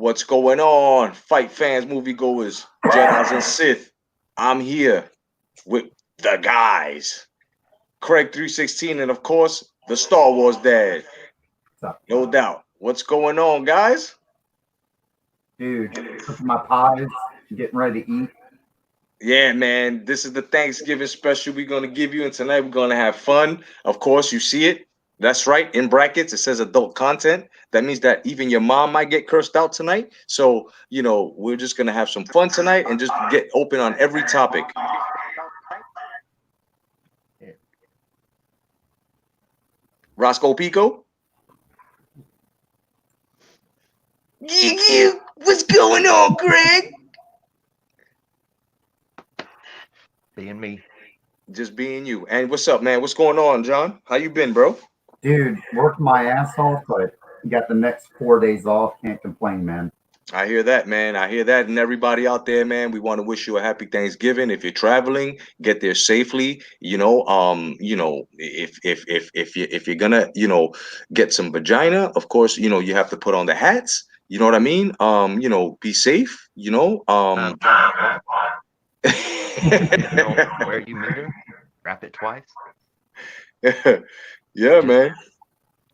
What's going on? Fight fans, moviegoers, Jedi's and Sith. I'm here with the guys. Craig 316, and of course, the Star Wars dad. What's up, No doubt. What's going on, guys? dude? Cooking my pies, getting ready to eat. Yeah, man. This is the Thanksgiving special we're gonna give you, and tonight we're gonna have fun. Of course, you see it. That's right. In brackets, it says adult content. That means that even your mom might get cursed out tonight. So, we're just gonna have some fun tonight and just get open on every topic. Roscoe Pico. What's going on, Greg? Being me. Just being you. And what's up, man? What's going on, John? How you been, bro? Dude, working my ass off, but got the next 4 days off. Can't complain, man. I hear that, man. I hear that, and everybody out there, man. We want to wish you a happy Thanksgiving. If you're traveling, get there safely. If you're gonna, get some vagina, of course, you have to put on the hats. You know what I mean? Be safe. Where you meet her, wrap it twice. Yeah, man.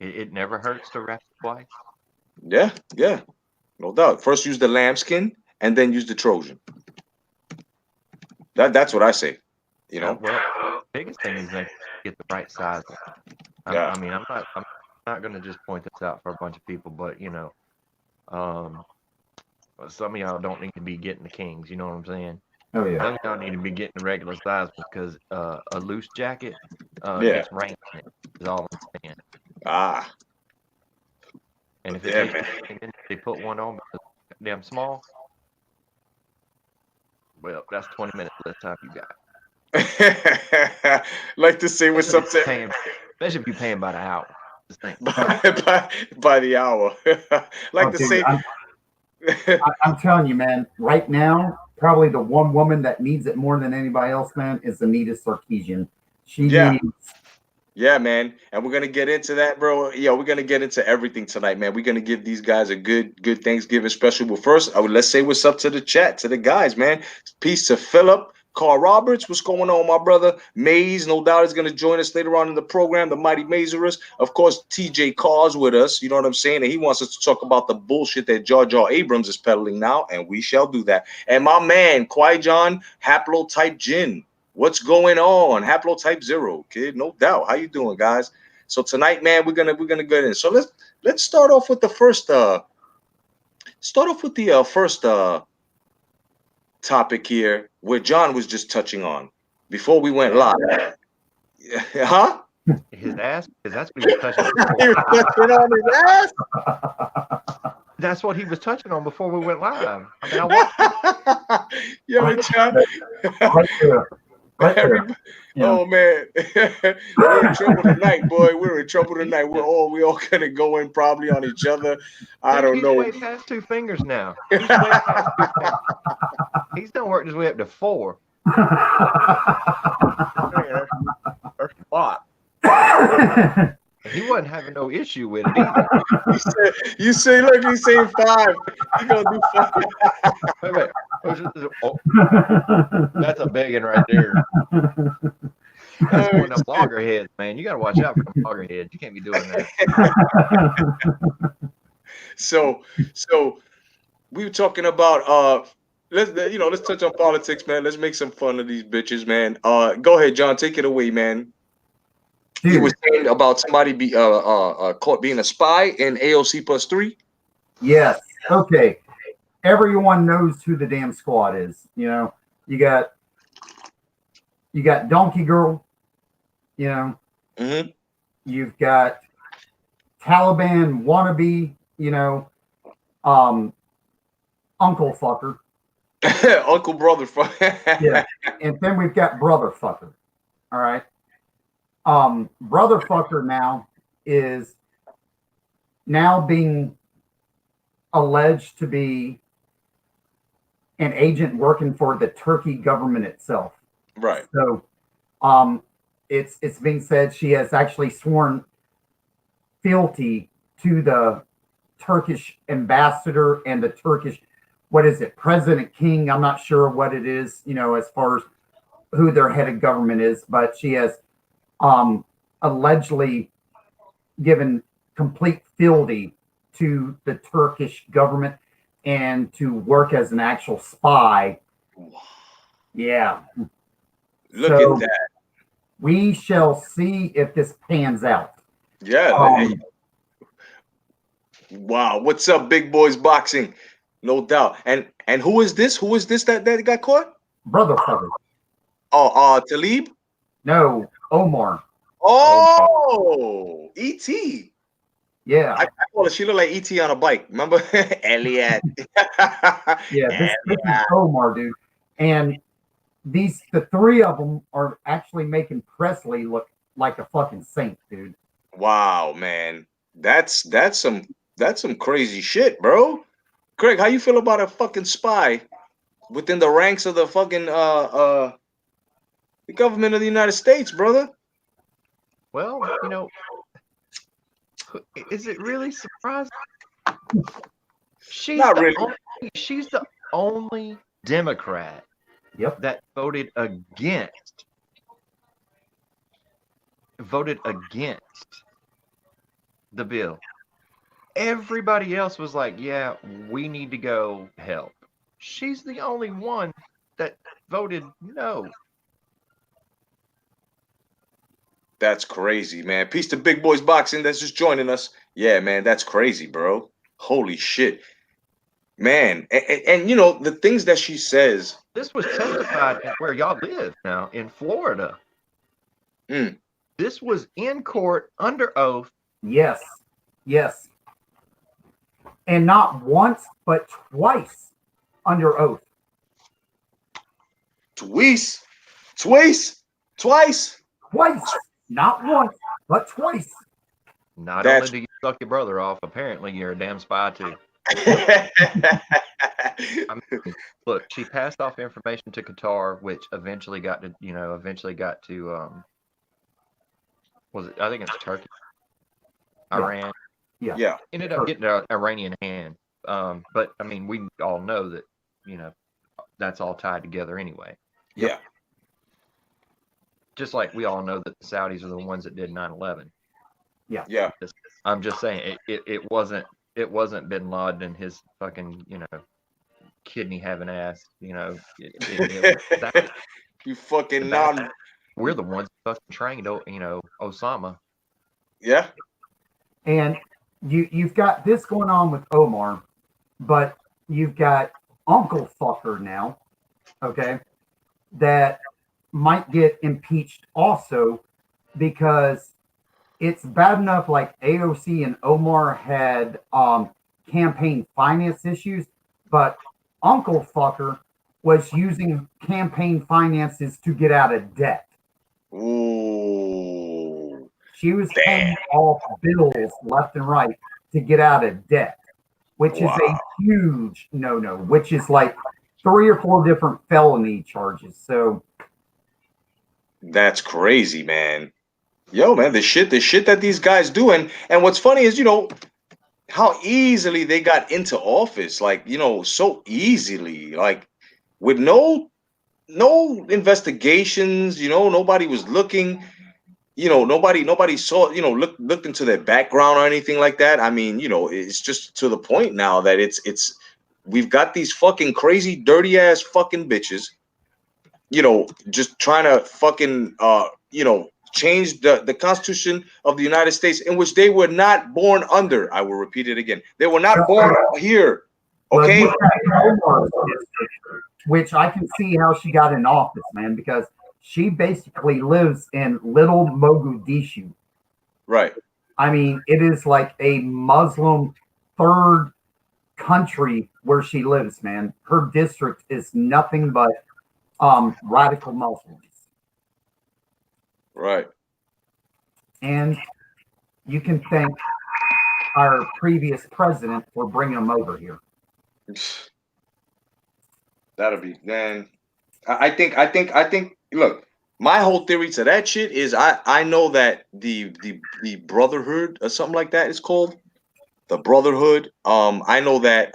It never hurts to wrap it twice. Yeah, yeah. No doubt. First use the lambskin and then use the Trojan. That's what I say. Well, biggest thing is that get the right size. Yeah. I'm not going to just point this out for a bunch of people, but some of y'all don't need to be getting the kings. You know what I'm saying? Oh yeah. Some of y'all need to be getting the regular size because a loose jacket Yeah. gets rain in it. Is all I'm saying. Ah, And if yeah, it man. takes they put one on because it's damn small, well, that's 20 minutes less time you got. Like to say what's up to Especially if you're paying by the hour. Just think. by the hour. Like Oh, to dude, say. I'm telling you, man. Right now, probably the one woman that needs it more than anybody else, man, is Anita Sarkeesian. She Yeah. needs. Yeah, man. And we're gonna get into that, bro. Yeah, we're gonna get into everything tonight, man. We're gonna give these guys a good Thanksgiving special. But first, let's say what's up to the chat, to the guys, man. Peace to Philip. Carl Roberts, what's going on, my brother? Maze, no doubt, is going to join us later on in the program. The Mighty Mazerus. Of course, TJ Carr's with us. You know what I'm saying? And he wants us to talk about the bullshit that Jar Jar Abrams is peddling now, and we shall do that. And my man, Qui-Gon Haplotype Jin. What's going on? Haplotype 0, kid, no doubt. How you doing, guys? So tonight, man, we're gonna get in. So let's start off with the first topic here, where John was just touching on before we went live. Huh? His ass? Because that's what he was touching on. He was touching on his ass? That's what he was touching on before we went live. I mean, I watched it. Yo, John. Right there. Right there. Oh man, we're in trouble tonight, boy. We're in trouble tonight. We all gonna go in probably on each other. I don't know. He's way past 2 fingers now. He's way past 2 fingers. He's done worked his way up to 4. That's a lot. He wasn't having no issue with it either. You say, look, he's saying 5. He's gonna do 5. Wait. Oh, that's a big one right there. That's one of them loggerheads, man. You gotta watch out for them loggerheads. You can't be doing that. So we were talking about let's touch on politics, man. Let's make some fun of these bitches, man. Go ahead, John. Take it away, man. Dude. You were saying about somebody caught being a spy in AOC plus 3. Yes. Okay. Everyone knows who the damn squad is. You got Donkey Girl. Mm-hmm. You've got Taliban wannabe. Uncle fucker. Uncle brother fucker. Yeah. And then we've got brother fucker. All right. Brother fucker now is being alleged to be an agent working for the Turkey government itself. Right. So it's being said she has actually sworn fealty to the Turkish ambassador and the Turkish, what is it, President King? I'm not sure what it is, as far as who their head of government is, but she has allegedly given complete fealty to the Turkish government and to work as an actual spy. Yeah. Look at that. We shall see if this pans out. Yeah. Wow. What's up, Big Boys Boxing? No doubt. And who is this? Who is this that got caught? Brother fucker. Oh, Talib? No, Omar. Oh, E.T. Yeah. I call her. She look like E.T. on a bike. Remember? Elliot. Yeah, this is Omar, dude. And the three of them are actually making Presley look like a fucking saint, dude. Wow, man. That's some crazy shit, bro. Craig, how you feel about a fucking spy within the ranks of the fucking the government of the United States, brother? Well, is it really surprising? She's Not really. She's the only Democrat that voted against the bill. Everybody else was like, yeah, we need to go help. She's the only one that voted no. That's crazy, man. Peace to Big Boys Boxing that's just joining us. Yeah, man, that's crazy, bro. Holy shit. Man, and the things that she says. This was testified at where y'all live now, in Florida. This was in court under oath. Yes. And not once, but twice under oath. Twice. Not once, but twice. Not only do you suck your brother off, apparently you're a damn spy too. Look, she passed off information to Qatar, which eventually got to, was it? I think it's Turkey, Iran. Yeah. Ended up getting an Iranian hand. But I mean, we all know that, that's all tied together anyway. Yeah. Just like we all know that the Saudis are the ones that did 9/11. Yeah. I'm just saying it wasn't Bin Laden and his fucking, kidney having ass, you fucking we're the ones that fucking trained, Osama. Yeah. And you've got this going on with Omar, but you've got Uncle Fucker now, okay, that might get impeached also, because it's bad enough like AOC and Omar had campaign finance issues, but Uncle Fucker was using campaign finances to get out of debt. Ooh. She was paying off bills left and right to get out of debt, which is a huge no-no, which is like 3 or 4 different felony charges. So that's crazy, man. Yo, man, the shit that these guys do, and what's funny is, how easily they got into office, like, so easily, like with no investigations, nobody was looking, nobody saw, looked into their background or anything like that. I mean, it's just to the point now that it's we've got these fucking crazy, dirty ass fucking bitches, just trying to fucking change the Constitution of the United States, in which they were not born under. I will repeat it again. They were not born here. Okay. Which I can see how she got in office, man, because she basically lives in Little Mogadishu. Right. I mean, it is like a Muslim third country where she lives, man. Her district is nothing but radical Muslims. Right. And you can thank our previous president for bringing them over here. That'll be, man. I think. Look, my whole theory to that shit is I know that the Brotherhood or something like that is called. the Brotherhood. I know that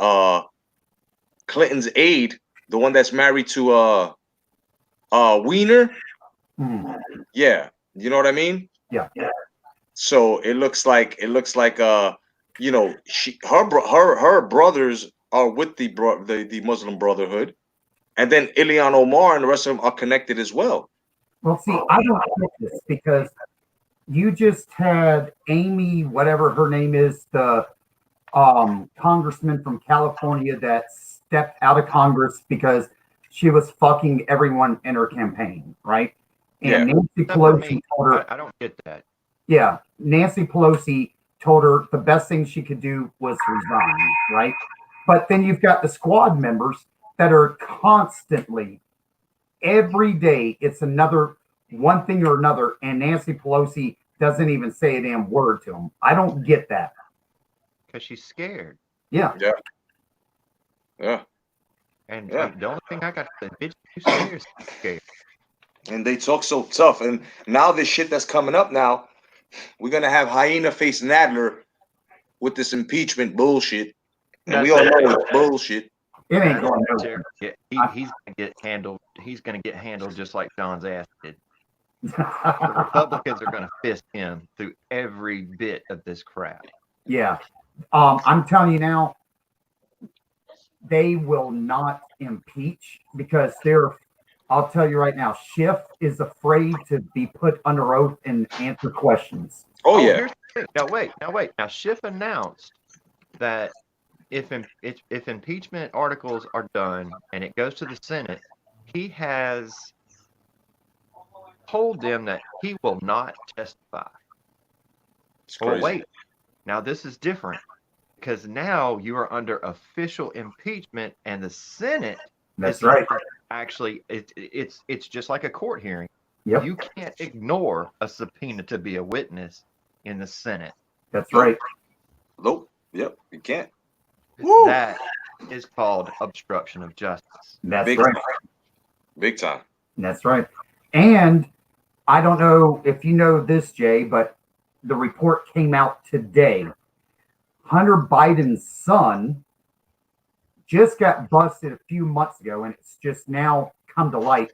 Clinton's aide, the one that's married to Wiener, Hmm. yeah, you know what I mean. Yeah. So it looks like you know, her brothers are with the Muslim Brotherhood, and then Ilhan Omar and the rest of them are connected as well. Well, see, I don't get this because you just had Amy, whatever her name is, the congressman from California that stepped out of Congress because she was fucking everyone in her campaign, right? And Yeah, Nancy Except for Pelosi me. told her, I don't get that. yeah, Nancy Pelosi told her the best thing she could do was resign, right? But then you've got the squad members that are constantly, every day, it's another one thing or another, and Nancy Pelosi doesn't even say a damn word to them. I don't get that. Because she's scared. Yeah. yeah, yeah, And yeah. the only thing I got to say, bitch, you scared. Scared. And they talk so tough. And now this shit that's coming up now, we're gonna have Hyena face Nadler with this impeachment bullshit, and we all know it's bullshit. It ain't That's going what nowhere. he's gonna get handled. He's gonna get handled just like John's ass did. The Republicans are gonna fist him through every bit of this crap. Yeah. I'm telling you now, they will not impeach because I'll tell you right now, Schiff is afraid to be put under oath and answer questions. Oh yeah, Here's the thing. Now wait. Now Schiff announced that if impeachment articles are done and it goes to the Senate, he has told them that he will not testify. it's Well, crazy. wait. Now this is different because now you are under official impeachment, and the Senate That's is right. actually it's just like a court hearing. Yep. You can't ignore a subpoena to be a witness in the Senate. That's right. Nope. Yep. You can't. Woo! That is called obstruction of justice. That's Big right. time. Big time. That's right. And I don't know if you know this, Jay, but the report came out today. Hunter Biden's son just got busted a few months ago, and it's just now come to light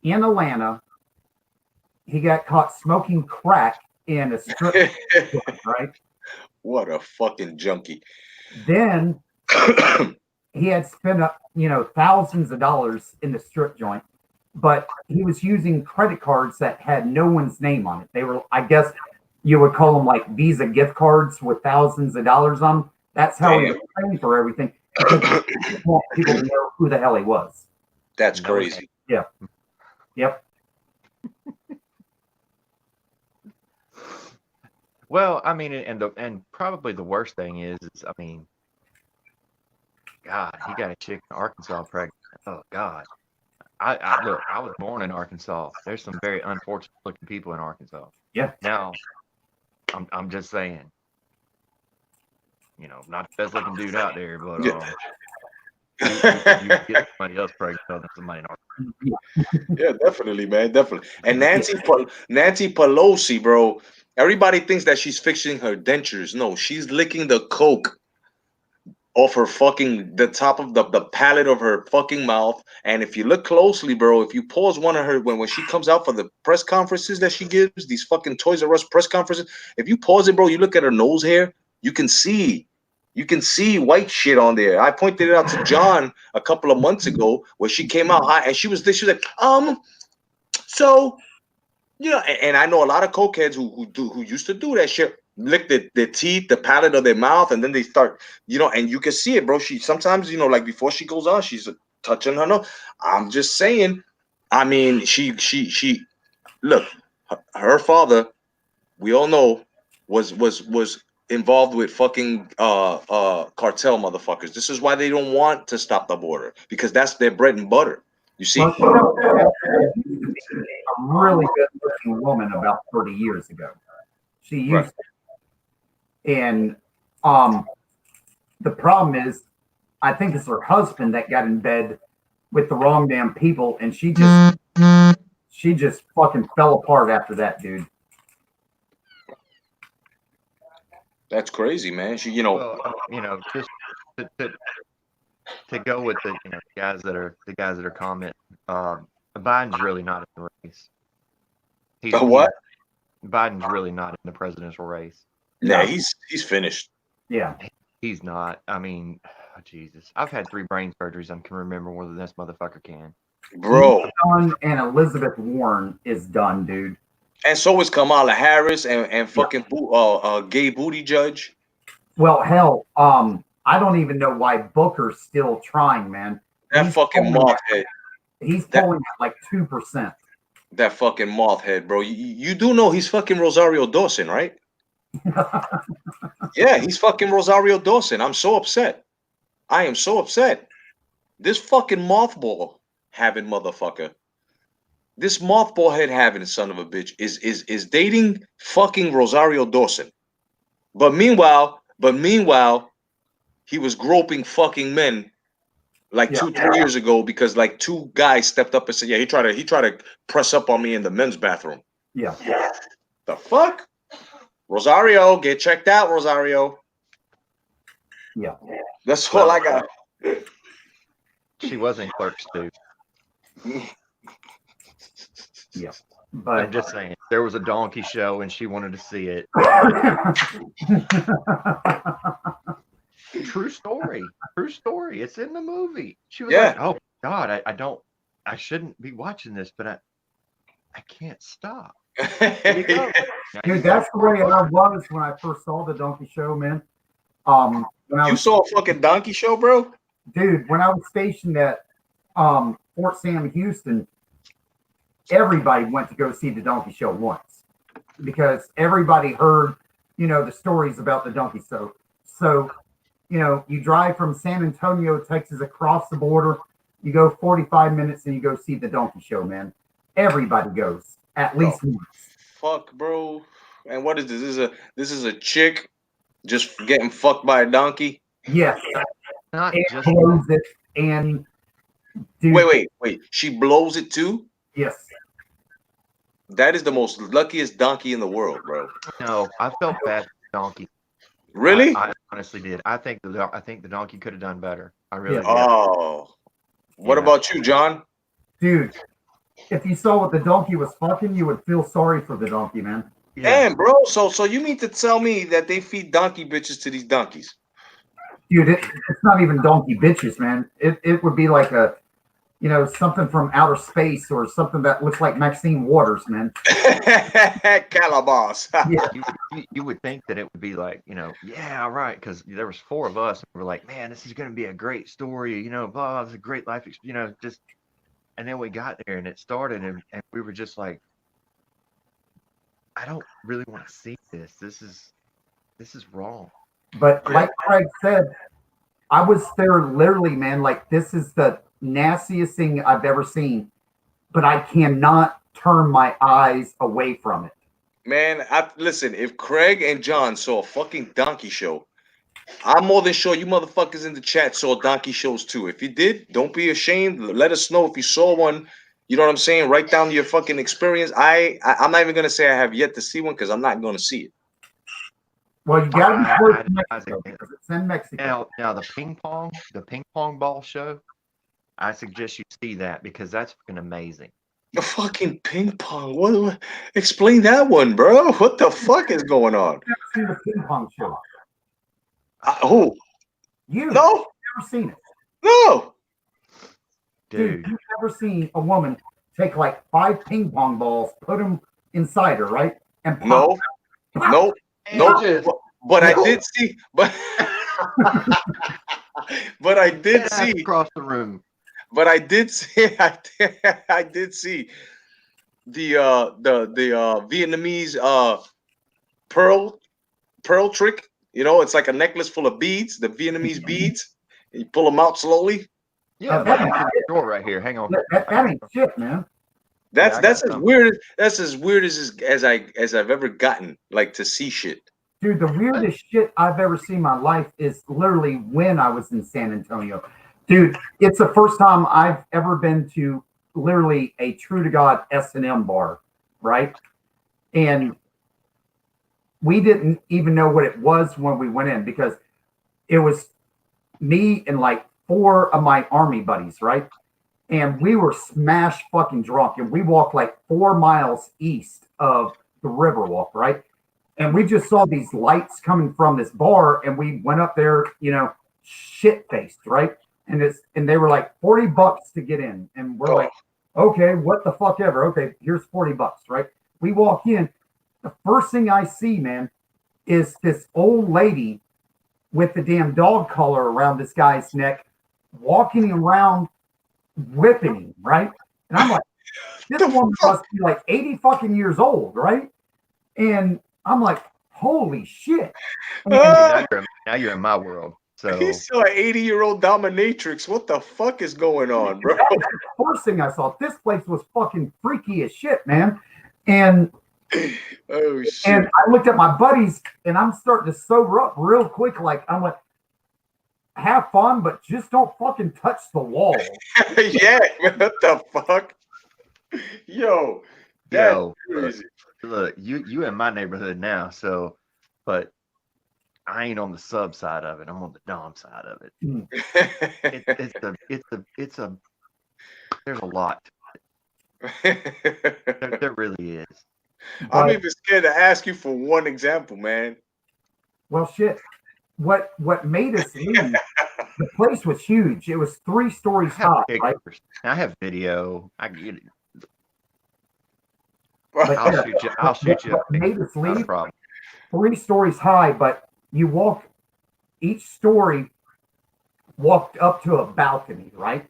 in Atlanta. He got caught smoking crack in a strip joint, right? What a fucking junkie. Then he had spent up, thousands of dollars in the strip joint, but he was using credit cards that had no one's name on it. They were, I guess, you would call them like Visa gift cards with thousands of dollars on them. That's how he was paying for everything because he didn't want people to know who the hell he was. That's No crazy. Yeah. Yep. Well, I mean, and probably the worst thing is I mean, God, he got a chick in Arkansas pregnant. Oh God, I look, I was born in Arkansas. There's some very unfortunate looking people in Arkansas. Yeah. Now, I'm just saying, not the best looking dude out there, but you get somebody else pregnant than somebody in Arkansas. Yeah, definitely, man, definitely. And Nancy Pelosi, bro. Everybody thinks that she's fixing her dentures. No, she's licking the coke off her fucking the top of the palate of her fucking mouth. And if you look closely, bro, if you pause one of her when she comes out for the press conferences that she gives, these fucking Toys R Us press conferences, if you pause it, bro, you look at her nose hair, you can see white shit on there. I pointed it out to John a couple of months ago where she came out high and she was like, so and I know a lot of cokeheads who used to do that shit, lick their teeth, the palate of their mouth, and then they start, and you can see it, bro. She sometimes, like before she goes on, she's touching her nose. I'm just saying. I mean, she look, her father, we all know, was involved with fucking cartel motherfuckers. This is why they don't want to stop the border, because that's their bread and butter. You see? Well, a really good looking woman about 30 years ago. She used to. And the problem is, I think it's her husband that got in bed with the wrong damn people, and she just fucking fell apart after that, dude. That's crazy, man. She, you know, Well, just to, to, to go with the the guys that are commenting, Biden's really not in the race. He's what? Biden's really not in the presidential race. Yeah, No. he's finished. Yeah. He's not. I mean, Jesus, I've had 3 brain surgeries. I can remember more than this motherfucker can. Bro. He's done, and Elizabeth Warren is done, dude. And so is Kamala Harris and Yeah. fucking gay booty judge. Well, hell, I don't even know why Booker's still trying, man. That He's fucking polling moth at, head. he's That polling at like 2%. that fucking moth head, bro. You do know he's fucking Rosario Dawson, right? Yeah, he's fucking Rosario Dawson. I'm so upset. I am so upset. This fucking mothball having motherfucker. This mothball head having son of a bitch is dating fucking Rosario Dawson. But meanwhile, he was groping fucking men like Yeah. 2 3 years ago because like 2 guys stepped up and said, yeah, he tried to press up on me in the men's bathroom. Yeah. The fuck? Rosario, get checked out, Rosario. Yeah. That's all Well, I got. she was in Clerks too. Yeah. I'm But just saying, there was a donkey show and she wanted to see it. True story. True story. It's in the movie. She was like, Yeah. "Oh God, I shouldn't be watching this, but I can't stop." There you go. Now you dude, got that's the way I was when I first saw the Donkey Show, man. When I You was, saw a fucking donkey show, bro? dude, when I was stationed at Fort Sam, Houston, everybody went to go see the Donkey Show once because everybody heard, the stories about the Donkey Show. So, you drive from San Antonio, Texas, across the border, you go 45 minutes and you go see the Donkey Show, man. Everybody goes at least once. Fuck, bro. And what is this? This is a chick just getting fucked by a donkey. Yes, not and just blows it, and dude, Wait. She blows it too? yes, That is the most luckiest donkey in the world, bro. no. I felt bad for the donkey. Really? I honestly did. I think the donkey could have done better. I really Yeah. did. Oh. What Yeah. about you, John? dude. If you saw what the donkey was fucking, you would feel sorry for the donkey, man. Yeah. Damn, bro. So you mean to tell me that they feed donkey bitches to these donkeys? Dude, it's not even donkey bitches, man. It would be like a, something from outer space or something that looks like Maxine Waters, man. Calabas. Yeah. You would think that it would be like, yeah, right, because there was 4 of us, and we're like, man, this is going to be a great story, blah, it's a great life, just, and then we got there and it started, and we were just like, I don't really want to see this. This is wrong. But like Craig said, I was there literally, man. Like, this is the nastiest thing I've ever seen, but I cannot turn my eyes away from it. Man, listen, if Craig and John saw a fucking donkey show, I'm more than sure you motherfuckers in the chat saw donkey shows too. If you did, don't be ashamed. Let us know if you saw one. You know what I'm saying? Write down your fucking experience. I'm not even gonna say I have yet to see one because I'm not gonna see it. Well, you got to be close to I Mexico think because it's in Mexico. now the ping pong ball show, I suggest you see that because that's fucking amazing. The fucking ping pong. What? Explain that one, bro. What the fuck is going on? You've never seen the ping pong show. Who? You've No, never seen it. no. Dude, Dude, you've never seen a woman take like 5 ping pong balls, put them inside her, right? And pop. No, no, no. Just- But I No. did see. But but I did ass see. across the room. But I did see. I did see the Vietnamese pearl trick. It's like a necklace full of beads. The Vietnamese beads. You pull them out slowly. Yeah, that like ain't in the drawer right here. Hang on. That ain't shit, man. That's Yeah, I that's got as some. weird. That's as weird as I've ever gotten. Like to see shit. Dude, the weirdest shit I've ever seen in my life is literally when I was in San Antonio. Dude, it's the first time I've ever been to literally a true to God S&M bar, right? And we didn't even know what it was when we went in because it was me and like four of my army buddies, right? And we were smash fucking drunk, and we walked like 4 miles east of the Riverwalk, right? And we just saw these lights coming from this bar, and we went up there, shit faced, right? And they were like $40 to get in, and we're Oh, like, okay, what the fuck ever? Okay, here's $40, right? We walk in. The first thing I see, man, is this old lady with the damn dog collar around this guy's neck, walking around whipping him, right? And I'm like, this the woman fuck? must be like 80 fucking years old, right? And I'm like, holy shit. And See, Ah, now you're in my world. So he's still an 80-year-old dominatrix. What the fuck is going on, bro? that was the first thing I saw. This place was fucking freaky as shit, man. And Oh and shit. I looked at my buddies and I'm starting to sober up real quick. Like I'm like, have fun, but just don't fucking touch the wall. Yeah, man, what the fuck? Yo, that's yo, crazy. look, you in my neighborhood now. So, but I ain't on the sub side of it. I'm on the dom side of it. Mm. It's a there's a lot. There really is. I'm But even scared to ask you for one example, man. well, shit. What made us leave? The place was huge. It was 3 stories I have high, right? pictures. I have video. I get it. But I'll yeah, shoot you. I'll shoot you a what made picture. us Not a leave? problem. 3 stories high, but you walk each story walked up to a balcony, right?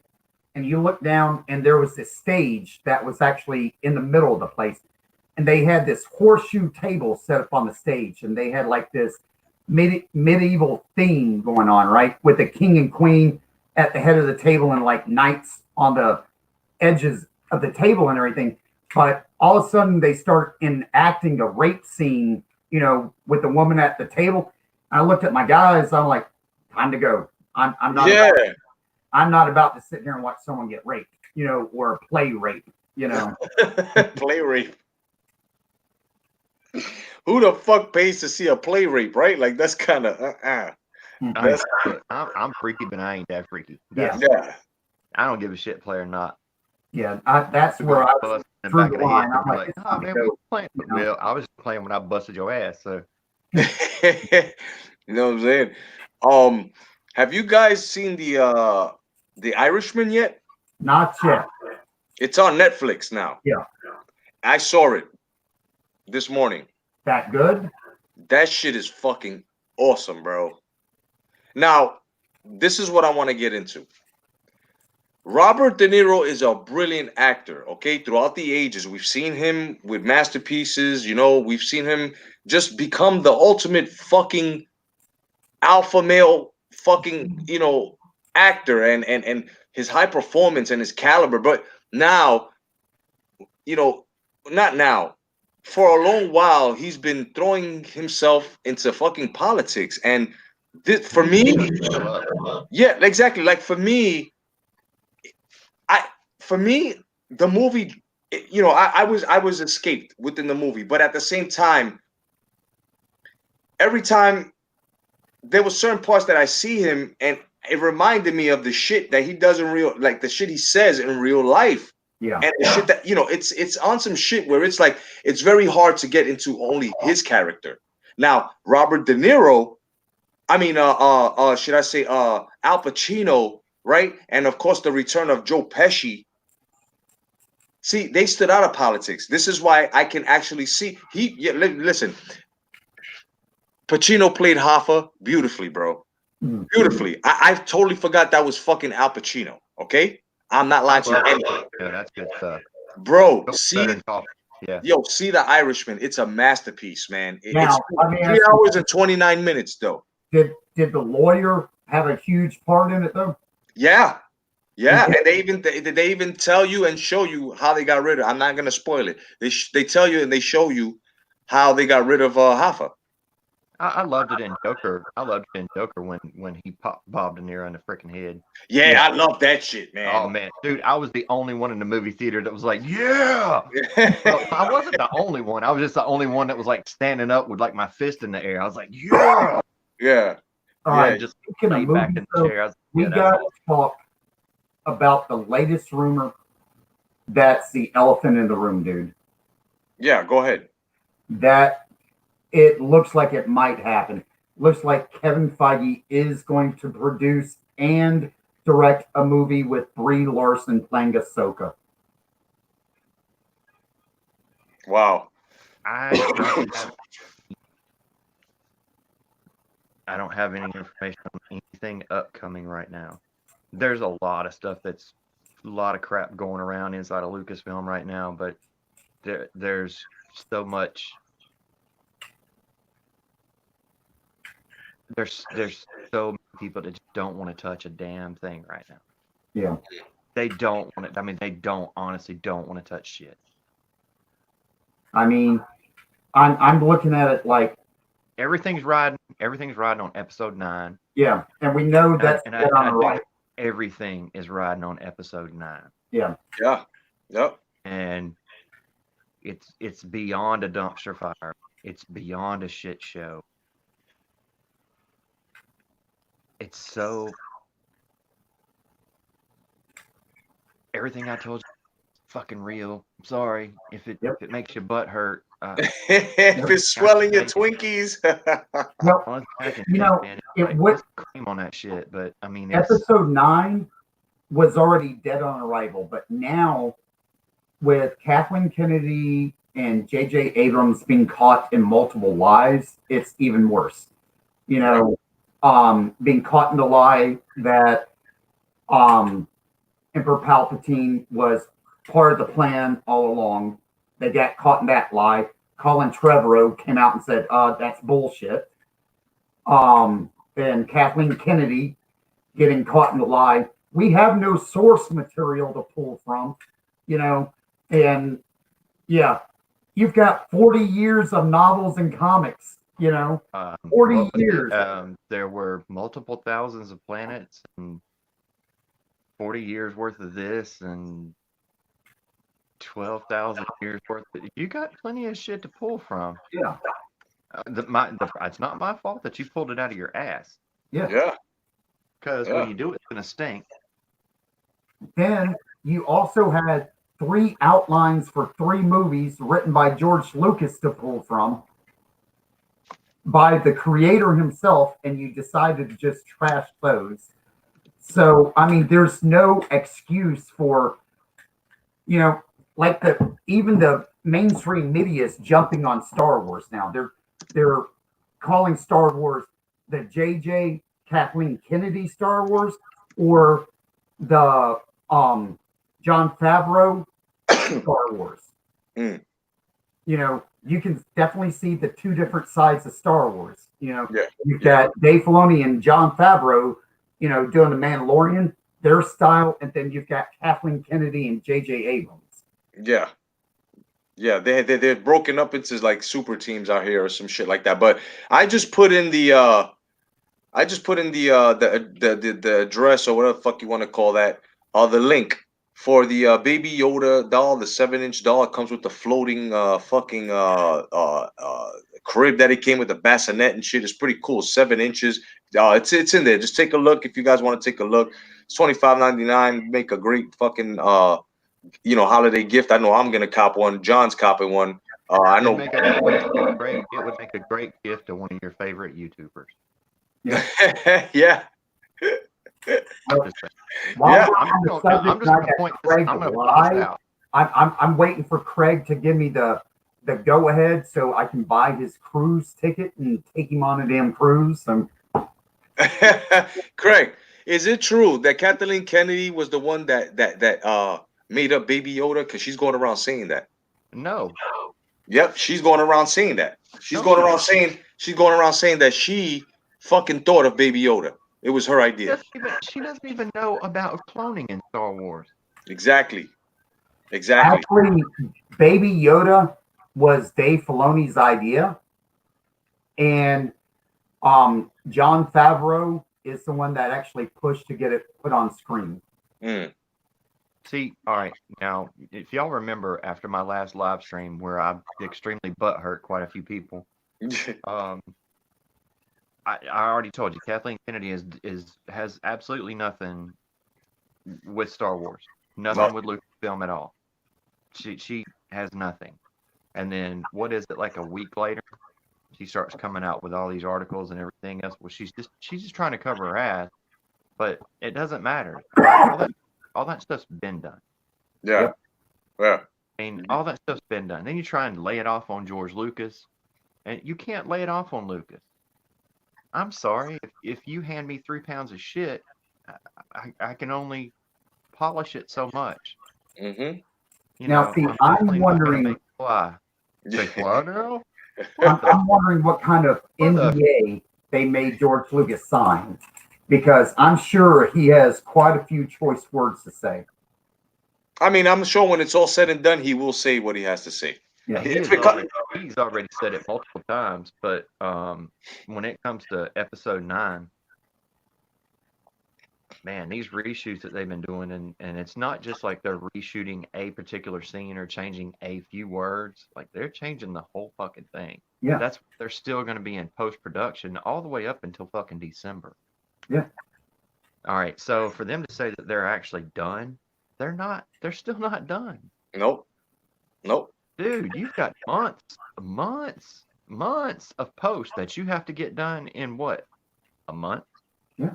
And you look down, and there was this stage that was actually in the middle of the place. And they had this horseshoe table set up on the stage, and they had like this medieval theme going on, right? With the king and queen at the head of the table and like knights on the edges of the table and everything. But all of a sudden, they start enacting a rape scene, with the woman at the table. I looked at my guys. I'm like, time to go. I'm not Yeah. I'm not about to sit here and watch someone get raped, or play rape. Play rape. Who the fuck pays to see a play rape, right? Like that's kind of That's I'm freaky, but I ain't that freaky. Yeah. yeah. I don't give a shit, play or not. Yeah, that's where I was In the through back the of the head. line. I'm You're like, like, it's oh time to man, we go. playing. You know? Well, I was playing when I busted your ass. So You know what I'm saying? Have you guys seen the Irishman yet? Not yet. It's on Netflix now. Yeah. I saw it this morning. That good? That shit is fucking awesome, bro. Now, this is what I want to get into. Robert De Niro is a brilliant actor, okay? Throughout the ages, we've seen him with masterpieces, we've seen him just become the ultimate fucking alpha male fucking, actor and his high performance and his caliber. But now, you know, not now. For a long while, he's been throwing himself into fucking politics. And for me, yeah, exactly. Like I for me, the movie, I was escaped within the movie, but at the same time, every time there was certain parts that I see him, and it reminded me of the shit that he does in real, like the shit he says in real life, Yeah. and the shit that it's on some shit where it's like it's very hard to get into only his character. Now, Robert De Niro, should I say Al Pacino, right? And of course, the return of Joe Pesci. See, they stood out of politics. This is why I can actually see listen. Pacino played Hoffa beautifully, bro. Mm. Beautifully. I totally forgot that was fucking Al Pacino. Okay, I'm not lying to you. yeah, that's good stuff. Bro, Yeah. see the Irishman. It's a masterpiece, man. Now, It's let me ask 3 hours and 29 minutes, though. Did the lawyer have a huge part in it though? Yeah, yeah, Yeah. and they even tell you and show you how they got rid of. I'm not gonna spoil it. They tell you and they show you how they got rid of Hoffa. I loved it in Joker. I loved it in Joker when he popped Bob De Niro in the freaking head. Yeah, I love that shit, man. Oh man, dude, I was the only one in the movie theater that was like, yeah. Well, I wasn't the only one. I was just the only one that was like standing up with like my fist in the air. I was like, yeah. Yeah. All Yeah. right, Just speaking of laid back movies, in the though, chair. I was we like, yeah, got that's to talk about the latest rumor that's the elephant in the room, dude. Yeah, go ahead. That it looks like it might happen. Looks like Kevin Feige is going to produce and direct a movie with Brie Larson playing Ahsoka. Wow. I don't have any information on anything upcoming right now. There's a lot of stuff that's a lot of crap going around inside of Lucasfilm right now, but there's so much. There's so many people that just don't want to touch a damn thing right now. Yeah. They don't want to. I mean, they honestly don't want to touch shit. I mean, I'm looking at it like everything's riding on episode 9. Yeah, and we know that's and on the right. Everything is riding on episode 9. Yeah. Yeah. Yep. And it's beyond a dumpster fire. It's beyond a shit show. It's so everything I told you is fucking real. I'm sorry if it makes your butt hurt. If it's swelling your Twinkies. Well, you know, it would cream on that shit, but I mean, episode 9 was already dead on arrival, but now with Kathleen Kennedy and J.J. Abrams being caught in multiple lies, it's even worse. You know, being caught in the lie that Emperor Palpatine was part of the plan all along. They got caught in that lie. Colin Trevorrow came out and said, that's bullshit. And Kathleen Kennedy getting caught in the lie. We have no source material to pull from, you know, and yeah, you've got 40 years of novels and comics, you know, 40 years. There were multiple thousands of planets and 40 years worth of this and 12,000 years worth of you got plenty of shit to pull from. Yeah. It's not my fault that you pulled it out of your ass. Yeah. Yeah. Because when you do it, it's going to stink. Then you also had 3 outlines for 3 movies written by George Lucas to pull from by the creator himself, and you decided to just trash those. So, I mean, there's no excuse for, you know, like even the mainstream media is jumping on Star Wars now. They're calling Star Wars the J.J. Kathleen Kennedy Star Wars or the John Favreau Star Wars. Mm. You know, you can definitely see the 2 different sides of Star Wars. You know, Yeah. You've got Dave Filoni and John Favreau, you know, doing the Mandalorian, their style, and then you've got Kathleen Kennedy and J.J. Abrams. Yeah. Yeah, they're broken up into like super teams out here or some shit like that. But I just put in the the address or whatever the fuck you want to call that, the link for the Baby Yoda doll, the 7-inch doll. It comes with the floating fucking crib that it came with, the bassinet and shit. It's pretty cool. 7 inches. It's in there. Just take a look if you guys want to take a look. It's $25.99. Make a great fucking holiday gift. I know I'm gonna cop one. John's copping one. I know. It would make a great gift to one of your favorite YouTubers. Yeah. Yeah. I'm waiting for Craig to give me the go ahead so I can buy his cruise ticket and take him on a damn cruise. Craig, is it true that Kathleen Kennedy was the one that made up Baby Yoda? Because she's going around saying that. No. Yep, she's going around saying that. She's going around saying that she fucking thought of Baby Yoda. It was her idea. She doesn't even know about cloning in Star Wars. Exactly. Actually, Baby Yoda was Dave Filoni's idea, and John Favreau is the one that actually pushed to get it put on screen. Mm. See, all right, now if y'all remember after my last live stream where I extremely butt hurt quite a few people, um, I already told you Kathleen Kennedy has absolutely nothing with Star Wars, nothing with Lucasfilm at all. She has nothing. And then what is it, like a week later, she starts coming out with all these articles and everything else. Well, she's just trying to cover her ass, but it doesn't matter. All that stuff's been done. Yeah. Yep. Yeah. I mean, all that stuff's been done. Then you try and lay it off on George Lucas, and you can't lay it off on Lucas. I'm sorry, if you hand me 3 pounds of shit, I can only polish it so much. Mm-hmm. You Now, know, see, I'm I'm definitely not gonna wondering. make it fly. Say fly now? I'm wondering what kind of What the- NDA they made George Lucas sign, because I'm sure he has quite a few choice words to say. I mean, I'm sure when it's all said and done, he will say what he has to say. Yeah. He's already said it multiple times, but when it comes to episode 9, man, these reshoots that they've been doing, and it's not just like they're reshooting a particular scene or changing a few words, like they're changing the whole fucking thing. Yeah. They're still going to be in post-production all the way up until fucking December. Yeah. All right, so for them to say that they're actually done, they're not. They're still not done. Nope. Dude, you've got months of posts that you have to get done in what? A month? Yeah.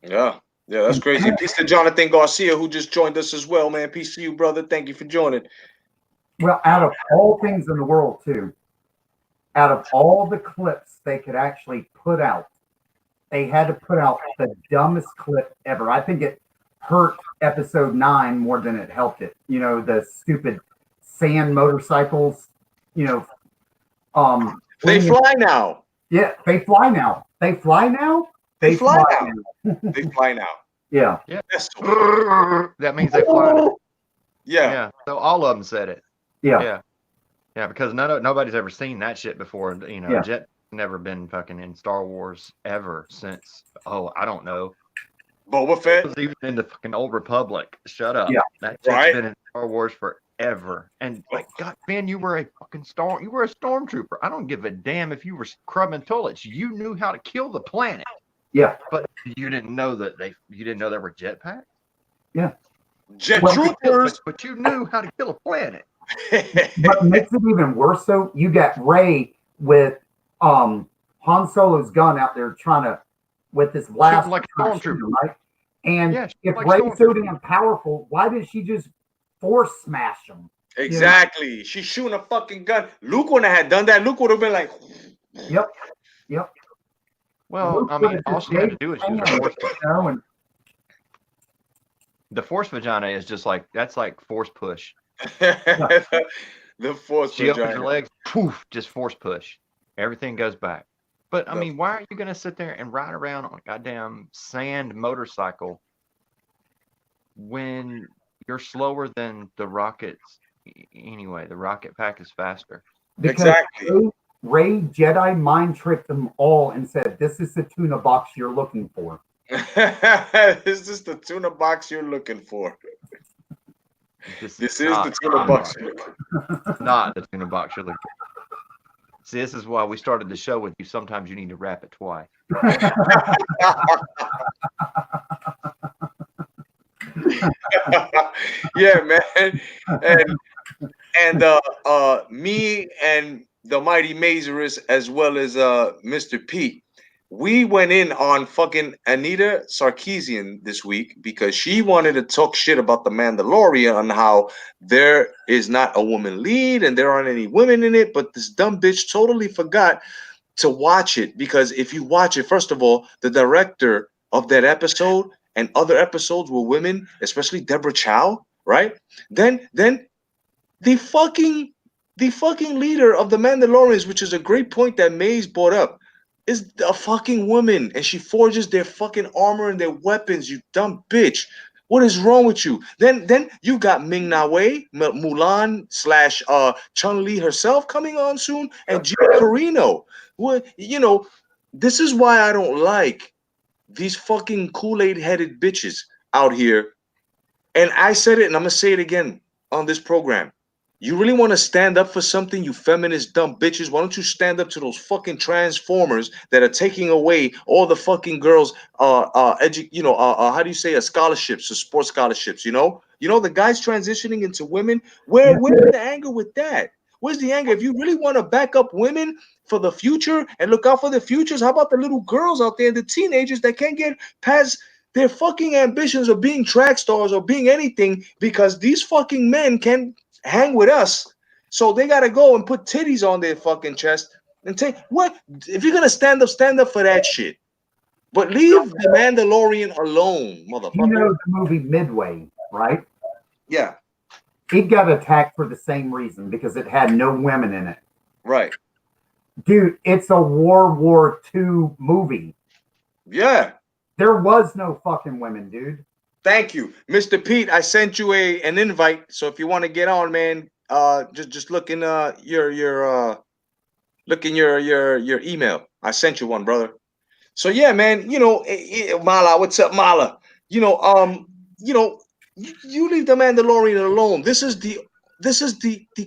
Yeah, that's crazy. Peace to Jonathan Garcia, who just joined us as well, man. Peace to you, brother. Thank you for joining. Well, out of all things in the world, too, out of all the clips they could actually put out, they had to put out the dumbest clip ever. I think it hurt episode 9 more than it helped it. You know, the stupid sand motorcycles, you know. They fly now. Yeah, they fly now. They fly now? They fly now. They fly now. Yeah. Yeah. That's so That means they fly now. yeah. Yeah. So all of them said it. Yeah. Yeah, because nobody's ever seen that shit before. You know, Yeah. Jet never been fucking in Star Wars ever since, I don't know. Boba It Fett. was even in the fucking Old Republic. Shut up. Yeah. That shit's Right. been in Star Wars forever. And like, God, man, you were a stormtrooper. I don't give a damn if you were scrubbing toilets. You knew how to kill the planet. Yeah. But you didn't know that there were jetpacks. Jet Well, troopers. But you knew how to kill a planet. What makes it even worse, though, you got Ray with Han Solo's gun out there trying to, with this blast, Shooting like a trying to shoot stormtrooper. him, right? And Yeah, if like Ray's so stormtrooper. damn powerful, why did she just force smash him? Exactly. She's shooting a fucking gun. Luke wouldn't have done that. Luke would have been like, Yep. Well, Luke I mean, would've all just she had to made do is the use a plan, force. you know, and The force vagina is just like that's like force push. the force She opens her vagina. legs, poof, just force push. Everything goes back. But I The- mean, why are you gonna sit there and ride around on a goddamn sand motorcycle when you're slower than the rockets? Anyway, the rocket pack is faster. because Exactly. Ray Jedi mind tricked them all and said, "This is the tuna box you're looking for." Is this the tuna box you're looking for? This is the tuna box you're looking for. Not the tuna box you're looking for. See, this is why we started the show with you. Sometimes you need to wrap it twice. Yeah, man. And me and the Mighty Mazerus, as well as Mr. Pete, we went in on fucking Anita Sarkeesian this week because she wanted to talk shit about the Mandalorian on how there is not a woman lead and there aren't any women in it, but this dumb bitch totally forgot to watch it, because if you watch it, first of all, the director of that episode and other episodes were women, especially Deborah Chow, right? Then the fucking leader of the Mandalorians, which is a great point that Maze brought up, is a fucking woman, and she forges their fucking armor and their weapons. You dumb bitch! What is wrong with you? Then you got Ming Na Wei, Mulan slash Chun Li herself coming on soon, and Gina Carino. Well, this is why I don't like these fucking Kool-Aid headed bitches out here. And I said it, and I'm gonna say it again on this program. You really want to stand up for something, you feminist dumb bitches? Why don't you stand up to those fucking transformers that are taking away all the fucking girls, how do you say, scholarships, or sports scholarships? The guys transitioning into women. Yeah. Where's the anger with that? Where's the anger? If you really want to back up women for the future and look out for the futures, how about the little girls out there, the teenagers that can't get past their fucking ambitions of being track stars or being anything because these fucking men can hang with us. So they gotta go and put titties on their fucking chest and take what if you're gonna stand up for that shit. But leave the Mandalorian alone, You motherfucker. know the movie Midway, right? Yeah, It got attacked for the same reason because it had no women in it. right. Dude, it's a World War II movie. Yeah. There was no fucking women, dude. Thank you. Mr. Pete, I sent you an invite. So if you want to get on, man, just look in your email. I sent you one, brother. So yeah, man, Mala, what's up, Mala? You leave the Mandalorian alone. This is the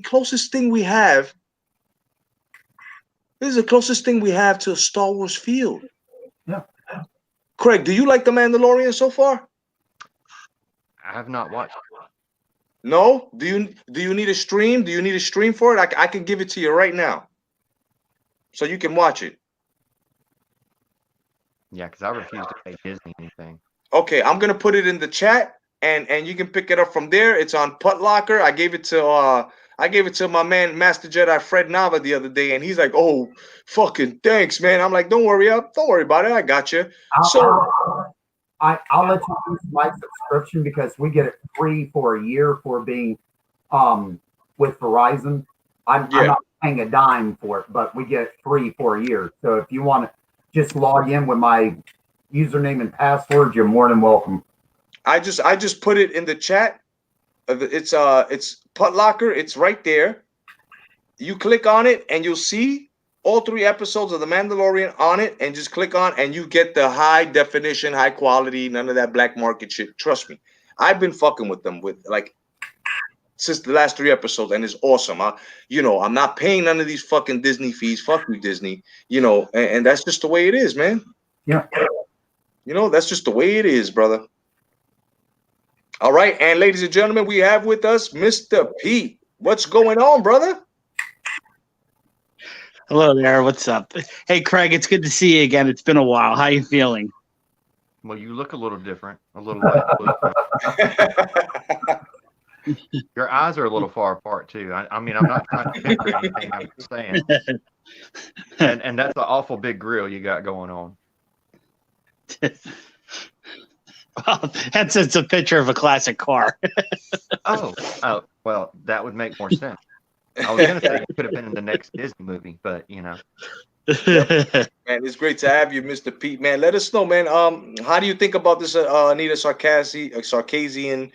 closest thing we have. This is the closest thing we have to a Star Wars field. Yeah. Craig, do you like the Mandalorian so far? I have not watched. No? Do you need a stream? Do you need a stream for it? I can give it to you right now. So you can watch it. Yeah, because I refuse to pay Disney anything. Okay, I'm gonna put it in the chat and you can pick it up from there. It's on Putlocker. I gave it to my man Master Jedi Fred Nava the other day, and he's like, "Oh, fucking thanks, man." I'm like, "Don't worry about it. I got you." I'll let you use my subscription because we get it free for a year for being with Verizon. I'm not paying a dime for it, but we get it free for a year. So if you want to just log in with my username and password, you're more than welcome. I just put it in the chat. It's Putlocker. It's right there. You click on it and you'll see all 3 episodes of The Mandalorian on it, and just click on and you get the high definition, high quality, none of that black market shit. Trust me. I've been fucking with them since the last 3 episodes, and it's awesome. I'm not paying none of these fucking Disney fees. Fuck you, Disney. And that's just the way it is, man. Yeah. That's just the way it is, brother. All right, and ladies and gentlemen, we have with us Mr. Pete. What's going on, brother? Hello there. What's up? Hey, Craig. It's good to see you again. It's been a while. How you feeling? Well, you look a little different. A little like your eyes are a little far apart too. I mean, I'm not trying to figure anything. I'm just saying. And that's an awful big grill you got going on. Well, that's just a picture of a classic car. Oh, well, that would make more sense. I was going to say it could have been in the next Disney movie, but Man, it's great to have you, Mr. Pete. Man, let us know, man. How do you think about this, Anita Sarkazian,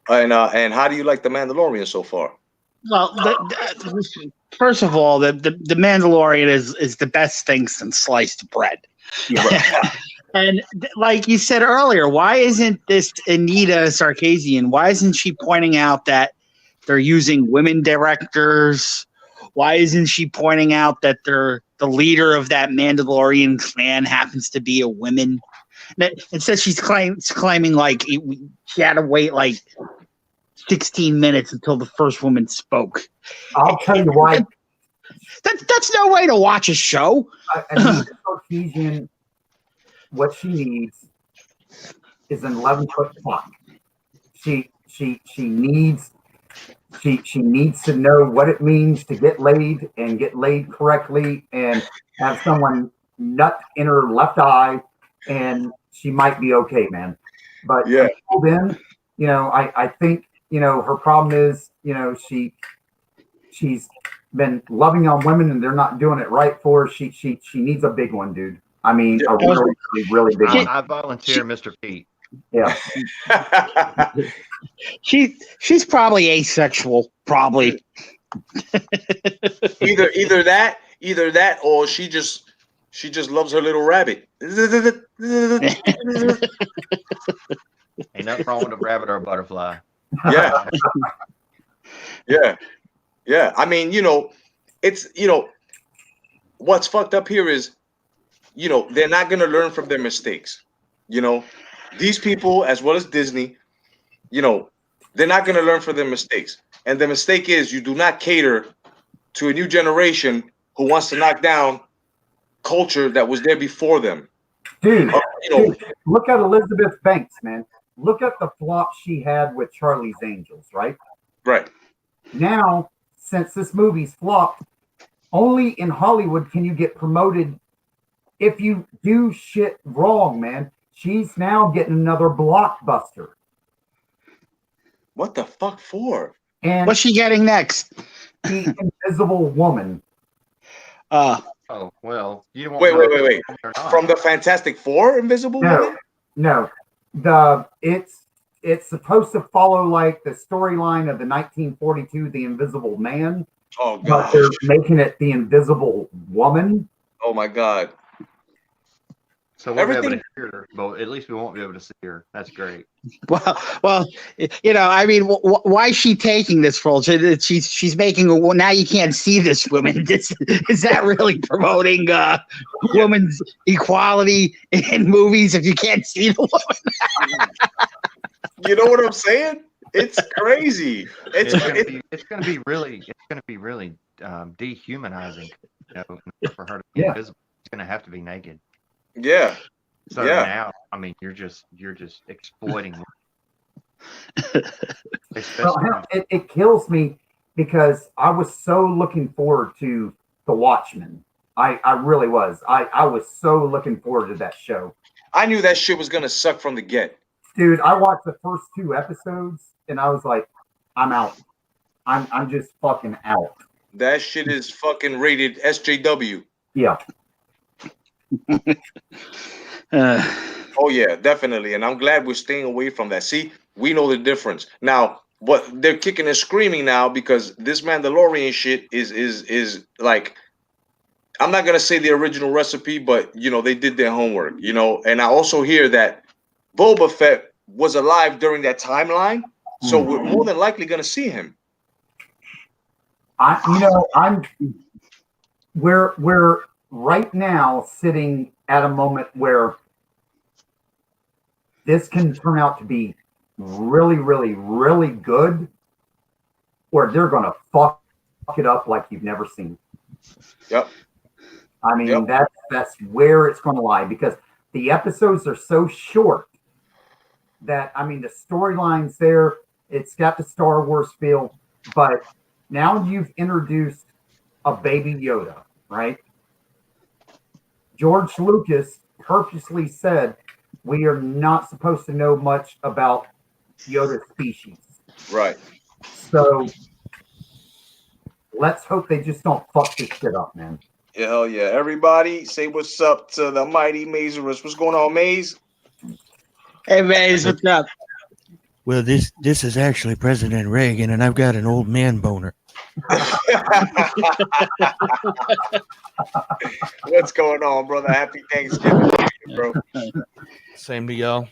and how do you like the Mandalorian so far? Well, first of all, the Mandalorian is the best thing since sliced bread. Yeah. And like you said earlier, why isn't this Anita Sarkazian? Why isn't she pointing out that they're using women directors? Why isn't she pointing out that the leader of that Mandalorian clan happens to be a woman? Instead, she's claiming like she had to wait like 16 minutes until the first woman spoke. I'll tell you why. That's no way to watch a show. Anita Sarkeesian, what she needs is an 11-foot clock. She needs to know what it means to get laid and get laid correctly and have someone nut in her left eye, and she might be okay, man. But Yeah. until then, I think her problem is she's been loving on women and they're not doing it right for her. She needs a big one, dude. I mean, a really, really big one. I volunteer, Mr. Pete. Yeah. She's probably asexual, probably. either either that or she just loves her little rabbit. Ain't nothing wrong with a rabbit or a butterfly. Yeah, yeah, yeah. I mean, it's what's fucked up here is they're not gonna learn from their mistakes. You know, these people as well as Disney, they're not gonna learn from their mistakes. And the mistake is you do not cater to a new generation who wants to knock down culture that was there before them. Dude, You know, look at Elizabeth Banks, man. Look at the flop she had with Charlie's Angels, right? right. Now, since this movie's flopped, only in Hollywood can you get promoted if you do shit wrong, man. She's now getting another blockbuster. What the fuck for? And What's she getting next? the Invisible Woman. Oh well, you don't Wait, know wait, if wait, it's or not. From the Fantastic Four, Invisible Woman? No. It's supposed to follow like the storyline of the 1942 The Invisible Man, Oh but god. they're making it the Invisible Woman. Oh my god. So we'll be able Everything- to hear her, but at least we won't be able to see her. That's great. Well, I mean, why is she taking this role? She's making now you can't see this woman. Is that really promoting women's equality in movies if you can't see the woman? You know what I'm saying? It's crazy. It's gonna be really dehumanizing. For her to be Yeah. invisible, it's gonna have to be naked. yeah. So Yeah. now, I mean, you're just exploiting. Well, Especially, it kills me because I was so looking forward to The Watchmen. I really was. I was so looking forward to that show. I knew that shit was gonna suck from the get. Dude, I watched the first 2 episodes and I was like, I'm out. I'm just fucking out. That shit is fucking rated SJW. Yeah. Oh yeah, definitely. And I'm glad we're staying away from that. See, we know the difference. Now, what they're kicking and screaming now because this Mandalorian shit is like, I'm not gonna say the original recipe, but they did their homework, and I also hear that Boba Fett was alive during that timeline, so we're more than likely gonna see him. We're right now sitting at a moment where this can turn out to be really, really, really good, or they're gonna fuck it up like you've never seen. Yep. I mean, Yep. that's where it's gonna lie because the episodes are so short that the storyline's there. It's got the Star Wars feel, but now you've introduced a baby Yoda, right? George Lucas purposely said we are not supposed to know much about Yoda's species. Right. So let's hope they just don't fuck this shit up, man. Yeah, hell yeah. Everybody say what's up to the mighty Mazerus. What's going on, Maze? Hey, Maze, what's up? Well, this is actually President Reagan, and I've got an old man boner. What's going on, brother? Happy Thanksgiving, bro. Same to y'all.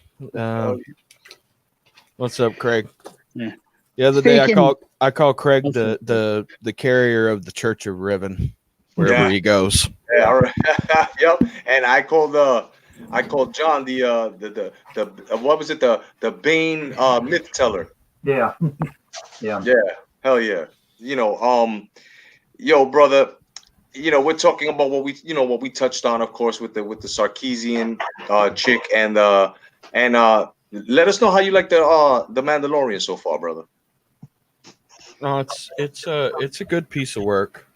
What's up, Craig? Yeah. The other day, Speaking- I call Craig the carrier of the Church of Riven, wherever he goes. Yeah, all right. Yep. And I called John the what was it, the Bane myth teller. Yeah. Yeah. Yeah, hell yeah. Yo, brother, we're talking about what we touched on, of course, with the Sarkeesian chick, and let us know how you like the Mandalorian so far, brother. No, it's a good piece of work.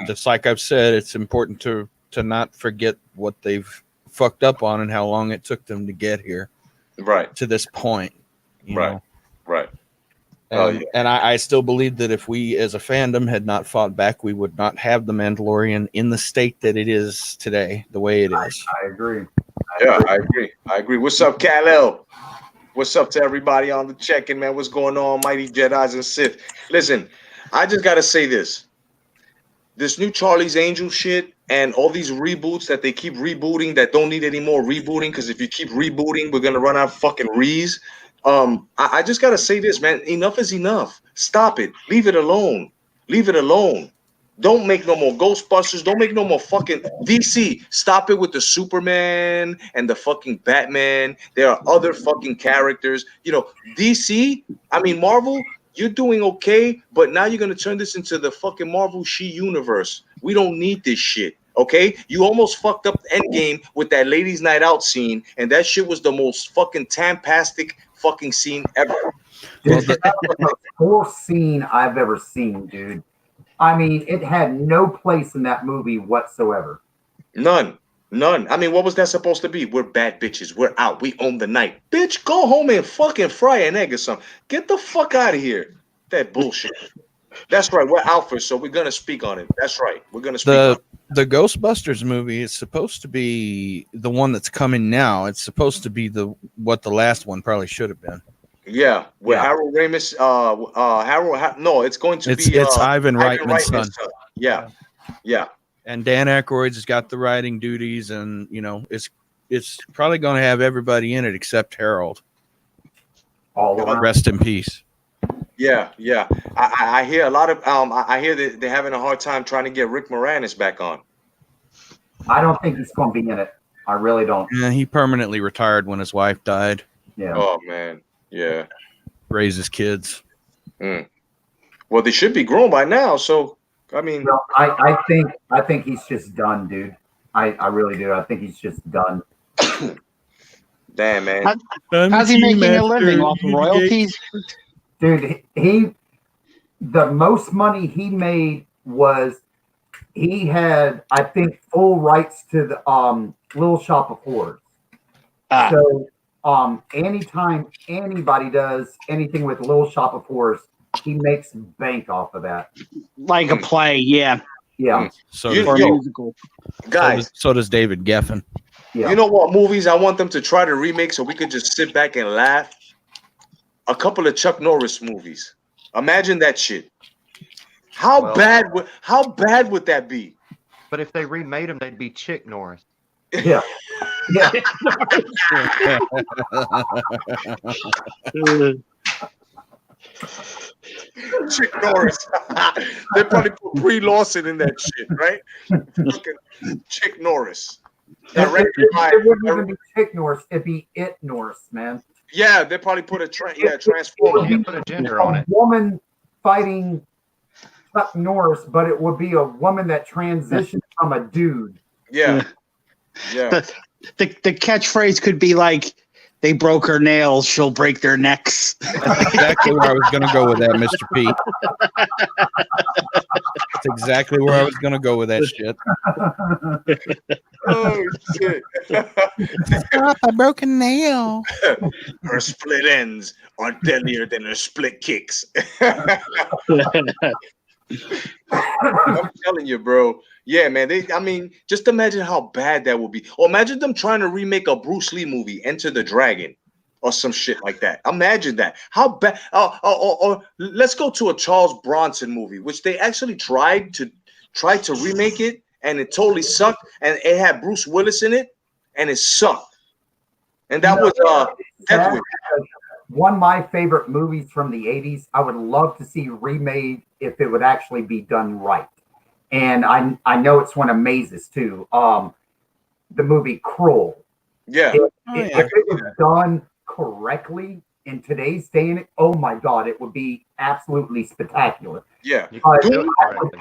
Just like I've said, it's important to not forget what they've fucked up on and how long it took them to get here, Right. to this point. You know? Right. And I still believe that if we as a fandom had not fought back, we would not have the Mandalorian in the state that it is today, the way it is. I agree. I agree. What's up, Kal-El? What's up to everybody on the check-in, man? What's going on, mighty Jedis and Sith? Listen, I just got to say this. this new Charlie's Angel shit and all these reboots that they keep rebooting that don't need any more rebooting, because if you keep rebooting, we're gonna run out of fucking rees. I just gotta say this, man. Enough is enough. Stop it. Leave it alone. Leave it alone. Don't make no more Ghostbusters. Don't make no more fucking DC. Stop it with the Superman and the fucking Batman. There are other fucking characters. You know, DC, I mean, Marvel, you're doing okay, but now you're going to turn this into the fucking Marvel She universe. We don't need this shit. Okay, you almost fucked up Endgame with that ladies' night out scene, and that shit was the most fucking tampastic fucking scene ever. Dude, that was the worst scene I've ever seen, dude. I mean, it had no place in that movie whatsoever. None. None. I mean, what was that supposed to be? We're bad bitches. We're out. We own the night. Bitch, go home and fucking fry an egg or something. Get the fuck out of here. That bullshit. That's right. We're alphas, so we're gonna speak on it. That's right. We're gonna speak on it. The Ghostbusters movie is supposed to be the one that's coming now. It's supposed to be what the last one probably should have been. Yeah, with Yeah. Harold Ramis. No, it's going to be. It's Ivan Reitman's son. Yeah, yeah. And Dan Aykroyd's has got the writing duties, and you know it's probably going to have everybody in it except Harold. All around. Rest in peace. Yeah, yeah. I hear a lot of I hear that they're having a hard time trying to get Rick Moranis back on. I don't think he's going to be in it. I really don't. Yeah, he permanently retired when his wife died. Yeah. Oh man, yeah. Raised his kids. Well, they should be grown by now. So I mean, No, I think he's just done, dude. I really do. I think he's just done. damn man. How's he making a living off of royalties? Dude, the most money he made was he had, I think, full rights to the Little Shop of Horrors. So anytime anybody does anything with Little Shop of Horrors, he makes bank off of that. Like a play, yeah. Yeah. So You- Or yo, musical. Guys, so does David Geffen. Yeah. you know what movies I want them to try to remake so we could just sit back and laugh? A couple of Chuck Norris movies. Imagine that shit. How bad would that be? But if they remade them, they'd be Chick Norris. Yeah. Yeah. Chick Norris. They probably put Brie Larson in that shit, right? Fucking Chick Norris. Directed by, It wouldn't even be Chick Norris. It'd be It Norris, man. yeah, they probably put a You transformer. can't put a gender on A it. woman fighting Chuck Norris, but it would be a woman that transitioned from a dude. Yeah, yeah. The catchphrase could be like, they broke her nails, she'll break their necks. That's exactly where I was going to go with that, Mr. Pete. That's exactly where I was going to go with that shit. Oh shit. Stop a broken nail. Her split ends are deadlier than her split kicks. I'm telling you, bro. Yeah, man. I mean, just imagine how bad that would be. Or imagine them trying to remake a Bruce Lee movie, Enter the Dragon, or some shit like that. Imagine that. How bad? Or let's go to a Charles Bronson movie, which they actually tried to remake it, and it totally sucked. And it had Bruce Willis in it, and it sucked. And that was Death Wish. One of my favorite movies from the 80s, I would love to see remade if it would actually be done right. And I know it's one of Maze's too. The movie Cruel. Yeah. If it was done correctly in today's day and age, oh my God, it would be absolutely spectacular. Yeah. You But can do it correctly.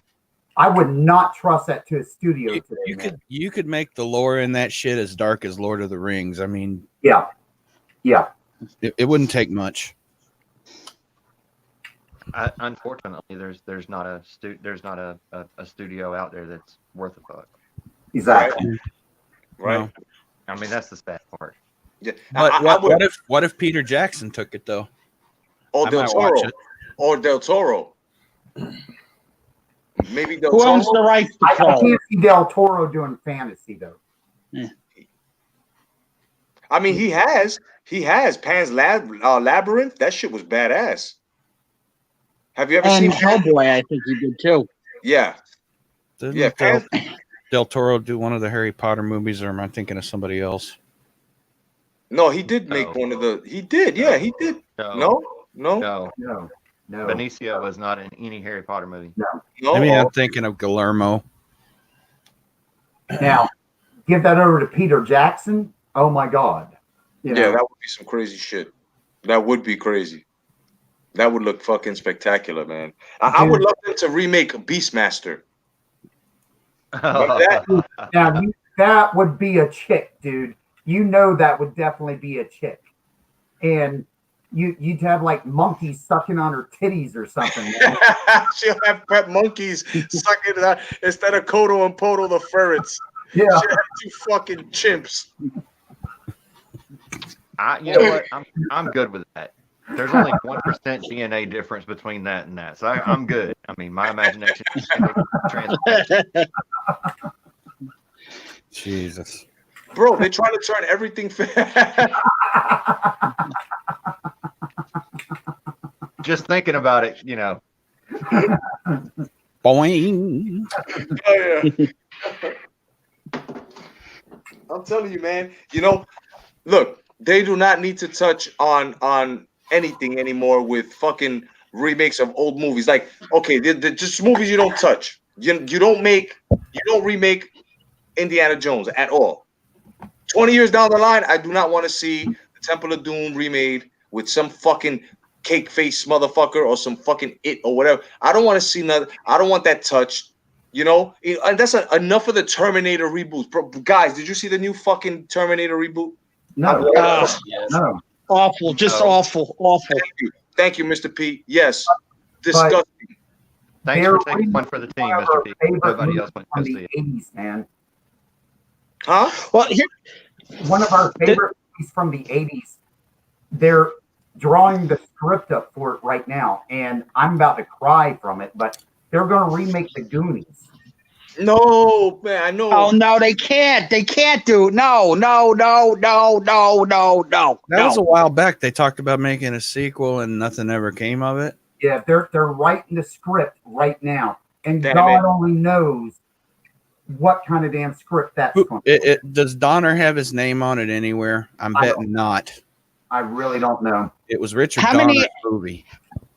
I would not trust that to a studio today. You could make the lore in that shit as dark as Lord of the Rings. I mean, Yeah. it wouldn't take much. Unfortunately, there's not a studio out there that's worth a buck. Exactly. Right. No. I mean, that's the sad part. Yeah. But what if Peter Jackson took it though? Or I Del might Toro. watch it. Or Del Toro. Maybe Del Who Toro. owns the rights to I Crawl? can't see Del Toro doing fantasy though. I mean, he has Pan's Labyrinth. That shit was badass. Have you ever And seen? Hellboy, I think he did too. Yeah, Didn't Yeah, Del Toro do one of the Harry Potter movies, or am I thinking of somebody else? no, he did make No. one of the. He did, yeah, he did. No, No, no. No, no, Benicio was not in any Harry Potter movie. no. Maybe no. I'm thinking of Guillermo. Now, give that over to Peter Jackson. Oh my God. You Yeah, know, that would be some crazy shit. That would be crazy. That would look fucking spectacular, man. I would love them to remake Beastmaster. Remember that? now that would be a chick, dude. You know that would definitely be a chick, and you'd have like monkeys sucking on her titties or something. Man. She'll have pet monkeys sucking it out instead of Kodo and Poto the ferrets. Yeah, She'll have two fucking chimps. You know what? I'm good with that. There's only 1% DNA difference between that and that, so I'm good. I mean, my imagination is transformation. Jesus. Bro, they're trying to turn everything Just thinking about it, you know. Boing. Oh, yeah. I'm telling you, man. You know, look, they do not need to touch on anything anymore with fucking remakes of old movies. Like, okay, they're just movies you don't touch. You don't remake Indiana Jones at all. 20 years down the line, I do not want to see the Temple of Doom remade with some fucking cake face motherfucker or some fucking it or whatever. I don't want to see nothing. I don't want that touched. You know, and that's enough of the Terminator reboots. Bro, guys, did you see the new fucking Terminator reboot? no, Yes. no. Awful, just No. awful. Thank you, Mr. P. Yes, disgusting. Thanks They're for taking one for the team, one of our Mr. P. favorite Nobody movies else went to from go the see it. 80s, man. Huh? Well, here, One of our favorite movies from the 80s. They're drawing the script up for it right now, and I'm about to cry from it, but they're going to remake The Goonies. No, man. I know. oh no, they can't. They can't do. No. That was a while back. They talked about making a sequel, and nothing ever came of it. Yeah, they're writing the script right now, and Damn God it. only knows what kind of damn script that's going to be. Does Donner have his name on it anywhere? I'm I betting not. I really don't know. It was Richard How Donner's many- movie.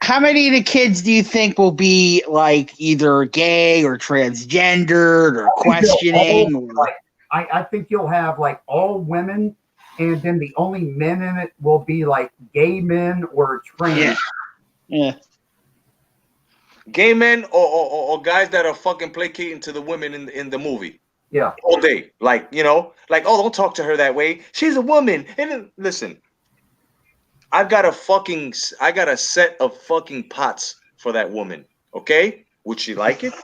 How many of the kids do you think will be like either gay or transgendered or questioning? Or, I think you'll have like all women, and then the only men in it will be like gay men or trans. yeah. Gay men or guys that are fucking placating to the women in the movie Yeah. all day. Like, you know, like, oh, don't talk to her that way. She's a woman. And then, listen, I got a set of fucking pots for that woman. Okay? Would she like it?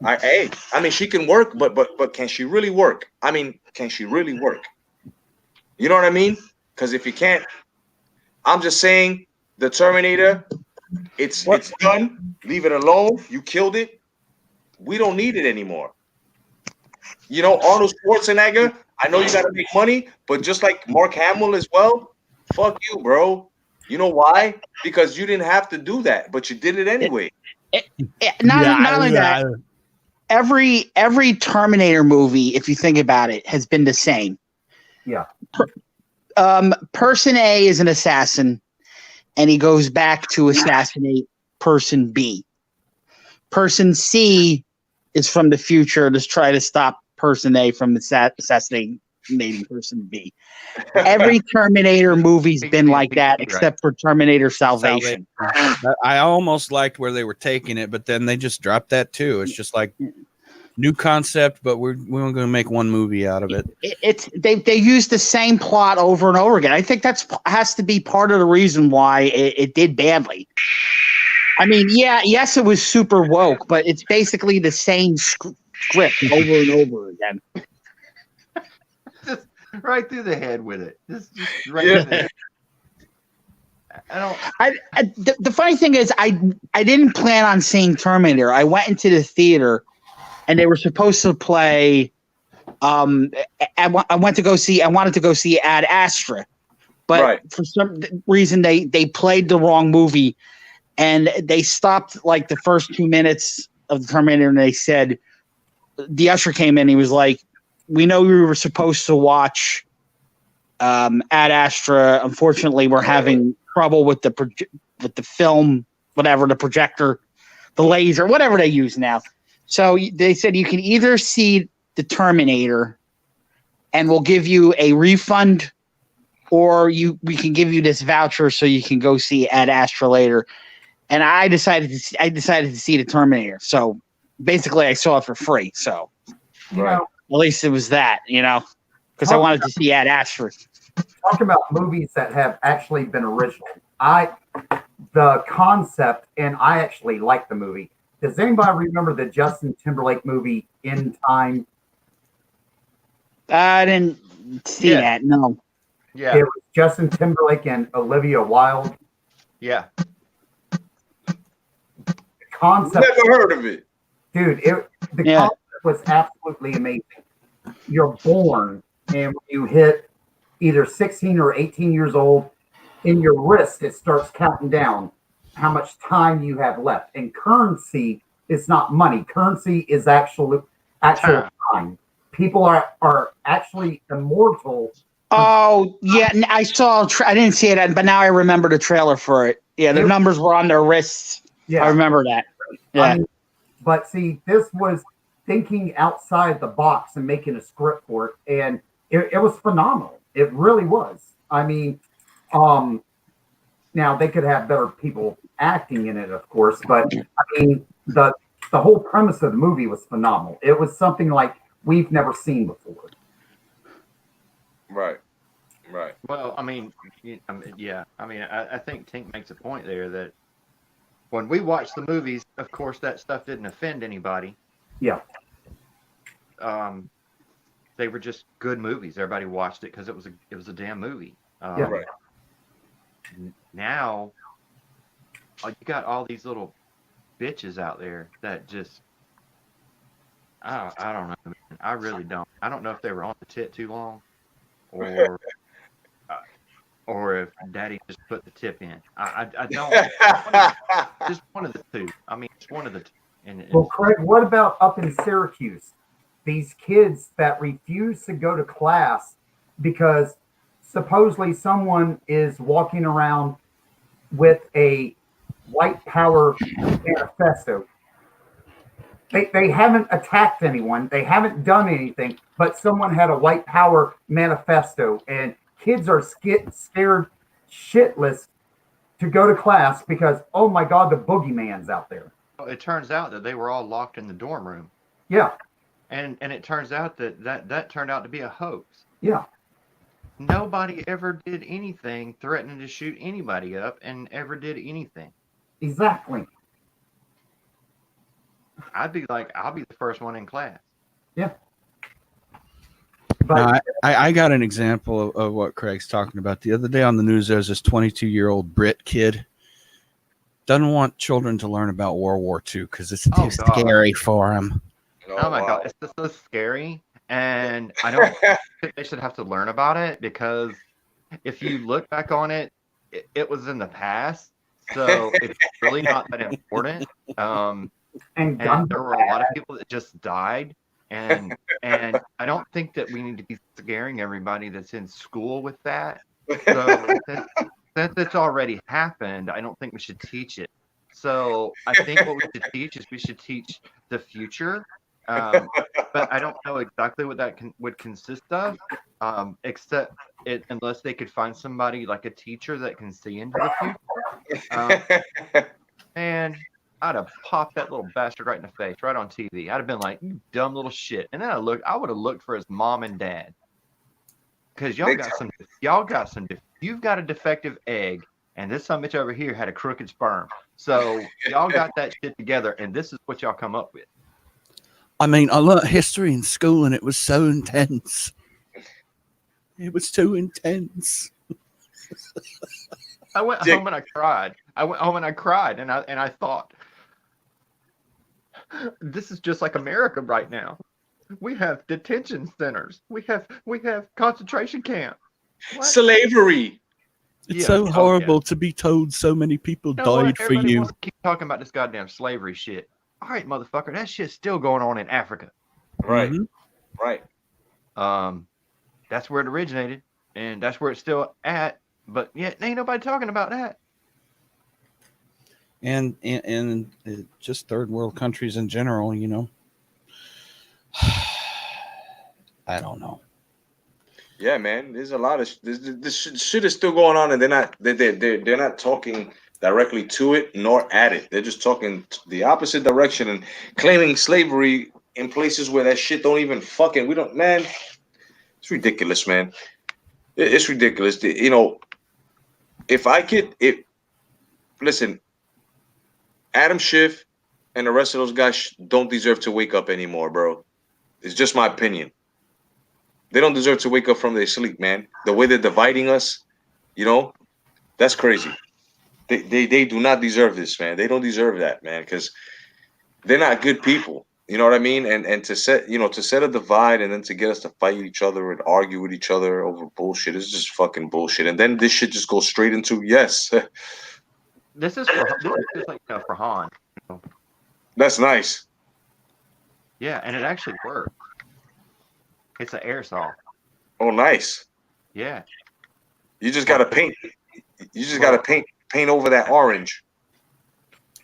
I mean, she can work, but can she really work? I mean, can she really work? You know what I mean? Because if you can't, I'm just saying, the Terminator, it's done. Leave it alone. You killed it. We don't need it anymore. You know, Arnold Schwarzenegger, I know you got to make money, but just like Mark Hamill as well, fuck you, bro. You know why? Because you didn't have to do that, but you did it anyway. Not only that, every Terminator movie, if you think about it, has been the same. Yeah. Person A is an assassin, and he goes back to assassinate person B. Person C is from the future to try to stop person A from assassinating person B. Every Terminator movie's been like that, except for Terminator Salvation. I almost liked where they were taking it, but then they just dropped that too. It's just like new concept, but we're going to make one movie out of it. They use the same plot over and over again. I think has to be part of the reason why it did badly. I mean, yes, it was super woke, but it's basically the same script over and over again. Just right through the head with it. Just right through the head. The funny thing is, I didn't plan on seeing Terminator. I went into the theater, and they were supposed to play. I wanted to go see Ad Astra, but for some reason they played the wrong movie, and they stopped like the first 2 minutes of the Terminator, and they said, the usher came in. He was like, "We know we were supposed to watch Ad Astra. Unfortunately, we're having trouble with the film, whatever, the projector, the laser, whatever they use now." So they said you can either see the Terminator, and we'll give you a refund, or we can give you this voucher so you can go see Ad Astra later. And I decided to see the Terminator. So basically, I saw it for free. So You know, at least it was that, because I wanted to see Ad Astra. talk about movies that have actually been original. The concept, and I actually like the movie. Does anybody remember the Justin Timberlake movie In Time? I didn't see that. No. Yeah. It was Justin Timberlake and Olivia Wilde. Yeah. The concept, Never heard of it. dude. The concept was absolutely amazing. You're born, and when you hit either 16 or 18 years old, in your wrist it starts counting down how much time you have left. And currency is not money. Currency is actual time. People are actually immortal. Oh, yeah. I saw. I didn't see it, but now I remember the trailer for it. Yeah, the numbers were on their wrists. Yeah, I remember that. Yeah. I mean, but see, this was thinking outside the box and making a script for it, and it was phenomenal. It really was. I mean, now they could have better people acting in it, of course, but I mean, the whole premise of the movie was phenomenal. It was something like we've never seen before. Right. Well, I mean, yeah. I mean, I think Tink makes a point there that when we watched the movies, of course, that stuff didn't offend anybody. Yeah. They were just good movies. Everybody watched it because it was a damn movie. Yeah. Right. Now, you got all these little bitches out there that just, I don't know. Man. I really don't. I don't know if they were on the tit too long, or if Daddy just put the tip in. I don't. Just one of the two. I mean, it's one of the two. And Well, Craig, what about up in Syracuse? These kids that refuse to go to class because supposedly someone is walking around with a white power manifesto. They haven't attacked anyone. They haven't done anything, but someone had a white power manifesto, and kids are scared shitless to go to class because, oh my God, the boogeyman's out there. it turns out that they were all locked in the dorm room. Yeah. And it turns out that turned out to be a hoax. Yeah. Nobody ever did anything threatening to shoot anybody up and ever did anything. Exactly. I'd be like, I'll be the first one in class. Yeah. But I got an example of what Craig's talking about. The other day on the news, there's this 22-year-old Brit kid. Doesn't want children to learn about World War II because it's too scary for him. Oh my God, it's just so scary. And I don't think they should have to learn about it because if you look back on it, it was in the past. So it's really not that important. And there were a lot of people that just died. And I don't think that we need to be scaring everybody that's in school with that. So since it's already happened, I don't think we should teach it. So I think what we should teach is we should teach the future. But I don't know exactly what that would consist of, except unless they could find somebody like a teacher that can see into the future. And I'd have popped that little bastard right in the face, right on TV. I'd have been like, "You dumb little shit," and then I would have looked for his mom and dad, because y'all got some. You've got a defective egg, and this son bitch over here had a crooked sperm. So y'all got that shit together, and this is what y'all come up with. I mean, I learned history in school, and it was so intense. It was too intense. I went home and I cried. And I thought, this is just like America right now. We have detention centers. We have concentration camps. What? Slavery. It's so horrible to be told so many people died for you. Keep talking about this goddamn slavery shit. All right, motherfucker, that shit's still going on in Africa. Right. Mhm. Right. That's where it originated, and that's where it's still at. But yet, ain't nobody talking about that. And just third world countries in general, you know. I don't know. Yeah, man. There's a lot of this shit is still going on, and they're not talking directly to it nor at it. They're just talking the opposite direction and claiming slavery in places where that shit don't even fucking we don't man. It's ridiculous, man. It's ridiculous. You know, if I could, if listen, Adam Schiff and the rest of those guys don't deserve to wake up anymore, bro. It's just my opinion. They don't deserve to wake up from their sleep, man. The way they're dividing us, you know, that's crazy. They do not deserve this, man. They don't deserve that, man, because they're not good people. You know what I mean? And to set to set a divide and then to get us to fight each other and argue with each other over bullshit is just fucking bullshit. And then this shit just goes straight into yes, This is just like for Han. You know? that's nice. Yeah, and it actually worked. It's an airsoft. Oh, nice. Yeah. You just Well, gotta paint. You just well, gotta paint over that orange.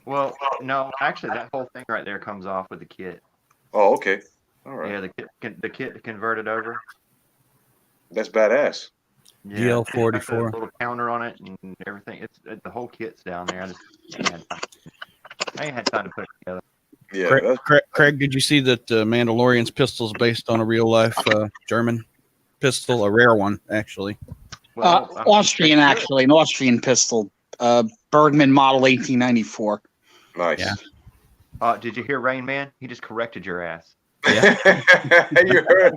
well, no, actually, that whole thing right there comes off with the kit. Oh, okay. All right. Yeah, the kit converted over. That's badass. Yeah, it's got the DL44. little counter on it and everything. The whole kit's down there. I ain't had time to put it together. Yeah. Craig, did you see that Mandalorian's pistol is based on a real life German pistol, a rare one, actually? Well, Austrian, actually, an Austrian pistol. Bergman model 1894. Nice. Yeah. Did you hear Rain Man? He just corrected your ass. Yeah. You heard.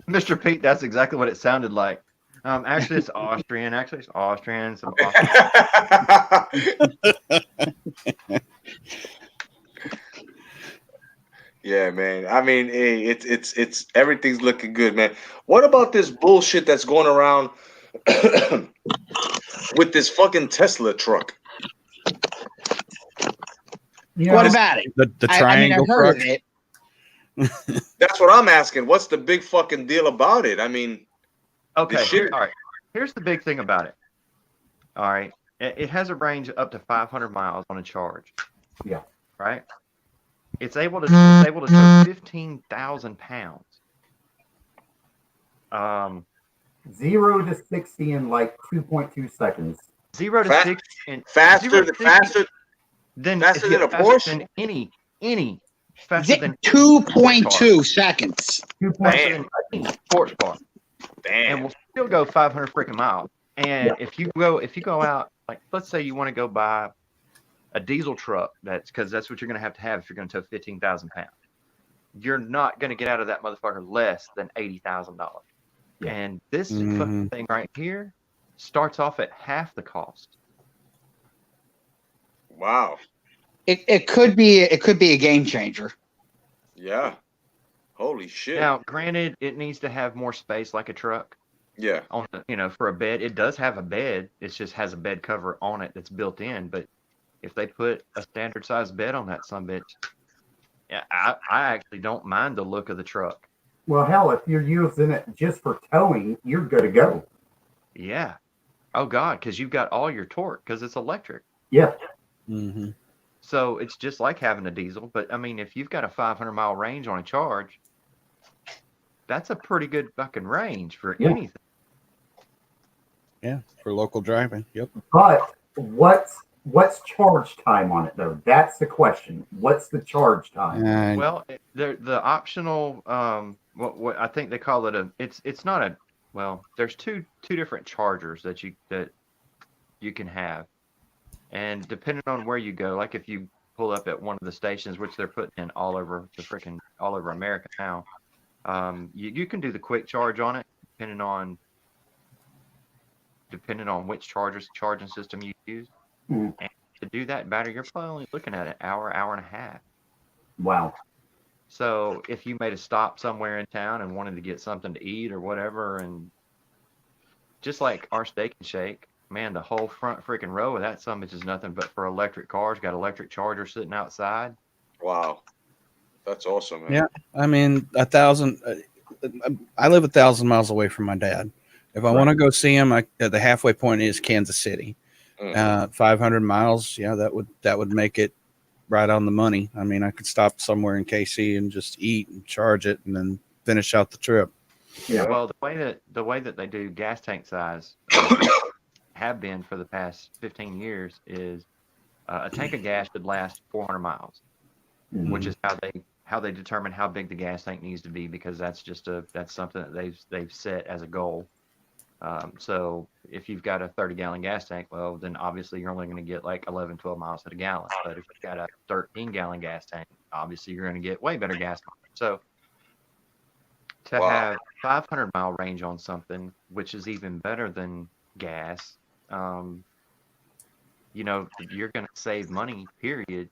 Mr. Pete, that's exactly what it sounded like. Actually, it's Austrian. Some Austrian. Yeah, man. I mean, hey, it's everything's looking good, man. What about this bullshit that's going around with this fucking Tesla truck? You know, What about it? The I mean, I triangle heard truck. of it. That's what I'm asking. What's the big fucking deal about it? I mean, Okay, this shit. all right. Here's the big thing about it. All right, it has a range up to 500 miles on a charge. Yeah. Right. It's able to tow 15,000 pounds. 0 to 60 in like 2.2 seconds. 0 to 60 and Faster 0 to than 60 faster. than faster than a Porsche? than any faster than 2.2 seconds. 2.2 faster than any sports car, and Damn. will still go 500 freaking miles. And if you go out, like let's say you want to go buy a diesel truck, because that's what you're going to have if you're going to tow 15,000 pounds. You're not going to get out of that motherfucker less than $80,000. Yeah. And this fucking thing right here starts off at half the cost. Wow. It could be a game changer. Yeah. Holy shit. Now, granted, it needs to have more space like a truck. Yeah. On the, for a bed. It does have a bed. It just has a bed cover on it that's built in. But if they put a standard sized bed on that sumbitch, I actually don't mind the look of the truck. Well, hell, if you're using it just for towing, you're good to go. Yeah. Oh God, because you've got all your torque because it's electric. Yeah. Mm-hmm. So it's just like having a diesel. But I mean, if you've got a 500-mile range on a charge, that's a pretty good fucking range for anything. Yeah, for local driving. Yep. But what's charge time on it though? That's the question. What's the charge time? Well, the optional what I think they call it it's not a there's two different chargers that you can have, and depending on where you go, like if you pull up at one of the stations, which they're putting in all over America now, you can do the quick charge on it depending on which charging system you use. Mm. And to do that battery, you're probably only looking at an hour and a half. Wow. So if you made a stop somewhere in town and wanted to get something to eat or whatever, and just like our Steak and Shake, man, the whole front freaking row of that summit is nothing but for electric cars. Got electric chargers sitting outside. Wow. That's awesome, man. Yeah. I mean, 1,000. I live 1,000 miles away from my dad. If I want to go see him, the halfway point is Kansas City. 500 miles. Yeah, that would make it right on the money. I mean, I could stop somewhere in KC and just eat and charge it, and then finish out the trip. Yeah. Well, the way that they do gas tank size have been for the past 15 years is a tank of gas should last 400 miles, which is how they determine how big the gas tank needs to be, because that's something that they've set as a goal. So if you've got a 30-gallon gas tank, well, then obviously you're only going to get like 11, 12 miles to the gallon. But if you've got a 13-gallon gas tank, obviously you're going to get way better gas mileage. So to have 500-mile range on something, which is even better than gas, you know, you're going to save money, period,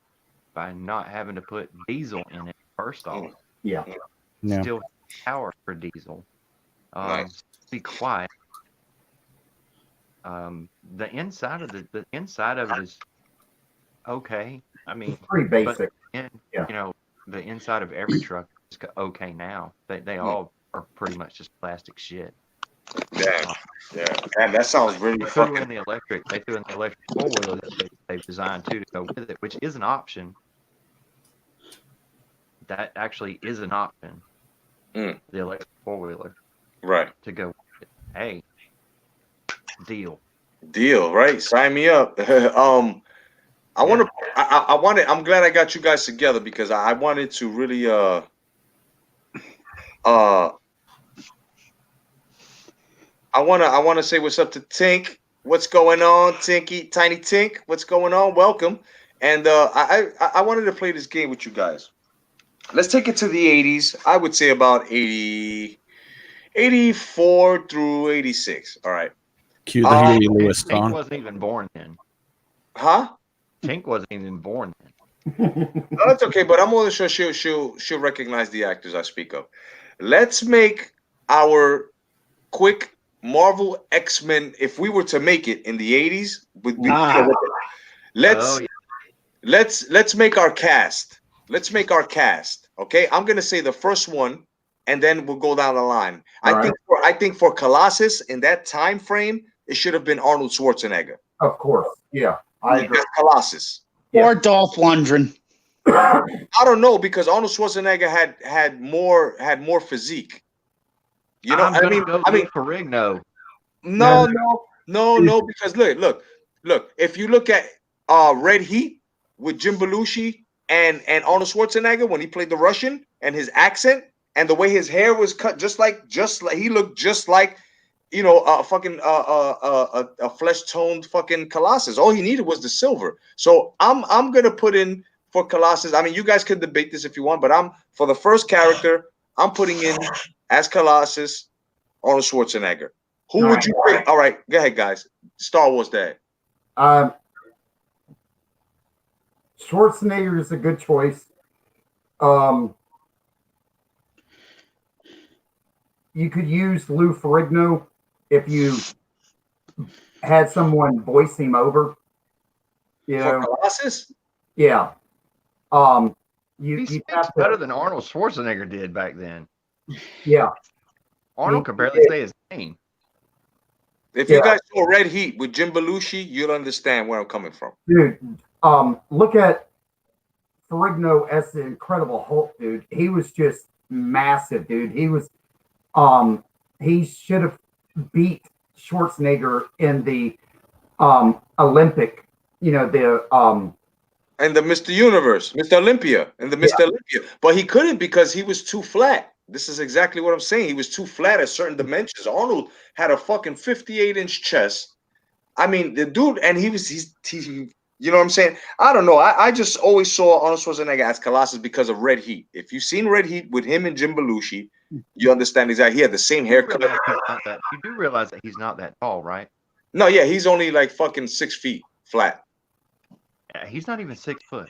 by not having to put diesel in it first off. Yeah. Still power for diesel. Nice. Be quiet. The inside of the inside of it is okay. I mean, It's pretty basic. you know, the inside of every truck is okay now. They all are pretty much just plastic shit. Yeah. And that sounds really They fucking. threw in the electric 4-wheeler that they've designed too to go with it, which is an option. That actually is an option. The electric 4-wheeler. Right. To go with it. Hey, deal, right? Sign me up. I'm glad I got you guys together, because I wanted to really I wanna say what's up to Tink. What's going on, Tinky? Tiny Tink, what's going on? Welcome. And I wanted to play this game with you guys. Let's take it to the 80s. I would say about 84 through 86. All right. Cue the Huey Lewis Tink song. wasn't even born then. Huh? Tink wasn't even born then. No, that's okay, but I'm almost sure she'll recognize the actors I speak of. Let's make our quick Marvel X-Men. If we were to make it in the 80s, let's make our cast. Let's make our cast. Okay, I'm gonna say the first one, and then we'll go down the line. I think for Colossus in that time frame, it should have been Arnold Schwarzenegger. Of course. Yeah. I agree. Colossus. Or Dolph Lundgren. I don't know, because Arnold Schwarzenegger had more physique. You know, I mean, Ferrigno. No, because look. If you look at Red Heat with Jim Belushi and Arnold Schwarzenegger when he played the Russian, and his accent and the way his hair was cut, just like he looked just like, you know, a flesh toned fucking Colossus. All he needed was the silver. So I'm gonna put in for Colossus. I mean, you guys can debate this if you want, but for the first character, I'm putting in as Colossus Arnold Schwarzenegger. Who would you pick? All right, go ahead, guys. Star Wars Dad. Schwarzenegger is a good choice. You could use Lou Ferrigno if you had someone voice him over. You know, Colossus? Yeah. He speaks better than Arnold Schwarzenegger did back then. Yeah. Arnold could barely say his name. If you guys saw Red Heat with Jim Belushi, you'll understand where I'm coming from. Dude, look at Ferrigno as the Incredible Hulk, dude. He was just massive, dude. He was he should have beat Schwarzenegger in the Olympic, you know, the and the Mr. Universe, Mr. Olympia, and the Mr. Olympia. But he couldn't because he was too flat. This is exactly what I'm saying. He was too flat at certain dimensions. Arnold had a fucking 58-inch chest. I mean, the dude, and he's you know what I'm saying? I don't know. I just always saw Arnold Schwarzenegger as Colossus because of Red Heat. If you've seen Red Heat with him and Jim Belushi, you understand exactly. He had the same haircut. You do realize that he's not that tall, right? No, yeah, he's only like fucking 6 feet flat. Yeah, he's not even 6 foot.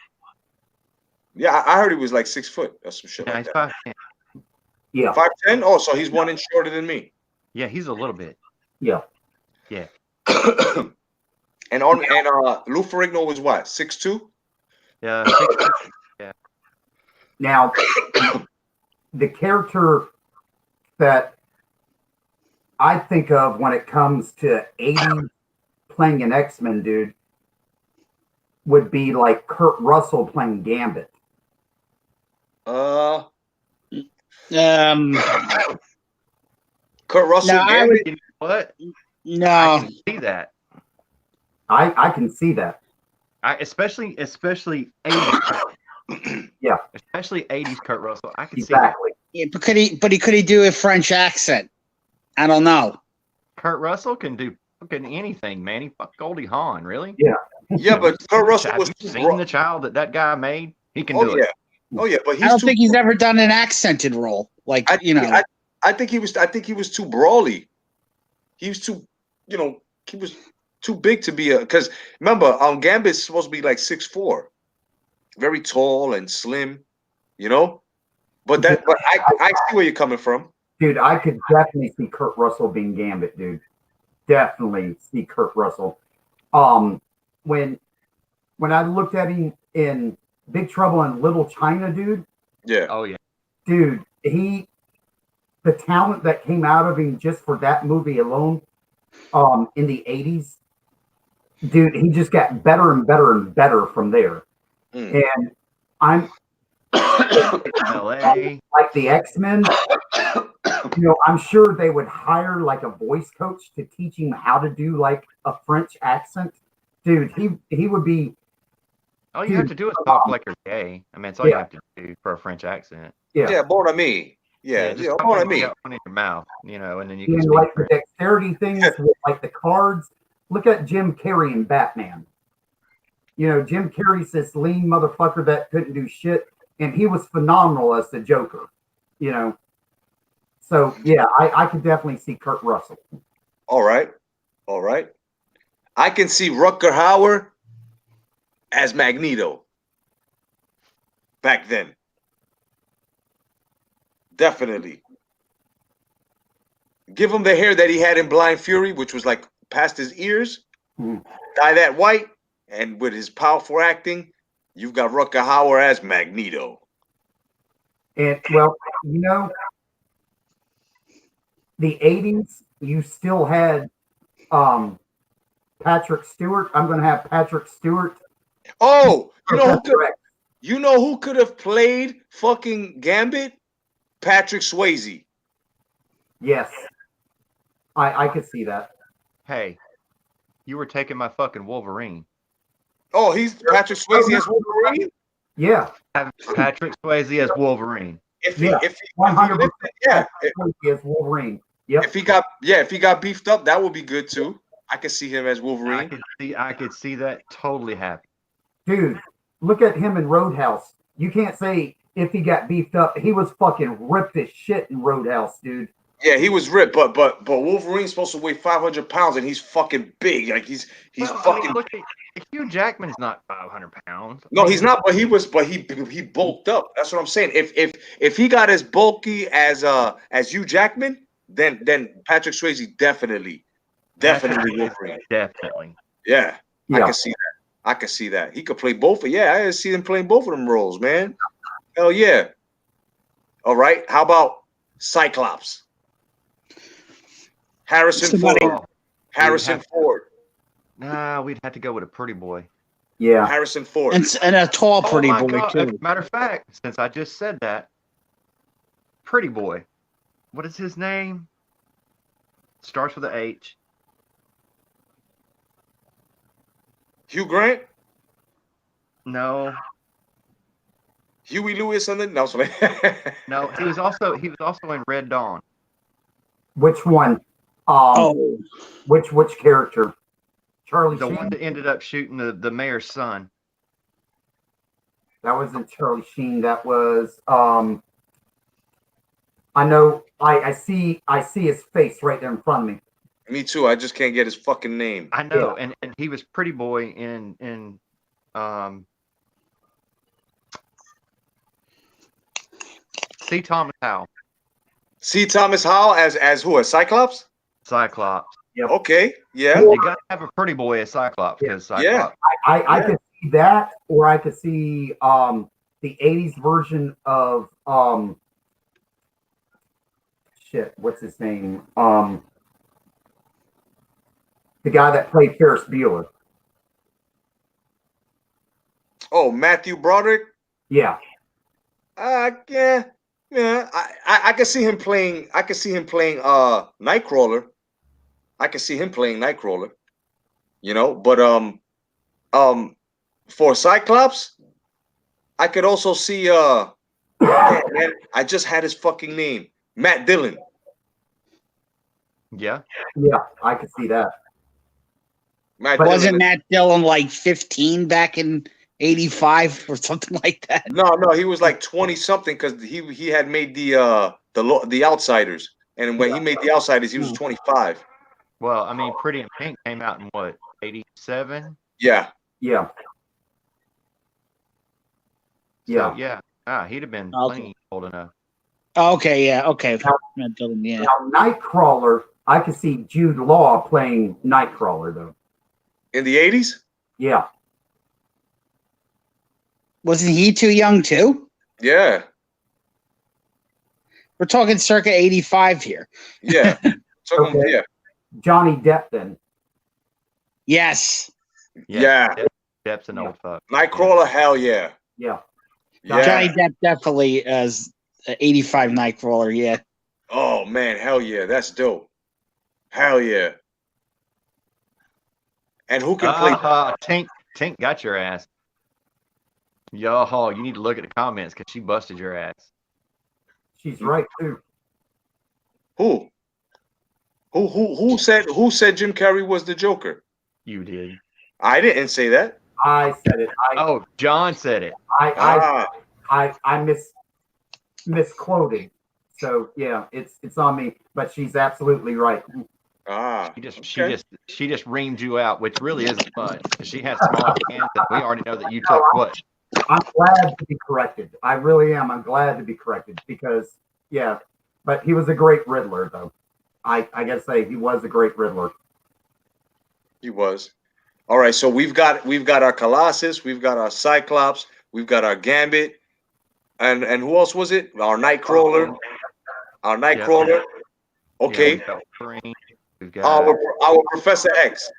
Yeah, I heard he was like 6 foot or some shit. Yeah, like he's that. 5'10". Yeah. 5'10"? Oh, so he's 1 inch shorter than me. Yeah, he's a little bit. Yeah. Yeah. And Lou Ferrigno was what? 6'2"? Yeah. 6'2". Yeah. Now, the character that I think of when it comes to 80s playing an X-Men dude would be like Kurt Russell playing Gambit. Uh, Um, Kurt Russell, No, I Gambit. You know what? I no, can see that. I can see that. Especially 80s, Yeah, especially 80s Kurt Russell. I can see that. exactly. yeah, but could he do a French accent? I don't know. Kurt Russell can do fucking anything, man. He fucked Goldie Hawn, really? Yeah. Yeah, but Kurt Russell Have was you too seen the child that guy made? He can Oh do yeah, it. oh yeah, but I he's don't too. think he's ever done an accented role. Like, I, you know, I think he was. I think he was too brawly. He was too. You know, he was too big to be a. Because remember, Gambit's supposed to be like 6'4", very tall and slim. You know, but I see where you're coming from. Dude, I could definitely see Kurt Russell being Gambit, dude. Definitely see Kurt Russell. When I looked at him in Big Trouble in Little China, dude, Yeah. Oh yeah. dude, the talent that came out of him just for that movie alone, in the 80s, dude, he just got better and better and better from there. Mm. And I'm LA. like the X-Men, I'm sure they would hire like a voice coach to teach him how to do like a French accent. Dude, he would be. All you have to do is talk like you're gay. I mean, it's all you have to do for a French accent. Yeah. Yeah, bon ami. Yeah, just yeah, talk bon like you ami. got one in your mouth, and then you can And speak like the French. dexterity things with like the cards. Look at Jim Carrey in Batman. Jim Carrey's this lean motherfucker that couldn't do shit, and he was phenomenal as the Joker. So yeah, I could definitely see Kurt Russell. All right, all right. I can see Rutger Hauer as Magneto. Back then, definitely. Give him the hair that he had in Blind Fury, which was like past his ears. Dye that white, and with his powerful acting, you've got Rutger Hauer as Magneto. And well, the 80s, you still had Patrick Stewart. I'm going to have Patrick Stewart. Oh, you know who could have played fucking Gambit? Patrick Swayze. Yes, I could see that. Hey, you were taking my fucking Wolverine. Oh, he's Patrick Swayze as Wolverine. Yeah, Have Patrick Swayze as Wolverine. If he 100%. yeah, As Wolverine. Yep. if he got beefed up, that would be good too. I could see him as Wolverine. I could see that totally happen. Dude, look at him in Roadhouse. You can't say if he got beefed up. He was fucking ripped as shit in Roadhouse, dude. Yeah, he was ripped, but Wolverine's supposed to weigh 500 pounds, and he's fucking big. Like he's fucking. I mean, look, Hugh Jackman's not 500 pounds. No, he's not. But he bulked up. That's what I'm saying. If he got as bulky as Hugh Jackman, then Patrick Swayze definitely Wolverine. Definitely. Yeah, I Yeah. can see that. I can see that. He could play both. Yeah, I see him playing both of them roles, man. Hell yeah. All right. How about Cyclops? Harrison Ford. Nah, we'd have to go with a pretty boy. Yeah. Harrison Ford. and a tall, pretty my boy God. too. Matter of fact, since I just said that, pretty boy. What is his name? Starts with a H. Hugh Grant? No, Huey Lewis something? No, sorry. no. He was also in Red Dawn. Which one? Oh, Which character? Charlie The Sheen? one that ended up shooting the mayor's son. That wasn't Charlie Sheen. That was I know. I see his face right there in front of me. Me too. I just can't get his fucking name. I know, and he was pretty boy in C. Thomas Howell, C. Thomas Howell as who? As Cyclops? Cyclops. Okay. Yeah. You got to have a pretty boy as Cyclops because Cyclops. I could see that, or I could see the '80s version of shit. What's his name? The guy that played Ferris Bueller. Oh, Matthew Broderick. Yeah, Yeah, yeah. I can see him playing. I can see him playing Nightcrawler. I can see him playing Nightcrawler. You know, but for Cyclops, I could also see man, I just had his fucking name. Matt Dillon. Yeah. yeah, I could see that. Matt But Wasn't Dillon. Matt Dillon like 15 back in 85 or something like that? No, he was like 20 something because he had made the Outsiders. And when he made the Outsiders, he was 25. Well, I mean, Pretty in Pink came out in what, 87? Yeah. Yeah, So, yeah. he'd have been Okay. plenty old enough. Okay, yeah, okay. Matt Dillon, yeah. Now, Nightcrawler, I could see Jude Law playing Nightcrawler though. In the 80s? Yeah, Wasn't he too young too? Yeah. We're talking circa 85 here. Yeah. Okay. Yeah. Johnny Depp then. Yes. Yeah. Depp's an old fuck. Nightcrawler, hell yeah. Yeah, Yeah. Johnny Depp definitely as 85 Nightcrawler, yeah. Oh man, hell yeah. That's dope. Hell yeah. And who can play Tink got your ass. Yo, you need to look at the comments because she busted your ass. she's right too. who? Who said Jim Carrey was the Joker? You did. I didn't say that. I said it. Oh, John said it. I misquoted. So yeah, it's on me. But she's absolutely right. She just reamed you out, which really isn't much because she had smaller hands, and we already know that you took what. I'm glad to be corrected. I really am. I'm glad to be corrected because yeah, but he was a great Riddler though. I gotta say he was a great Riddler. He was. All right, so we've got our Colossus, we've got our Cyclops, we've got our Gambit, and who else was it? Our Nightcrawler. Our Nightcrawler. Yeah, Okay. we've got Wolverine, we've got Our Professor X.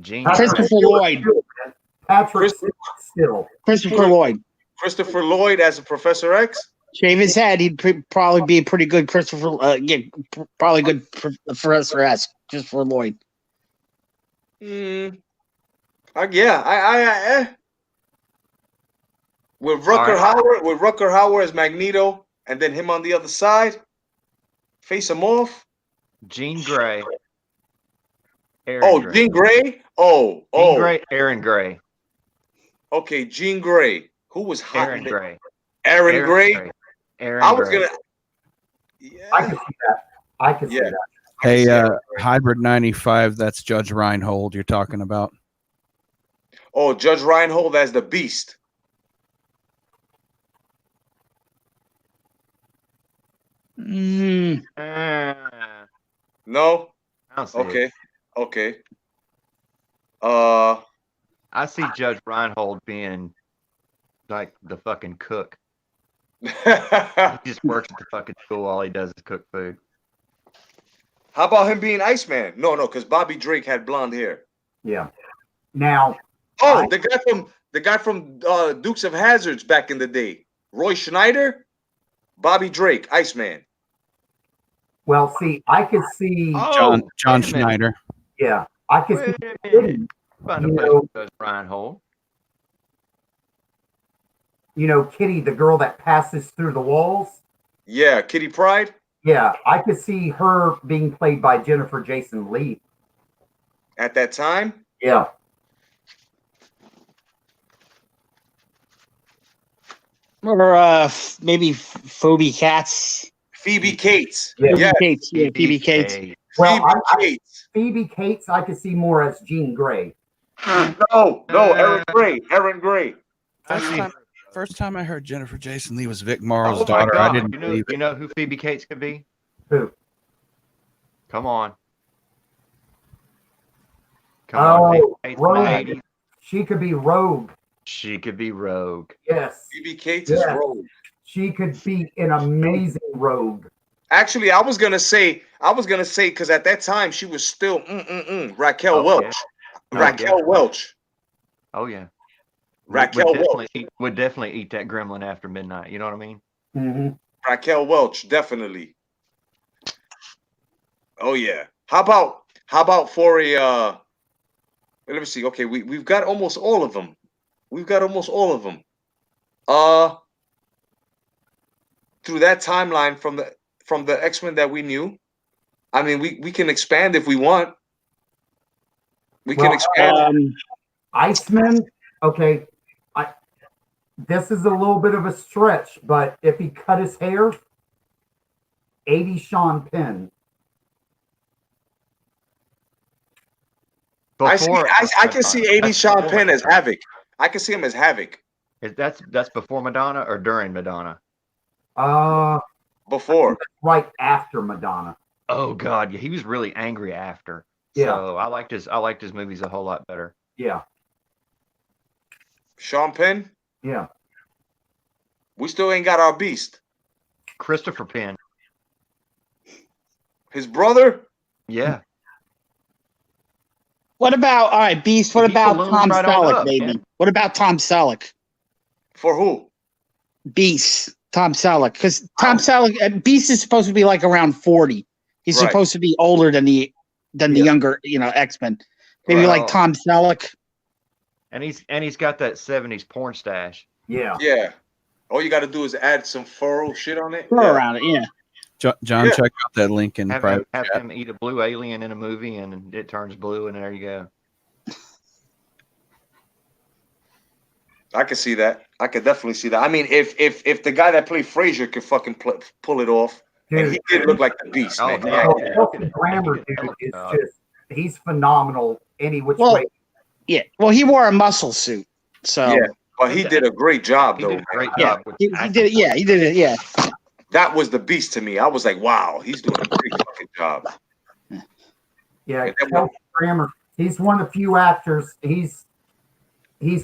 Gene. Christopher Lloyd. Patrick Still. Christopher Lloyd. Christopher Lloyd as a Professor X. Shave his head, he'd probably be a pretty good Christopher. Probably good Professor S. Christopher Lloyd. Yeah. With Rutger Hauer as Magneto, and then him on the other side, face him off. Jean Grey. Jean Grey. Jean Grey. Aaron Grey. Okay, Jean Grey. Who was hot? Aaron Grey. Aaron Grey. Aaron I was Grey. gonna. Yeah. I can see that. I can see that. Hey, Hybrid 95, that's Judge Reinhold you're talking about. Oh, Judge Reinhold as the Beast. Mm. No. I don't see Okay. it. Okay. I see Judge Reinhold being like the fucking cook. He just works at the fucking school. All he does is cook food. How about him being Iceman? No, because Bobby Drake had blonde hair. Yeah. Now. Oh, the guy from Dukes of Hazzards back in the day, Roy Schneider, Bobby Drake, Iceman. Well, see, I could see. John Schneider. Yeah, I could Wait see. a minute. Find a You place know- for Judge Reinhold. You know, Kitty, the girl that passes through the walls. Yeah, Kitty Pryde. Yeah, I could see her being played by Jennifer Jason Leigh. At that time. Yeah. Or maybe Phoebe Cates. Phoebe Cates. Yeah. Yeah. Cates. Yeah, Phoebe Cates. Well, Phoebe Cates. Phoebe Cates, I could see more as Jean Grey. No, Aaron Gray. Aaron Gray. First time I heard Jennifer Jason Leigh was Vic Morrow's Oh my daughter. God. I didn't you believe it. know who Phoebe Cates could be? Who? Come on. Come on. Phoebe Cates from the Rogue. 80s. She could be Rogue. She could be Rogue. Yes. BB Cates is Yes. Rogue. She could be an amazing rogue. Actually, I was gonna say, because at that time she was still Raquel Oh, Welch. yeah. Raquel Welch. Oh yeah. Raquel Welch. Would definitely eat that gremlin after midnight. You know what I mean? Mm-hmm. Raquel Welch, definitely. Oh yeah. How about for a let me see. Okay, we've got almost all of them. We've got almost all of them. Through that timeline from the X-Men that we knew. I mean, we can expand if we want. We can expand. Iceman, okay. This is a little bit of a stretch, but if he cut his hair, 80 Sean Penn. I can see 80 Sean Penn as Havoc. I can see him as Havoc. That's before Madonna or during Madonna? Before. Right after Madonna. Oh God, yeah, he was really angry after. Yeah. So I liked his movies a whole lot better. Yeah. Sean Penn? Yeah. We still ain't got our Beast. Christopher Penn. His brother? Yeah. What about all right, Beast? What He about balloons Tom right on Selleck, up, baby? man. What about Tom Selleck? For who? Beast, Tom Selleck, because Tom Selleck, Beast is supposed to be like around 40. He's Right. supposed to be older than the younger, X-Men. Maybe Right. like Tom Selleck. And he's got that 70s porn stash. Yeah. Yeah. All you got to do is add some furrow shit on it. Throw Yeah. around it, yeah. John, Yeah. check out that link in Have private him chat. eat a blue alien in a movie, and it turns blue, and there you go. I can see that. I could definitely see that. I mean, if the guy that played Frazier could fucking pull it off, and he did look like the Beast, Oh, man. yeah. Kelsey Grammer, dude, is he's phenomenal any which Well, way. Yeah. Well, he wore a muscle suit, so Yeah. But he did a great job, He though. did a great yeah, job. with he acting. did it. Yeah, he did it. Yeah. That was the Beast to me. I was like, wow, he's doing a great fucking job. Yeah, And then Kelsey Grammer. He's one of the few actors. He's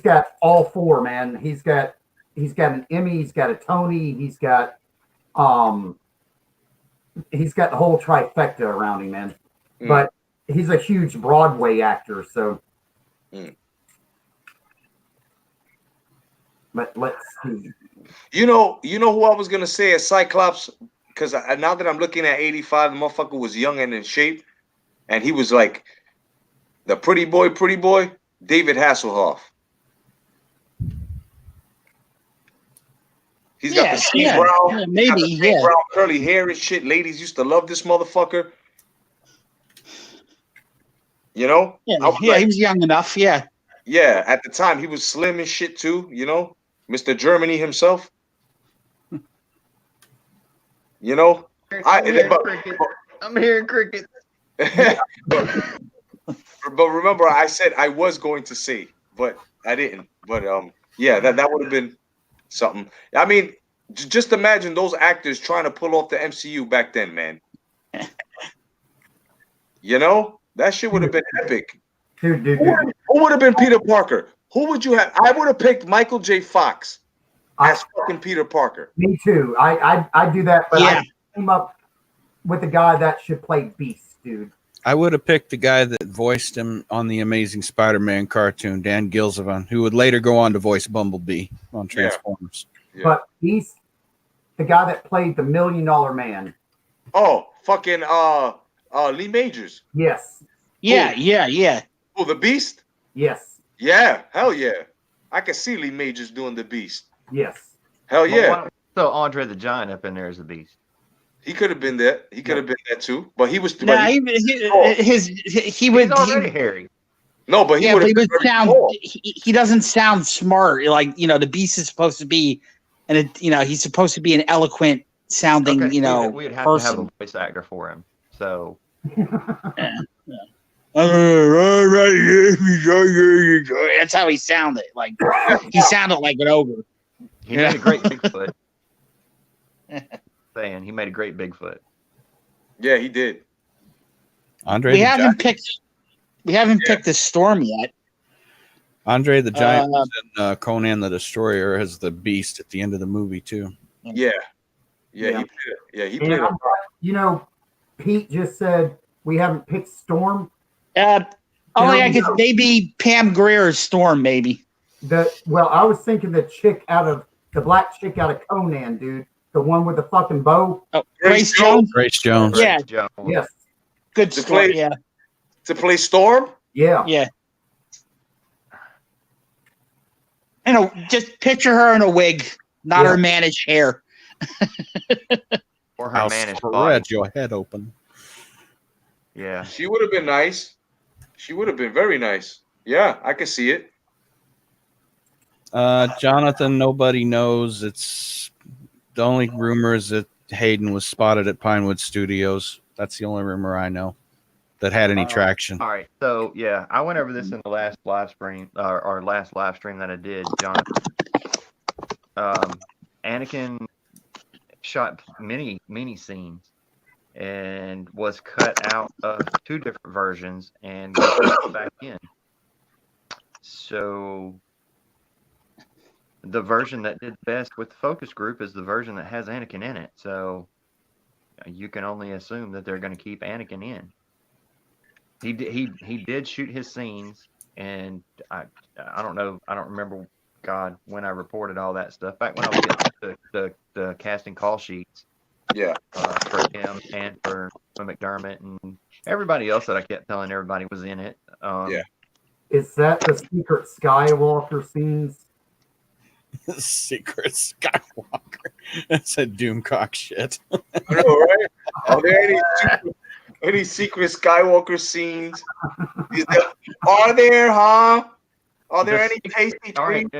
got all four, man. He's got an Emmy. He's got a Tony. He's got the whole trifecta around him, man. Mm. But he's a huge Broadway actor, so. Mm. But let's see. You know who I was gonna say as Cyclops, because now that I'm looking at 85, the motherfucker was young and in shape, and he was like the pretty boy, David Hasselhoff. He's got the Steve Brown, yeah, he's got maybe, the Steve yeah. Brown curly hair and shit. Ladies used to love this motherfucker. You know? Yeah, I was yeah, like, he was young enough. Yeah. yeah, at the time he was slim and shit too, you know? Mr. Germany himself. You know? I'm hearing cricket. but remember, I said I was going to say, but I didn't. But yeah, that would have been something. I mean, just imagine those actors trying to pull off the MCU back then, man. You know, that shit would have been epic. Dude. Who would have been Peter Parker? Who would you have? I would have picked Michael J. Fox as fucking Peter Parker. Me too. I do that, but Yeah. I came up with the guy that should play Beast, dude. I would have picked the guy that voiced him on the Amazing Spider-Man cartoon, Dan Gilzevan, who would later go on to voice Bumblebee on Transformers. Yeah. But he's the guy that played the $1 Million Man. Oh, fucking Lee Majors. Yes. Yeah. Oh, the Beast? Yes. Yeah, hell yeah. I can see Lee Majors doing the Beast. Yes. Hell yeah. Well, so Andre the Giant up in there as the Beast. He could have been there. He could have been there too. But he was No, but he would. He's already hairy. no, but he Yeah, would but have he been would very sound. tall. He doesn't sound smart. Like the Beast is supposed to be, and he's supposed to be an eloquent sounding, Okay, we'd have person. to have a voice actor for him. So That's how he sounded. Like he sounded like an ogre. he made a great Bigfoot. Saying he made a great Bigfoot. Yeah, he did. Andre We the haven't Giant. picked. We haven't picked the Storm yet. Andre the Giant was in Conan the Destroyer as the Beast at the end of the movie too. Yeah. Yeah. He And played. you know, Pete just said we haven't picked Storm. Only I could maybe Pam Grier's Storm, maybe. Well, I was thinking the black chick out of Conan, dude. The one with the fucking bow. Oh, Grace Jones. Grace Jones. Yeah. Yes. Good To story. play- Yeah. To play Storm? Yeah. Yeah. Just picture her in a wig, not her managed hair. Or her I'll managed spread body. your head open. Yeah. She would have been nice. She would have been very nice. Yeah, I can see it. Jonathan, nobody knows. It's the only rumor is that Hayden was spotted at Pinewood Studios. That's the only rumor I know that had any traction. All right. So yeah, I went over this in the last live stream, or last live stream that I did, Jonathan. Anakin shot many scenes and was cut out of 2 different versions and was put back in. So the version that did best with the focus group is the version that has Anakin in it. So you can only assume that they're going to keep Anakin in. He did shoot his scenes, and I don't know, I don't remember, God, when I reported all that stuff back when I was getting the casting call sheets. Yeah. For him and for McDermott and everybody else that I kept telling everybody was in it. Yeah. Is that the secret Skywalker scenes? Secret Skywalker. That's a Doomcock shit. I know, right? Are there any secret Skywalker scenes? Are there, huh? Are there any tasty treats?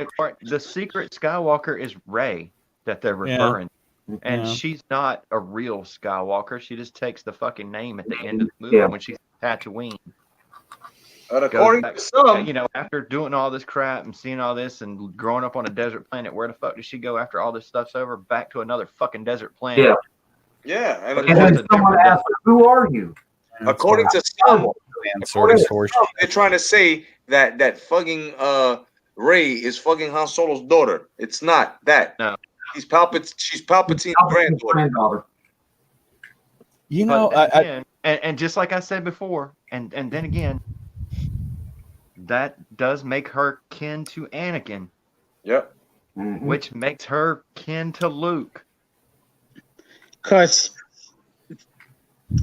The secret Skywalker is Rey that they're referring to. And she's not a real Skywalker. She just takes the fucking name at the end of the movie when she's Tatooine. But according to some, after doing all this crap and seeing all this and growing up on a desert planet, where the fuck does she go after all this stuff's over? Back to another fucking desert planet. Yeah. Yeah. And then someone asked her, who are you? According to some, they're trying to say that fucking Rey is fucking Han Solo's daughter. It's not that. No. She's Palpatine's granddaughter. You know, and just like I said before, and then again, that does make her kin to Anakin. Yep. Mm-hmm. Which makes her kin to Luke. Because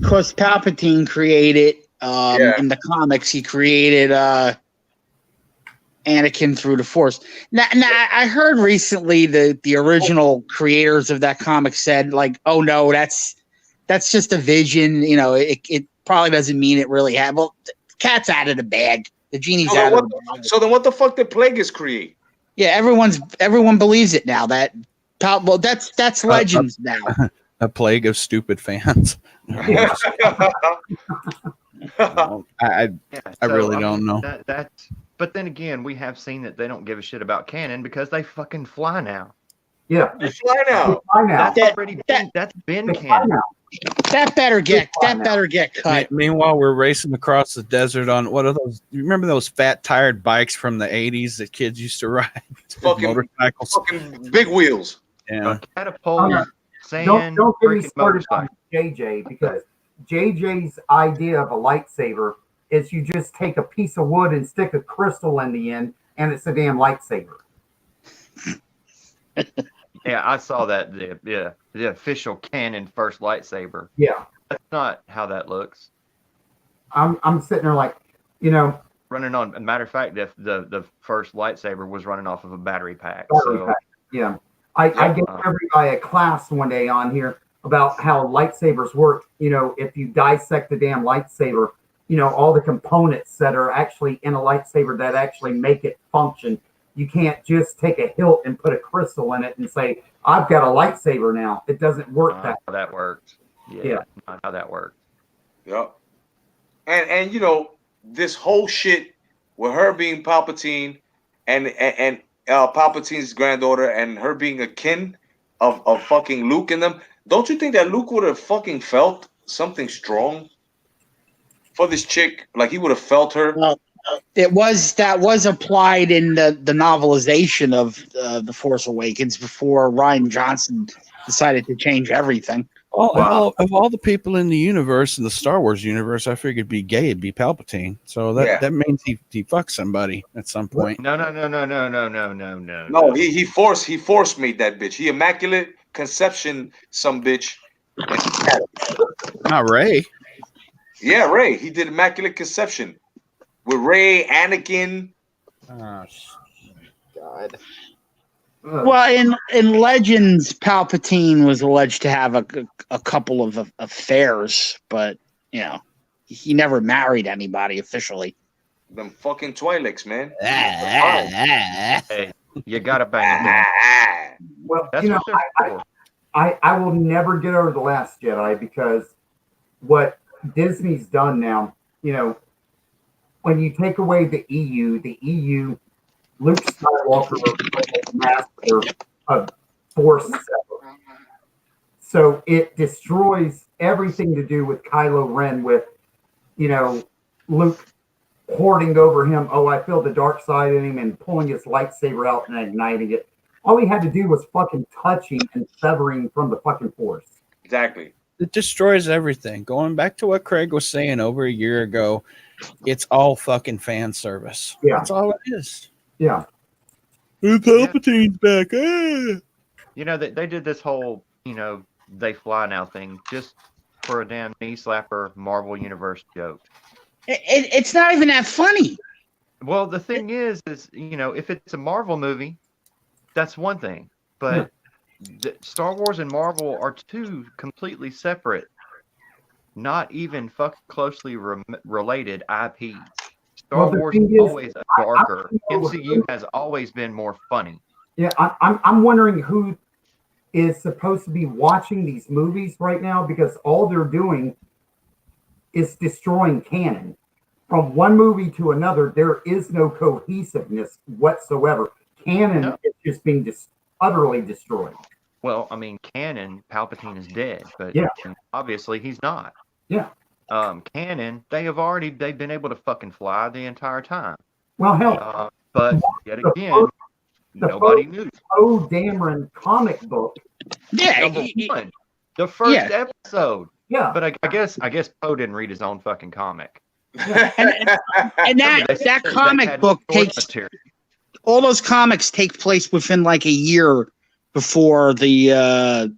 Palpatine created in the comics, he created Anakin through the Force. Now, I heard recently the original creators of that comic said, like, "Oh no, that's just a vision. It probably doesn't mean it really happened." Well, the cat's out of the bag. The genie's out of the bag. So then, what the fuck did Plagueis create? Yeah, everyone believes it now. That's legends now. A plague of stupid fans. I really don't know. But then again, we have seen that they don't give a shit about canon because they fucking fly now. Yeah, they fly now. That's been canon. That better get cut. Meanwhile, we're racing across the desert on what are those? You remember those fat tired bikes from the '80s that kids used to ride? Fucking motorcycles, fucking big wheels. Yeah. Catapult. Don't get me started on JJ, because JJ's idea of a lightsaber is you just take a piece of wood and stick a crystal in the end, and it's a damn lightsaber. Yeah, I saw that. The official canon first lightsaber. Yeah, that's not how that looks. I'm sitting there like, running on. A matter of fact, the first lightsaber was running off of a battery pack. Yeah, I gave everybody a class one day on here about how lightsabers work. If you dissect the damn lightsaber, all the components that are actually in a lightsaber that actually make it function. You can't just take a hilt and put a crystal in it and say, I've got a lightsaber now. It doesn't work how that works. Yeah, not how that works. Yep. And this whole shit with her being Palpatine and Palpatine's granddaughter and her being a kin of fucking Luke and them, don't you think that Luke would have fucking felt something strong for this chick? Like he would have felt her. Well, that was applied in the novelization of The Force Awakens before Ryan Johnson decided to change everything. Of all the people in the universe, in the Star Wars universe, I figured it'd be gay, it'd be Palpatine. So that means he fucks somebody at some point. No. No, he force made that bitch. He immaculate conception some bitch. Not Ray. Yeah, Ray. He did immaculate conception with Ray, Anakin. Oh, God. Well, in Legends, Palpatine was alleged to have a couple of affairs, but you know, he never married anybody officially. Them fucking Twi'leks, man. Hey, you gotta bang it. Well, That's you know, what they're for. I will never get over The Last Jedi because what Disney's done now, you know, when you take away the EU, Luke Skywalker was master of Force 7. So it destroys everything to do with Kylo Ren with, you know, Luke hoarding over him. Oh, I feel the dark side in him and pulling his lightsaber out and igniting it. All he had to do was fucking touching and severing from the fucking Force. Exactly. It destroys everything. Going back to what Craig was saying over a year ago, it's all fucking fan service. Yeah. That's all it is. Yeah. Palpatine's back. Ah. You know, they did this whole, you know, they fly now thing just for a damn knee slapper Marvel Universe joke. It's not even that funny. Well, the thing is, you know, if it's a Marvel movie, that's one thing. But Star Wars and Marvel are two completely separate, not even closely related IPs. Star Wars is always darker. MCU has always been more funny. Yeah, I'm wondering who is supposed to be watching these movies right now because all they're doing is destroying canon. From one movie to another, there is no cohesiveness whatsoever. Canon is just being utterly destroyed. Well, I mean, canon, Palpatine is dead, but obviously he's not. Yeah. Canon, they've been able to fucking fly the entire time. Well, hell. But yet again, nobody knew. Oh, Dameron comic book. Yeah. Number one, the first episode. Yeah. But I guess Poe didn't read his own fucking comic. Yeah. And that comic book takes all those comics take place within like a year before the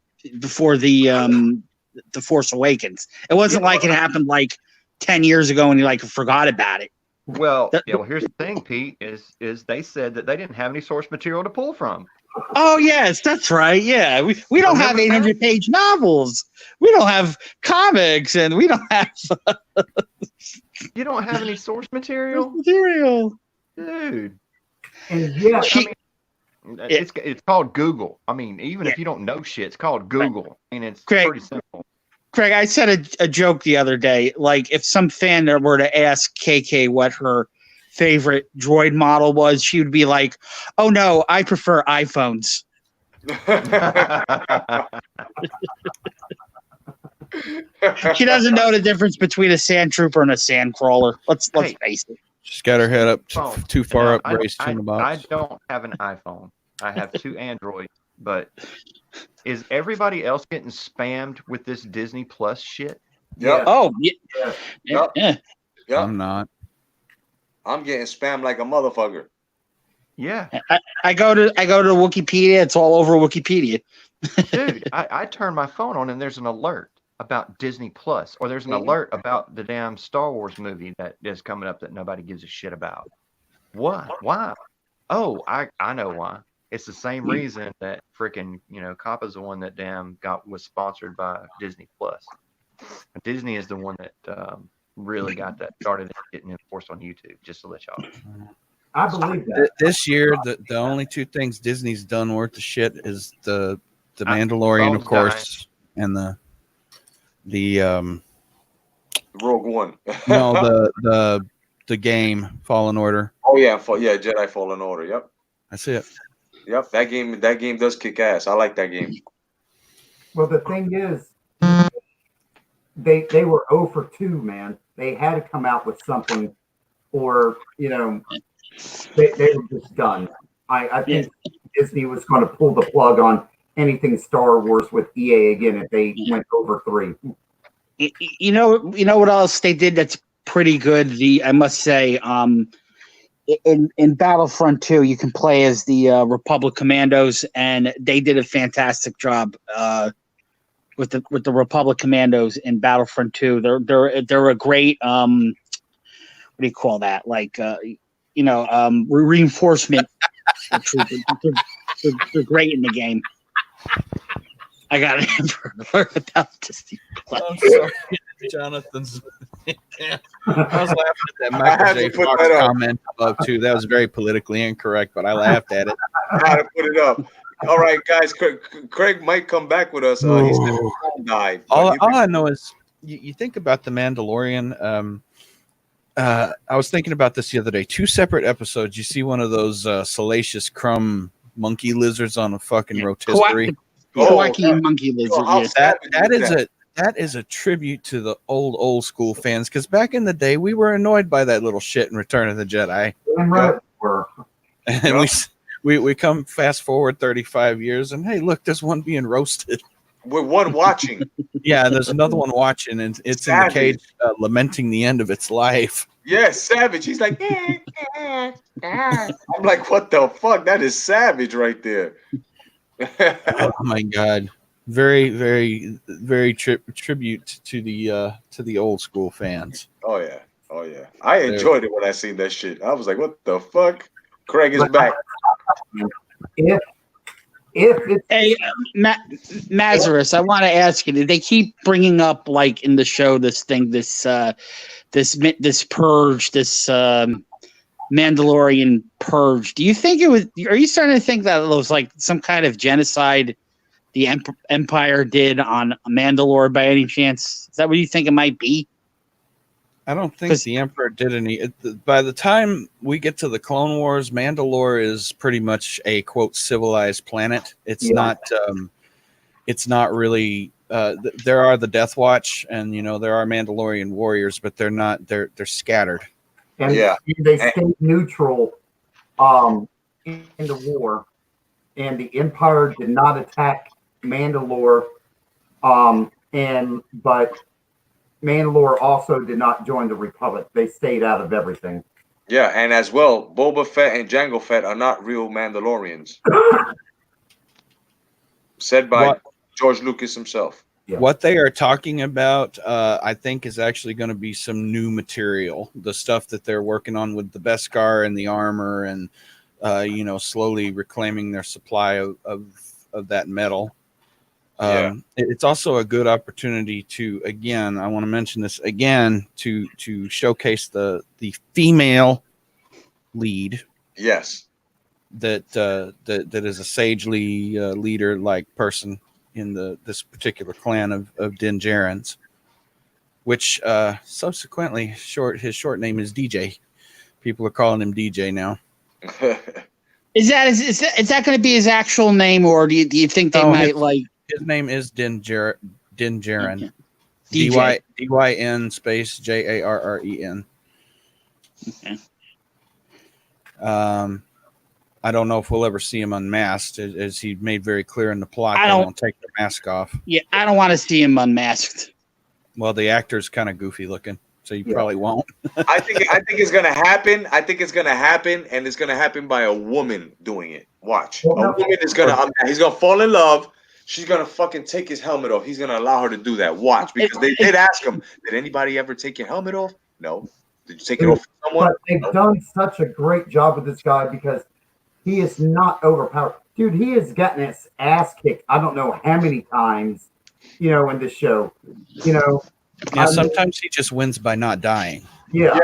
Force Awakens. It wasn't like it happened like 10 years ago and you like forgot about it. Well, here's the thing, Pete, is they said that they didn't have any source material to pull from. Oh yes, that's right. Yeah, we don't have 800-page novels. We don't have comics, and we don't have. You don't have any source material, dude. And it's called Google. I mean, even if you don't know shit, it's called Google. I mean, it's pretty simple. Craig, I said a joke the other day. Like, if some fan were to ask KK what her favorite droid model was, she would be like, "Oh no, I prefer iPhones." She doesn't know the difference between a sand trooper and a sand crawler. Let's face it. She's got her head up too far up, raised in the box. I don't have an iPhone. I have 2 Androids, but is everybody else getting spammed with this Disney Plus shit? Yep. Oh, yeah. I'm not. I'm getting spammed like a motherfucker. Yeah. I go to Wikipedia. It's all over Wikipedia. Dude, I turn my phone on and there's an alert about Disney Plus, or there's an alert about the damn Star Wars movie that is coming up that nobody gives a shit about. What? Why? Oh, I know why. It's the same reason that freaking, Kappa's the one that was sponsored by Disney Plus. Disney is the one that really got that started getting enforced on YouTube, just to let y'all know. I believe that. This year, the only 2 things Disney's done worth the shit is the Mandalorian, of course, and the Rogue One. No, the game Fallen Order. Oh yeah, Jedi Fallen Order. Yep. That's it. Yep, that game does kick ass. I like that game. Well, the thing is, they were 0 for 2, man. They had to come out with something or they were just done. I think Disney was going to pull the plug on anything Star Wars with EA again if they went over 3. You know what else they did that's pretty good. I must say, in Battlefront 2, you can play as the Republic Commandos, and they did a fantastic job with the Republic Commandos in Battlefront 2. They're a great what do you call that? Like reinforcement trooper. They're great in the game. I got it without Disney Plus. I'm sorry, Jonathan's. Yeah. I was laughing at that Michael J. Fox comment above too. That was very politically incorrect, but I laughed at it. I had to put it up. All right, guys. Craig might come back with us. He said his phone died. All I know is you think about the Mandalorian. I was thinking about this the other day. 2 separate episodes. You see one of those salacious crumb monkey lizards on a fucking rotisserie. Wacky monkey lizard. That is a tribute to the old school fans, because back in the day we were annoyed by that little shit in Return of the Jedi. And we come fast forward 35 years and hey, look, there's one being roasted. We're one watching. Yeah, there's another one watching, and it's Savage. In the cage lamenting the end of its life. Yeah, Savage. He's like, I'm like, what the fuck? That is Savage right there. Oh my god. Very, very, very tribute to the old school fans. Oh yeah. I enjoyed it when I seen that shit. I was like, what the fuck? Craig is back. Hey, Mazarus, I want to ask you, did they keep bringing up, like, in the show, this thing, this purge, this Mandalorian purge? Do you think are you starting to think that it was like some kind of genocide the Empire did on Mandalore by any chance? Is that what you think it might be? I don't think the Emperor did any. By the time we get to the Clone Wars, Mandalore is pretty much a quote civilized planet. It's not. It's not really. There are the Death Watch, and there are Mandalorian warriors, but they're not. They're scattered. And they stayed neutral in the war, and the Empire did not attack Mandalore, but Mandalore also did not join the Republic. They stayed out of everything. Yeah, and as well, Boba Fett and Jango Fett are not real Mandalorians. Said by George Lucas himself. Yeah. What they are talking about, I think, is actually going to be some new material. The stuff that they're working on with the Beskar and the armor, and slowly reclaiming their supply of that metal. It's also a good opportunity to, again, I want to mention this again, to showcase the female lead. Yes. That is a sagely leader like person in this particular clan of Din Djarin's, which subsequently his short name is DJ. People are calling him DJ now. Is that going to be his actual name, or do you think they might like? His name is Din Djarin. DJ. DYN space JARREN. Okay. I don't know if we'll ever see him unmasked, as he made very clear in the plot. They won't take the mask off. Yeah, I don't want to see him unmasked. Well, the actor's kind of goofy looking, so you probably won't. I think it's gonna happen. I think it's gonna happen, and it's gonna happen by a woman doing it. Watch. A woman is gonna. He's gonna fall in love. She's gonna fucking take his helmet off. He's gonna allow her to do that. Watch, because they did ask him, "Did anybody ever take your helmet off?" No. Did you take it off for someone? But they've done such a great job with this guy because he is not overpowered. Dude, he has gotten his ass kicked. I don't know how many times, in this show. Yeah, sometimes he just wins by not dying. Yeah.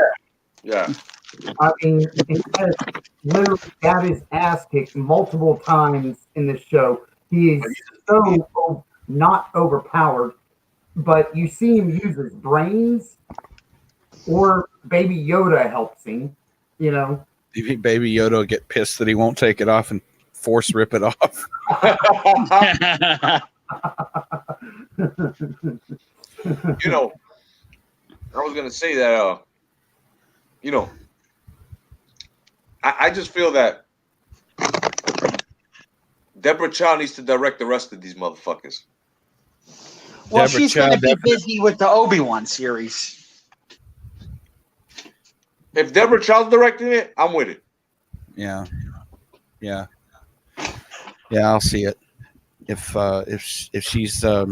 I mean, he has literally got his ass kicked multiple times in this show. He is so not overpowered, but you see him use his brains, or Baby Yoda helps him, Baby Yoda will get pissed that he won't take it off and force rip it off. I was gonna say that I just feel that Deborah Chow needs to direct the rest of these motherfuckers. Well, Deborah she's Chow going to be definitely- busy with the Obi-Wan series. If Deborah Chow's directing it, I'm with it. Yeah. I'll see it if she's a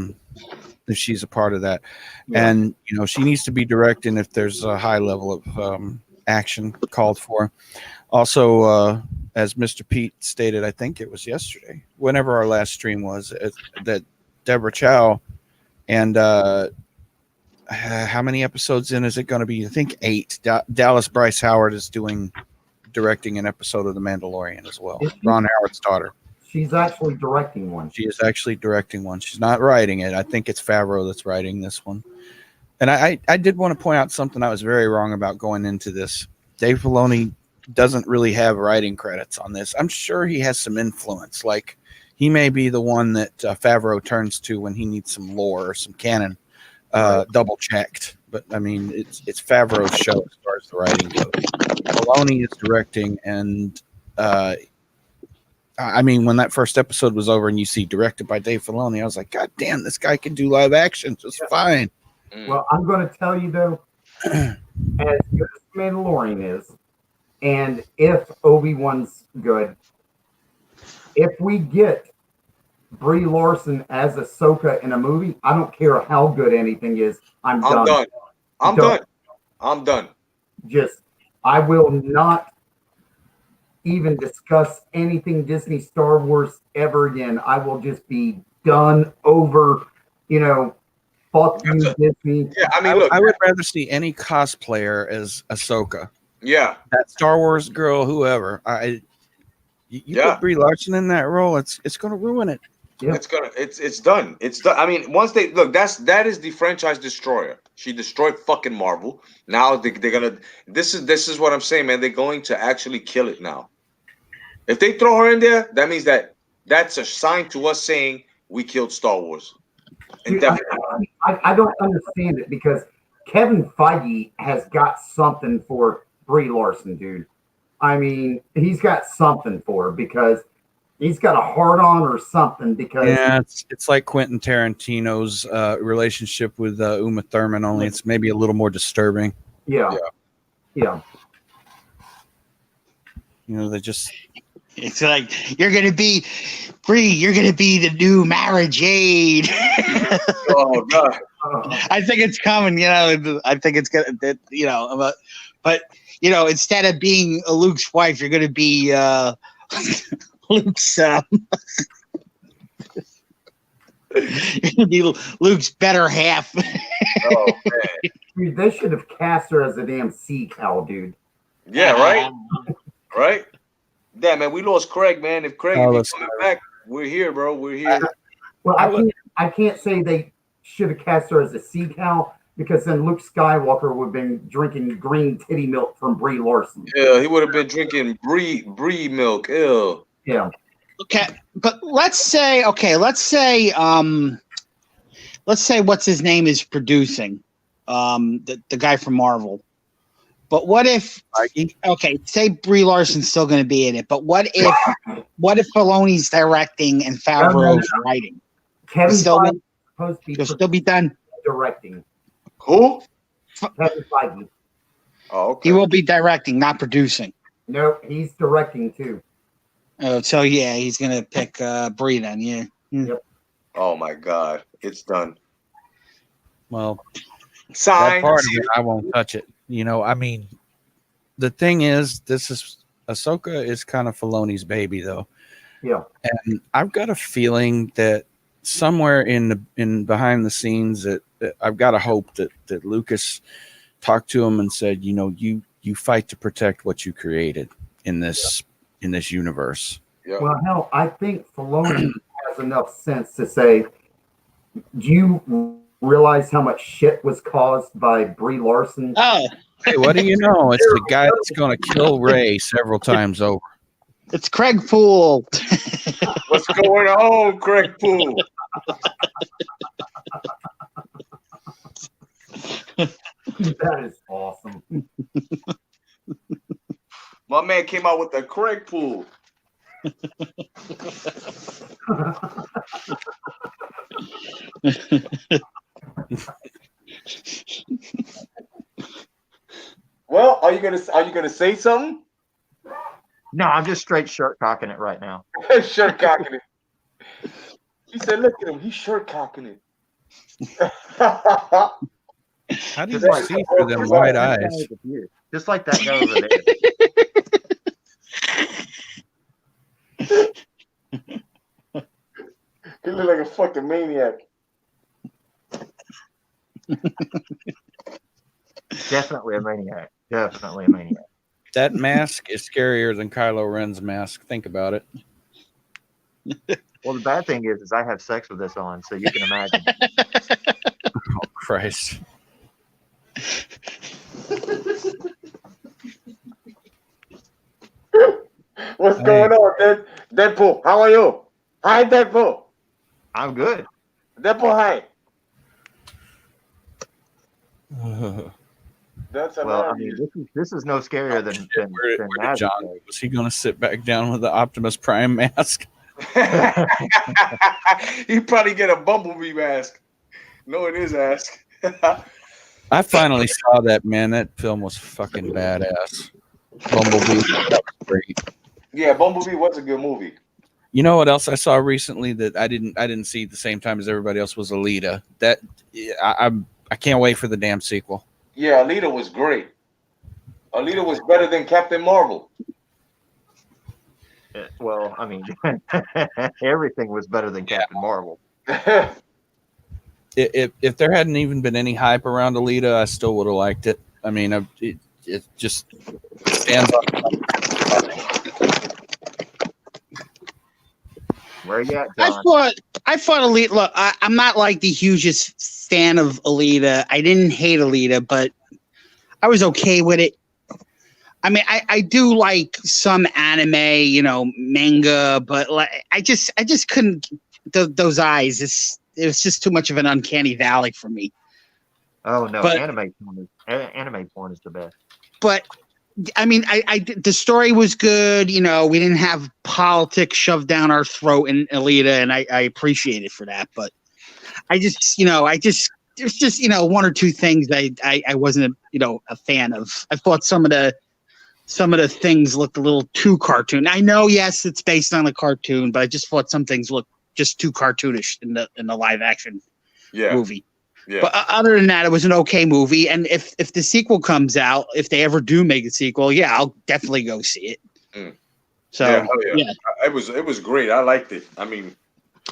part of that, Yeah. and she needs to be directing if there's a high level of action called for. Also, as Mr. Pete stated, I think it was yesterday, whenever our last stream was, that Deborah Chow and how many episodes in is it going to be? I think 8. Dallas Bryce Howard is directing an episode of The Mandalorian as well. Is she? Ron Howard's daughter. She's actually directing one. She is actually directing one. She's not writing it. I think it's Favreau that's writing this one. And I did want to point out something I was very wrong about going into this. Dave Filoni doesn't really have writing credits on this. I'm sure he has some influence. Like, he may be the one that Favreau turns to when he needs some lore or some canon double checked. But I mean, it's Favreau's show as far as the writing goes. Filoni is directing, and I mean, when that first episode was over and you see directed by Dave Filoni, I was like, God damn, this guy can do live action just fine. Well, I'm going to tell you, though, as good as Mandalorian is, and if Obi-Wan's good, if we get Brie Larson as Ahsoka in a movie, I don't care how good anything is. I'm done. I'm done. Just, I will not even discuss anything Disney Star Wars ever again. I will just be done over, fuck you, Disney. Yeah, I mean, look. I would rather see any cosplayer as Ahsoka. Yeah. That Star Wars girl, whoever. You put Brie Larson in that role, it's going to ruin it. Yeah. It's done. It's done. I mean, once they look, that is the franchise destroyer. She destroyed fucking Marvel. Now they're gonna. This is what I'm saying, man. They're going to actually kill it now. If they throw her in there, that means that's a sign to us saying we killed Star Wars. And Dude, I don't understand it because Kevin Feige has got something for Brie Larson, dude. I mean, he's got something for her because he's got a hard on or something. Because it's like Quentin Tarantino's relationship with Uma Thurman, only it's maybe a little more disturbing. Yeah. They just. It's like, you're going to be, Brie, you're going to be the new Mara Jade. Oh, God. I think it's coming, I think it's going to, but, instead of being Luke's wife, you're going to be Luke's, you're going to be Luke's better half. Oh, man. Dude, they should have cast her as a damn sea cow, dude. Yeah, right? Right? Yeah, man, we lost Craig, man. If Craig is coming back, we're here, bro. We're here. Well, I can't say they should have cast her as a sea cow because then Luke Skywalker would have been drinking green titty milk from Brie Larson. Yeah, he would have been drinking Brie milk. Ew. Yeah. Okay, but let's say what's his name is producing, the guy from Marvel. But what if? Okay, say Brie Larson's still going to be in it, but what if Filoni's directing and Favreau's writing? Kevin Feige supposed to be He'll still be done. directing. Who? Kevin Feige. Oh, okay. He will be directing, not producing. No, he's directing too. So yeah, he's going to pick Brie then. Yeah. Yep. Oh my God, it's done. Well, Sign. that part of it, I won't touch it. I mean, the thing is, Ahsoka is kind of Filoni's baby, though. Yeah. And I've got a feeling that somewhere in behind the scenes that I've got to hope that Lucas talked to him and said, you fight to protect what you created in this universe. Yeah. Well, hell, I think Filoni has enough sense to say, do you realize how much shit was caused by Brie Larson? Oh, Hey, what do you know? It's the guy that's going to kill Ray several times over. it's Craig Poole. What's going on, Craig Poole? That is awesome. My man came out with the Craig pool. Well, are you gonna say something? No, I'm just straight shirt cocking it right now. Shirt cocking it. He said, "Look at him. He's shirt cocking it." How do you Just like see through them wide eyes? Just like that guy over there. He look like a fucking maniac. Definitely a maniac. Definitely a maniac. That mask is scarier than Kylo Ren's mask. Think about it. Well, the bad thing is I have sex with this on, so you can imagine. Oh, Christ. What's going on, Deadpool? How are you? Hi, Deadpool. I'm good. Deadpool, hi. That's Well, I mean, this is no scarier than Where did Naz's John? day. Was he going to sit back down with the Optimus Prime mask? He probably get a Bumblebee mask. No, it is ask. I finally saw that, man. That film was fucking badass. Bumblebee, that was great. Yeah, Bumblebee was a good movie. You know what else I saw recently that I didn't see at the same time as everybody else was Alita. That I can't wait for the damn sequel. Yeah, Alita was great. Alita was better than Captain Marvel. Well, I mean, everything was better than Captain Marvel. If there hadn't even been any hype around Alita, I still would have liked it. I mean, it just stands on. Where you at, John? I thought Alita. Look, I'm not like the hugest fan of Alita. I didn't hate Alita, but I was okay with it. I mean, I do like some anime, manga, but like I just couldn't. Those eyes, it was just too much of an uncanny valley for me. Oh no, But- anime porn is the best. But I mean, the story was good. We didn't have politics shoved down our throat in Alita, and I appreciate it for that. But there's just one or two things I wasn't a fan of. I thought some of the things looked a little too cartoon. I know, yes, it's based on a cartoon, but I just thought some things looked just too cartoonish in the live action movie. Yeah. But other than that, it was an okay movie. And if the sequel comes out, if they ever do make a sequel, yeah, I'll definitely go see it. Mm. So yeah. It was great. I liked it. I mean,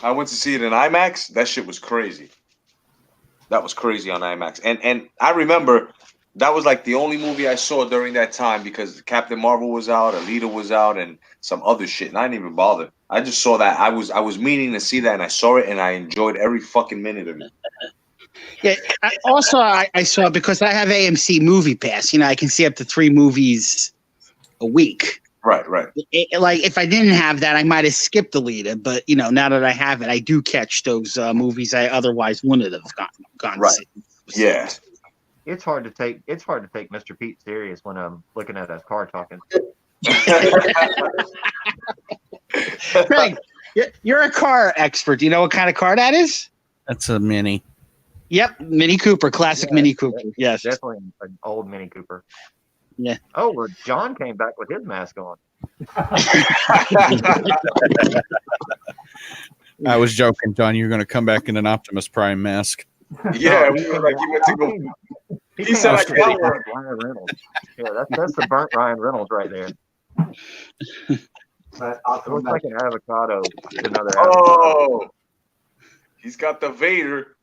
I went to see it in IMAX. That shit was crazy. That was crazy on IMAX. And I remember that was like the only movie I saw during that time because Captain Marvel was out, Alita was out, and some other shit. And I didn't even bother. I just saw that. I was meaning to see that, and I saw it, and I enjoyed every fucking minute of it. Yeah. I saw it because I have AMC Movie Pass. I can see up to 3 movies a week. Right. Like if I didn't have that, I might have skipped Alita. But now that I have it, I do catch those movies I otherwise wouldn't have gone Right. to see. Yeah. It's hard to take Mr. Pete serious when I'm looking at his car talking. Craig, you're a car expert. Do you know what kind of car that is? That's a Mini. Yep, Mini Cooper, classic Mini Cooper. Yes. Definitely an old Mini Cooper. Yeah. Oh, well, John came back with his mask on. I was joking, John. You're going to come back in an Optimus Prime mask. Yeah, we were like he went to go. He said like Ryan Reynolds. Yeah, that's the burnt Ryan Reynolds right there. But It looks like an avocado. Another avocado. Oh, he's got the Vader.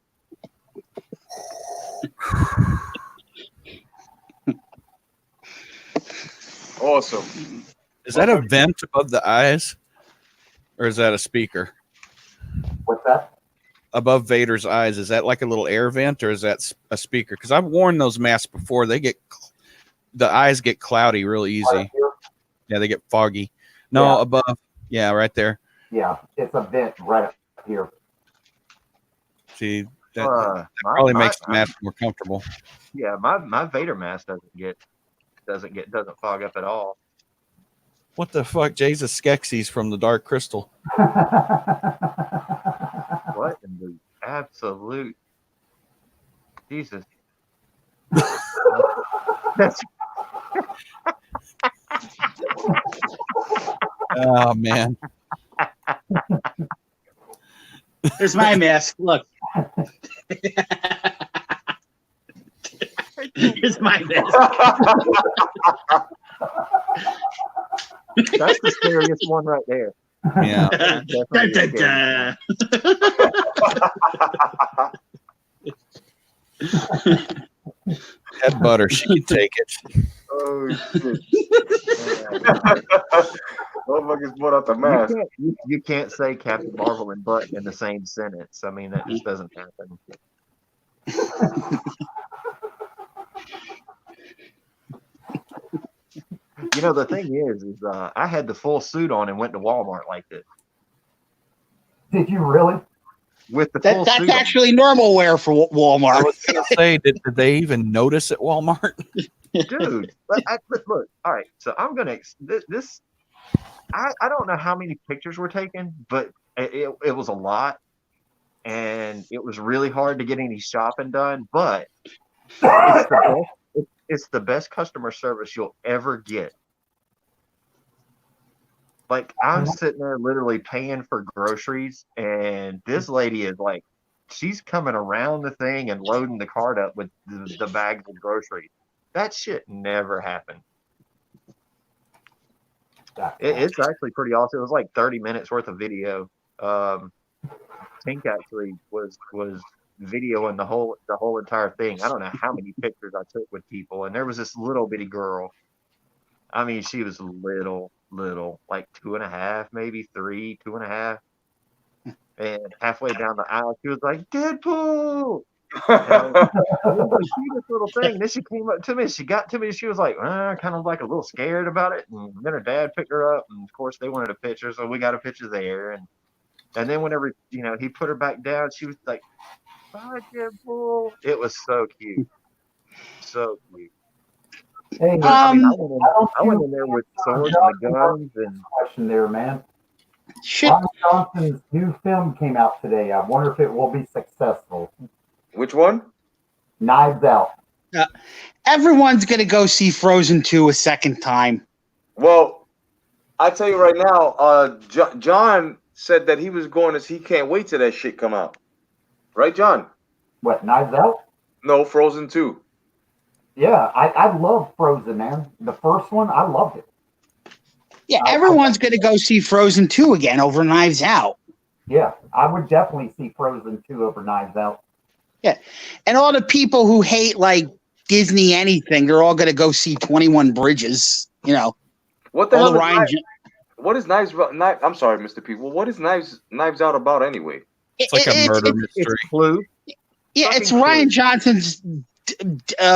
Awesome. Is that a vent above the eyes? Or is that a speaker? what's that? Above Vader's eyes, is that like a little air vent or is that a speaker? Because I've worn those masks before. The eyes get cloudy real easy. Right here? Yeah, they get foggy. No, Yeah. above. Yeah, right there. Yeah, it's a vent right up here. See, that probably makes the mask more comfortable. Yeah, my Vader mask doesn't fog up at all. What the fuck? Jesus Skeksis from the Dark Crystal. What in the absolute Jesus? That's Oh man. Here's my mask. Look. Here's my mask. that's the scariest one right there. Yeah. That is Da, definitely da, the scariest da. Head butter, she can take it. Oh shit! Motherfuckers brought out the one. mask. You can't say Captain Marvel and butt in the same sentence. I mean, that just doesn't happen. You know, the thing is I had the full suit on and went to Walmart like this Did you really? with the full That's suit on. actually normal wear for I Walmart. was gonna say, did they even notice at Walmart? Dude. Look, all right. So I'm gonna this. I don't know how many pictures were taken, but it was a lot, and it was really hard to get any shopping done. But it's the best. It's the best customer service you'll ever get. Like I'm sitting there literally paying for groceries, and this lady is like, she's coming around the thing and loading the cart up with the bags of groceries. That shit never happened. It's actually pretty awesome. It was like 30 minutes worth of video. Tink actually was videoing the whole entire thing. I don't know how many pictures I took with people, and there was this little bitty girl. I mean, she was little, like 2.5, maybe 3, 2.5. And halfway down the aisle, she was like, Deadpool! And it was the cutest little thing. Then she came up to me, she got to me, she was like, kind of like a little scared about it. And then her dad picked her up, and of course they wanted a picture, so we got a picture there. And then whenever, he put her back down, she was like, bye, Deadpool. It was so cute. So cute. Hey, I mean, Um, I went in there with swords and the guns and question there, man. shit. Ron Johnson's new film came out today. I wonder if it will be successful. Which one? Knives Out. Everyone's gonna go see Frozen 2 a second time. Well, I tell you right now, John said that he was going to. He can't wait till that shit come out. Right, John? What, Knives Out? No, Frozen 2. Yeah, I love Frozen, man. The first one, I loved it. Yeah, everyone's gonna go see Frozen 2 again over Knives Out. Yeah, I would definitely see Frozen 2 over Knives Out. Yeah, and all the people who hate like Disney anything, they're all gonna go see 21 Bridges. What the All hell the is Ryan. What is Knives? I'm sorry, Mr. People. What is Knives Out about anyway? It's like a murder mystery. it's Clue. Yeah, it's fucking Ryan Clue. Johnson's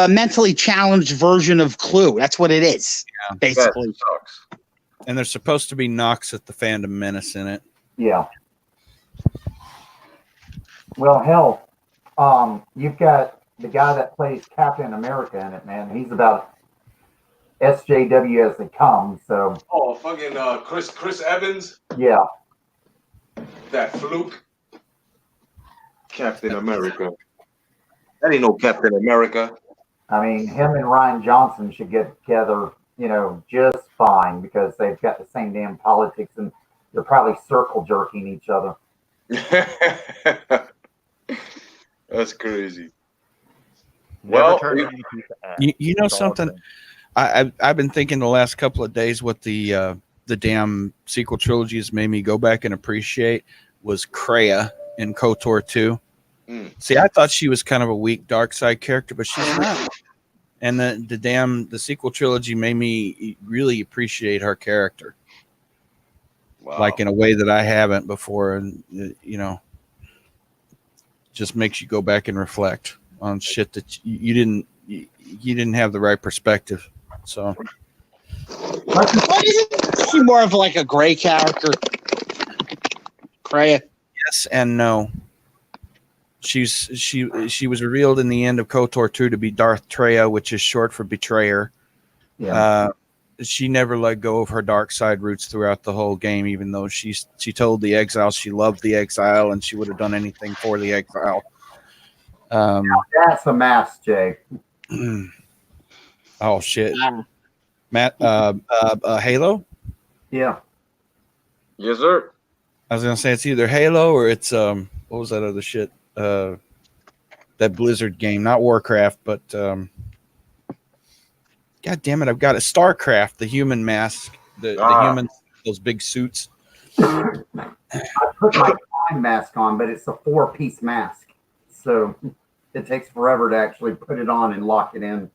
mentally challenged version of Clue. That's what it is, Yeah. basically. That sucks. And there's supposed to be Knox at the Fandom Menace in it. Yeah. Well, hell, you've got the guy that plays Captain America in it, man. He's about SJW as they come. So Oh, fucking Chris Evans, yeah, that fluke. Captain America. That ain't no Captain America. I mean, him and Ryan Johnson should get together, just fine because they've got the same damn politics and they're probably circle jerking each other. That's crazy. Never Well, turned into a piece of ass. You know That's all I'm something? saying. I've been thinking the last couple of days what the damn sequel trilogy has made me go back and appreciate was Kreia in KOTOR 2. Mm. See, I thought she was kind of a weak dark side character, but she's not. And the sequel trilogy made me really appreciate her character, Wow. like in a way that I haven't before, and just makes you go back and reflect on shit that you didn't have the right perspective. So, What isn't she more of like a gray character? Kreia. yes and no. She was revealed in the end of KOTOR 2 to be Darth Treya, which is short for betrayer. Yeah. she never let go of her dark side roots throughout the whole game, even though she told the Exile she loved the Exile and she would have done anything for the Exile. That's a mask, Jay. Oh shit, Matt. Halo. Yeah. Yes, sir. I was gonna say it's either Halo or it's what was that other shit? That Blizzard game, not Warcraft, but God damn it, I've got it. StarCraft, the human mask, the human, those big suits. I put my time mask on, but it's a 4-piece mask, so it takes forever to actually put it on and lock it in.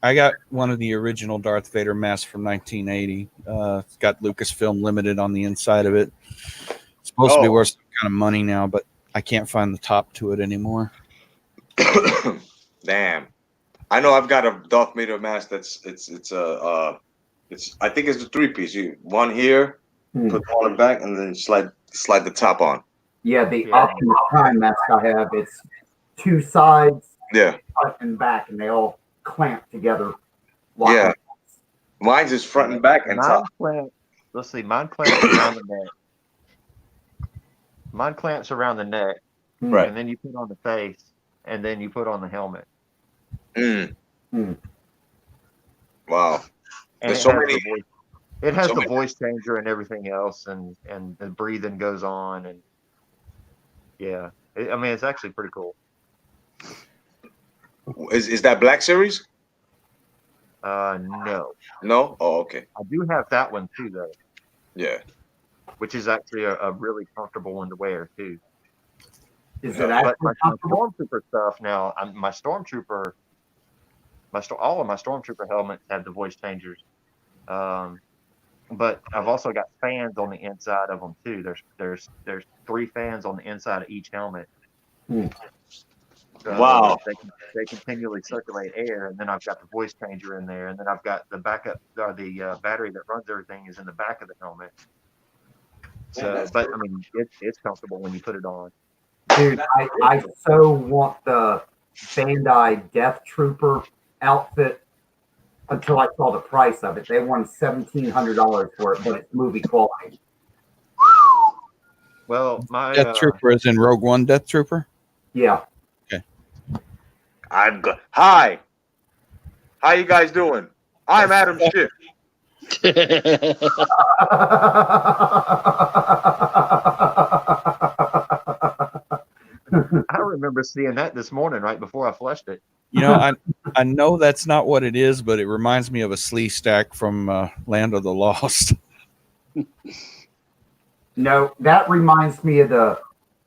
I got one of the original Darth Vader masks from 1980. It's got Lucasfilm Limited on the inside of it. It's supposed to be worth some kind of money now, but I can't find the top to it anymore. Damn. I know I've got a Darth Vader mask that's I think it's the 3-piece. You one here, put on the back, and then slide the top on. Yeah, the Optimus Prime mask I have, it's 2 sides, front and back, and they all clamp together. Yeah. Mine's is front and back and top. Let's see, mine clamps around the neck. Mine clamps around the neck, right? And then you put on the face, and then you put on the helmet. Wow. And There's so many. It has the voice changer and everything else, and the breathing goes on, and yeah, I mean it's actually pretty cool. Is that Black Series? No. No? Oh, okay. I do have that one too, though. Yeah. Which is actually a really comfortable one to wear too. Is it actually my Stormtrooper stuff now? All of my Stormtrooper helmets have the voice changers, but I've also got fans on the inside of them too. There's 3 fans on the inside of each helmet. So wow. They continually circulate air, and then I've got the voice changer in there, and then I've got the backup or the battery that runs everything is in the back of the helmet. So, but I mean, it's comfortable when you put it on. Dude, I so want the Bandai Death Trooper outfit until I saw the price of it. They wanted $1,700 for it, but it's movie quality. Well, my Death Trooper is in Rogue One. Death Trooper. Yeah. Okay. Hi. How you guys doing? I'm Adam Schiff. I remember seeing that this morning right before I flushed it. You know, I know that's not what it is, but it reminds me of a slee stack from Land of the Lost. No, that reminds me of the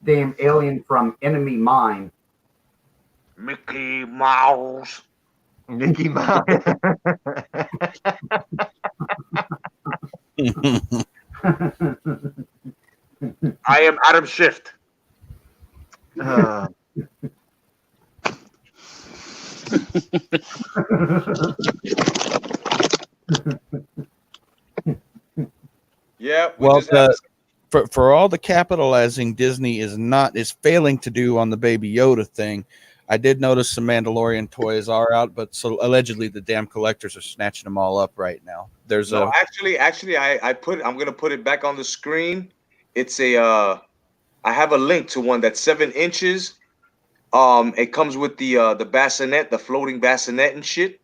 damn alien from Enemy Mine. Mickey Mouse. Mickey Mouse. I am Adam Schiff. Yeah. Well, for all the capitalizing Disney is failing to do on the Baby Yoda thing, I did notice some Mandalorian toys are out, but so allegedly the damn collectors are snatching them all up right now. Actually, I'm gonna put it back on the screen. It's I have a link to one that's 7 inches. It comes with the bassinet, the floating bassinet and shit.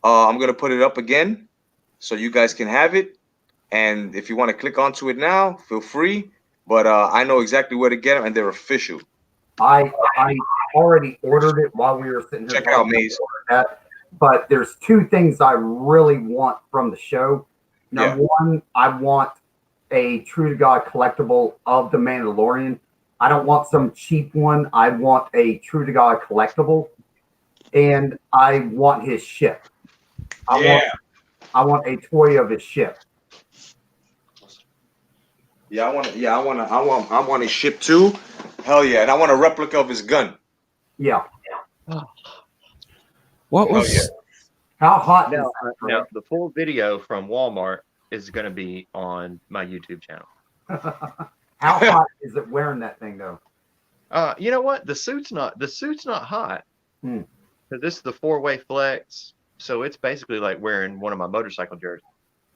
I'm gonna put it up again so you guys can have it. And if you want to click onto it now, feel free. But I know exactly where to get them, and they're official. I already ordered it while we were sitting here. Check it out, Maze. But there's 2 things I really want from the show. Number one, I want a true to God collectible of the Mandalorian. I don't want some cheap one. I want a true to God collectible, and I want his ship. I want a toy of his ship. I want his ship too. Hell yeah, and I want a replica of his gun. Yeah. What was? How hot now, the full video from Walmart is going to be on my YouTube channel. How hot is it wearing that thing though? You know what? The suit's not hot. this is the 4-way flex, so it's basically like wearing one of my motorcycle jerseys.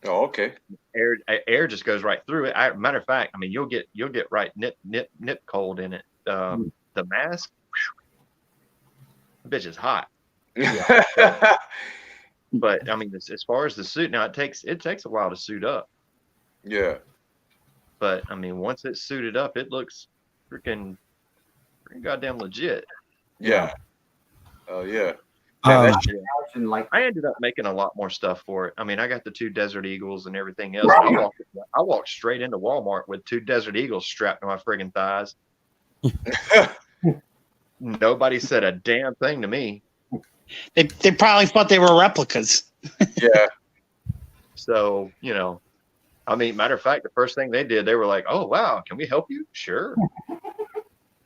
Oh, okay. Air just goes right through it. Matter of fact, I mean, you'll get right nip cold in it. The mask, bitch is hot. But I mean, as far as the suit now, it takes a while to suit up. Yeah. But I mean, once it's suited up, it looks freaking goddamn legit. Yeah. Oh yeah. And like, I ended up making a lot more stuff for it. I mean, I got the 2 Desert Eagles and everything else. I walked straight into Walmart with 2 Desert Eagles strapped to my friggin' thighs. Nobody said a damn thing to me. They probably thought they were replicas. Yeah. So, I mean, matter of fact, the first thing they did, they were like, "Oh, wow, can we help you?" Sure.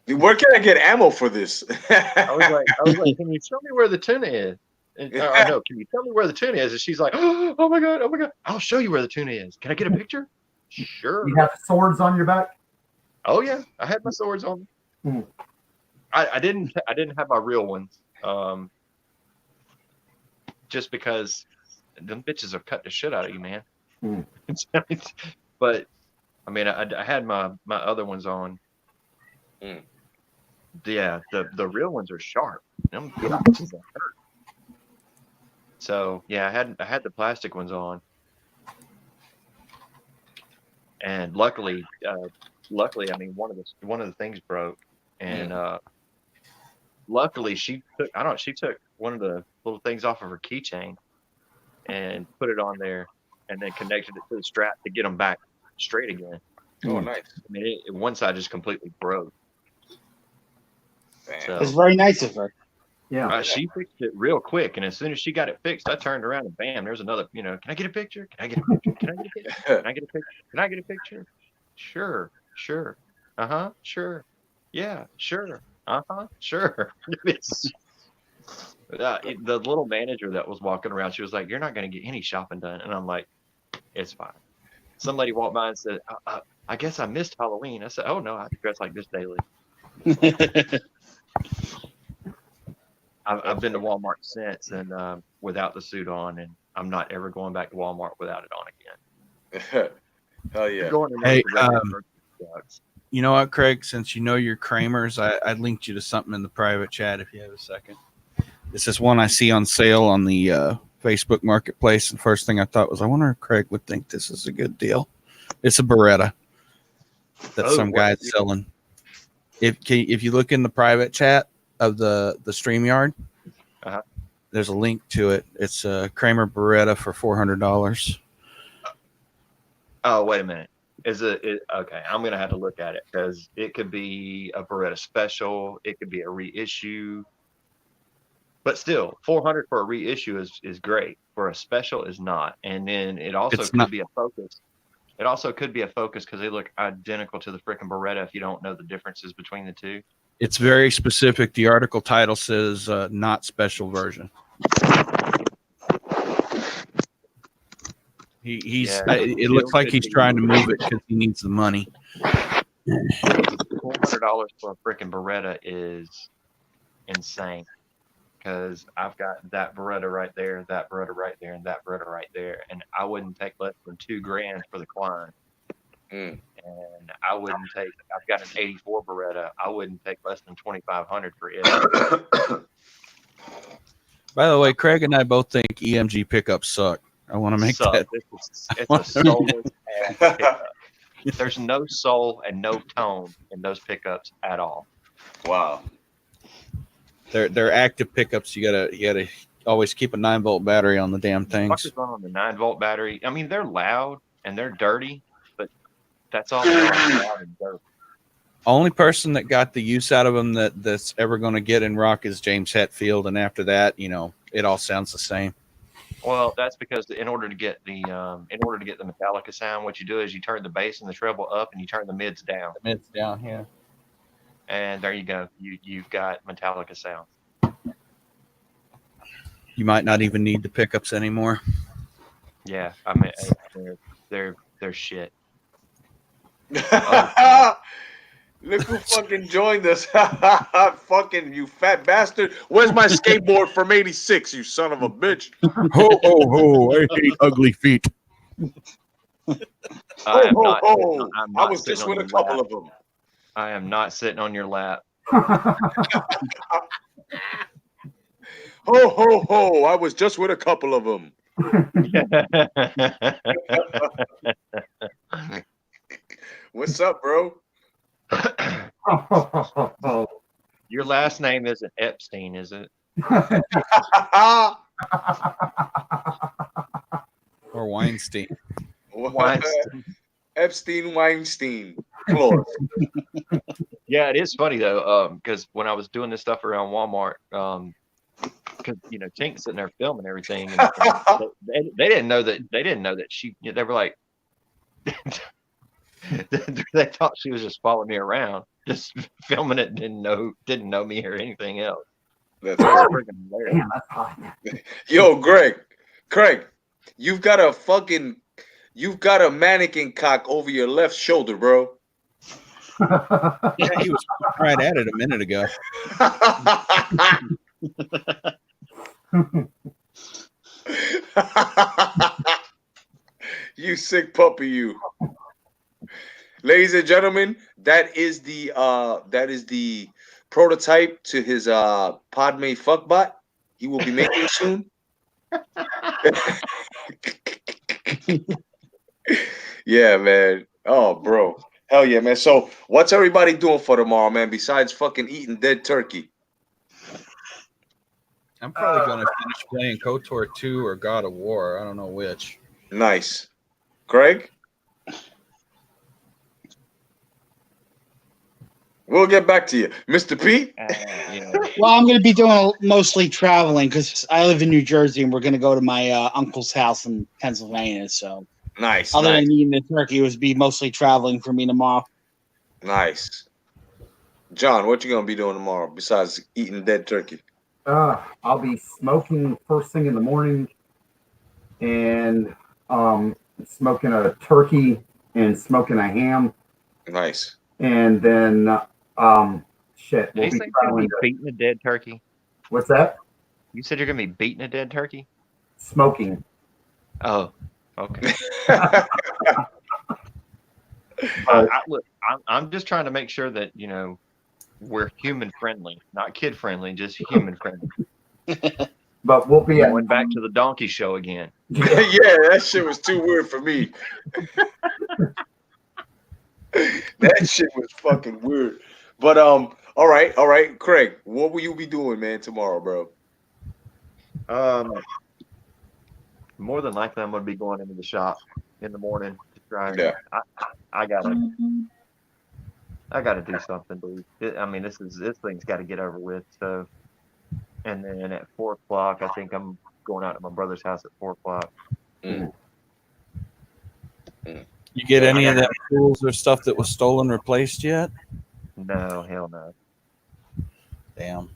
Where can I get ammo for this? I was like, "Can you tell me where the tuna is?" And, I know. Can you tell me where the tuna is? And she's like, "Oh my god, I'll show you where the tuna is. Can I get a picture?" Sure. you have swords on your back. Oh yeah, I had my swords on. Hmm. I didn't have my real ones. Just because them bitches will cut the shit out of you, man. Hmm. But I mean, I had my other ones on. Mm. Yeah, the real ones are sharp. Them bitches that hurt. So yeah, I had the plastic ones on, and luckily, I mean, one of the things broke, and luckily she took one of the little things off of her keychain and put it on there, and then connected it to the strap to get them back straight again. Oh, nice. I mean, one side just completely broke. Damn. So, It's very nice of her. Yeah. she fixed it real quick, and as soon as she got it fixed, I turned around and bam, there's another. Can I get a picture? Can I get a picture? Can I get a picture? Can I get a picture? Can I get a picture? Sure. Sure. Yeah, sure. Sure. The little manager that was walking around, she was like, "You're not going to get any shopping done," and I'm like, "It's fine." Some lady walked by and said, "I guess I missed Halloween." I said, "Oh no, I dress like this daily." I've been to Walmart since, and without the suit on, and I'm not ever going back to Walmart without it on again. Hell yeah. Going in Hey, the regular grocery stores. You know what, Craig? Since you know you're Kramer's, I linked you to something in the private chat if you have a second. This is one I see on sale on the Facebook Marketplace. And first thing I thought was, I wonder if Craig would think this is a good deal. It's a Beretta that some guy's selling. If you look in the private chat of the StreamYard, there's a link to it. It's a Kramer Beretta for $400. Oh, wait a minute. Is it okay? I'm gonna have to look at it because it could be a Beretta special. It could be a reissue. But still, $400 for a reissue is great. For a special is not. And then it also could be a Focus. It also could be a Focus because they look identical to the freaking Beretta if you don't know the differences between the two. It's very specific. The article title says not special version. It looks like he's trying to move it because he needs the money. $400 for a freaking Beretta is insane. Because I've got that Beretta right there, that Beretta right there, and that Beretta right there, and I wouldn't take less than $2,000 for the Klein. And I wouldn't take. I've got an '84 Beretta. I wouldn't take less than $2,500 for it. By the way, Craig and I both think EMG pickups suck. I want to make that. It's a soulless ass pickup. There's no soul and no tone in those pickups at all. Wow. They're active pickups. You gotta always keep a 9-volt battery on the damn things. Fuckers run on the 9-volt battery. I mean, they're loud and they're dirty, but that's all they are, loud and dirty. Only person that got the use out of them that's ever going to get in rock is James Hetfield, and after that, it all sounds the same. Well, that's because in order to get the Metallica sound, what you do is you turn the bass and the treble up, and you turn the mids down. The mids down, yeah. And there you go. You've got Metallica sound. You might not even need the pickups anymore. Yeah, I mean they're shit. Look who fucking joined us. Fucking you fat bastard. Where's my skateboard from 86, you son of a bitch? Ho ho ho! I hate ugly feet. I am Ho, not. ho. I'm I not was sitting just on with a your couple lap. of them. I am not sitting on your lap. Ho, ho, ho. I was just with a couple of them. What's up, bro? Your last name isn't Epstein, is it? Or Weinstein. Weinstein. Epstein, Weinstein. Floor. Yeah, it is funny though, because when I was doing this stuff around Walmart, because Tink's sitting there filming everything, and they didn't know that she. They were like, they thought she was just following me around, just filming it, didn't know me or anything else. That's It was cool. freaking hilarious. Damn, that's hot. Yo, Craig, you've got a mannequin cock over your left shoulder, bro. Yeah, he was right at it a minute ago. You sick puppy, you. Ladies and gentlemen, that is the prototype to his Padme fuckbot. He will be making it soon. Yeah, man. Oh, bro. Hell yeah, man. So, what's everybody doing for tomorrow, man? Besides fucking eating dead turkey. I'm probably gonna finish playing KOTOR 2 or God of War. I don't know which. Nice. Craig? We'll get back to you. Mr. P? Well, I'm going to be doing mostly traveling because I live in New Jersey and we're going to go to my uncle's house in Pennsylvania. So, Nice. other Nice. than eating the turkey, it would be mostly traveling for me tomorrow. Nice. John, what you gonna be doing tomorrow besides eating dead turkey? I'll be smoking first thing in the morning and smoking a turkey and smoking a ham. Nice. And then, shit, Did we'll you be say you're gonna traveling be to, beating a dead turkey? what's that? You said you're gonna be beating a dead turkey? Smoking. Oh, okay. Uh, Look, I'm just trying to make sure that we're human friendly, not kid friendly, just human friendly. But we'll be at, Going back to the donkey show again. Yeah, that shit was too weird for me. That shit was fucking weird. But all right, Craig, what will you be doing, man, tomorrow, bro? More than likely, I'm gonna be going into the shop in the morning to try. Yeah. I gotta do something, dude. This thing's got to get over with. So, and then at 4 o'clock, I think I'm going out to my brother's house at 4 o'clock. Mm. You get any of that tools or stuff that was stolen replaced yet? No, hell no. Damn.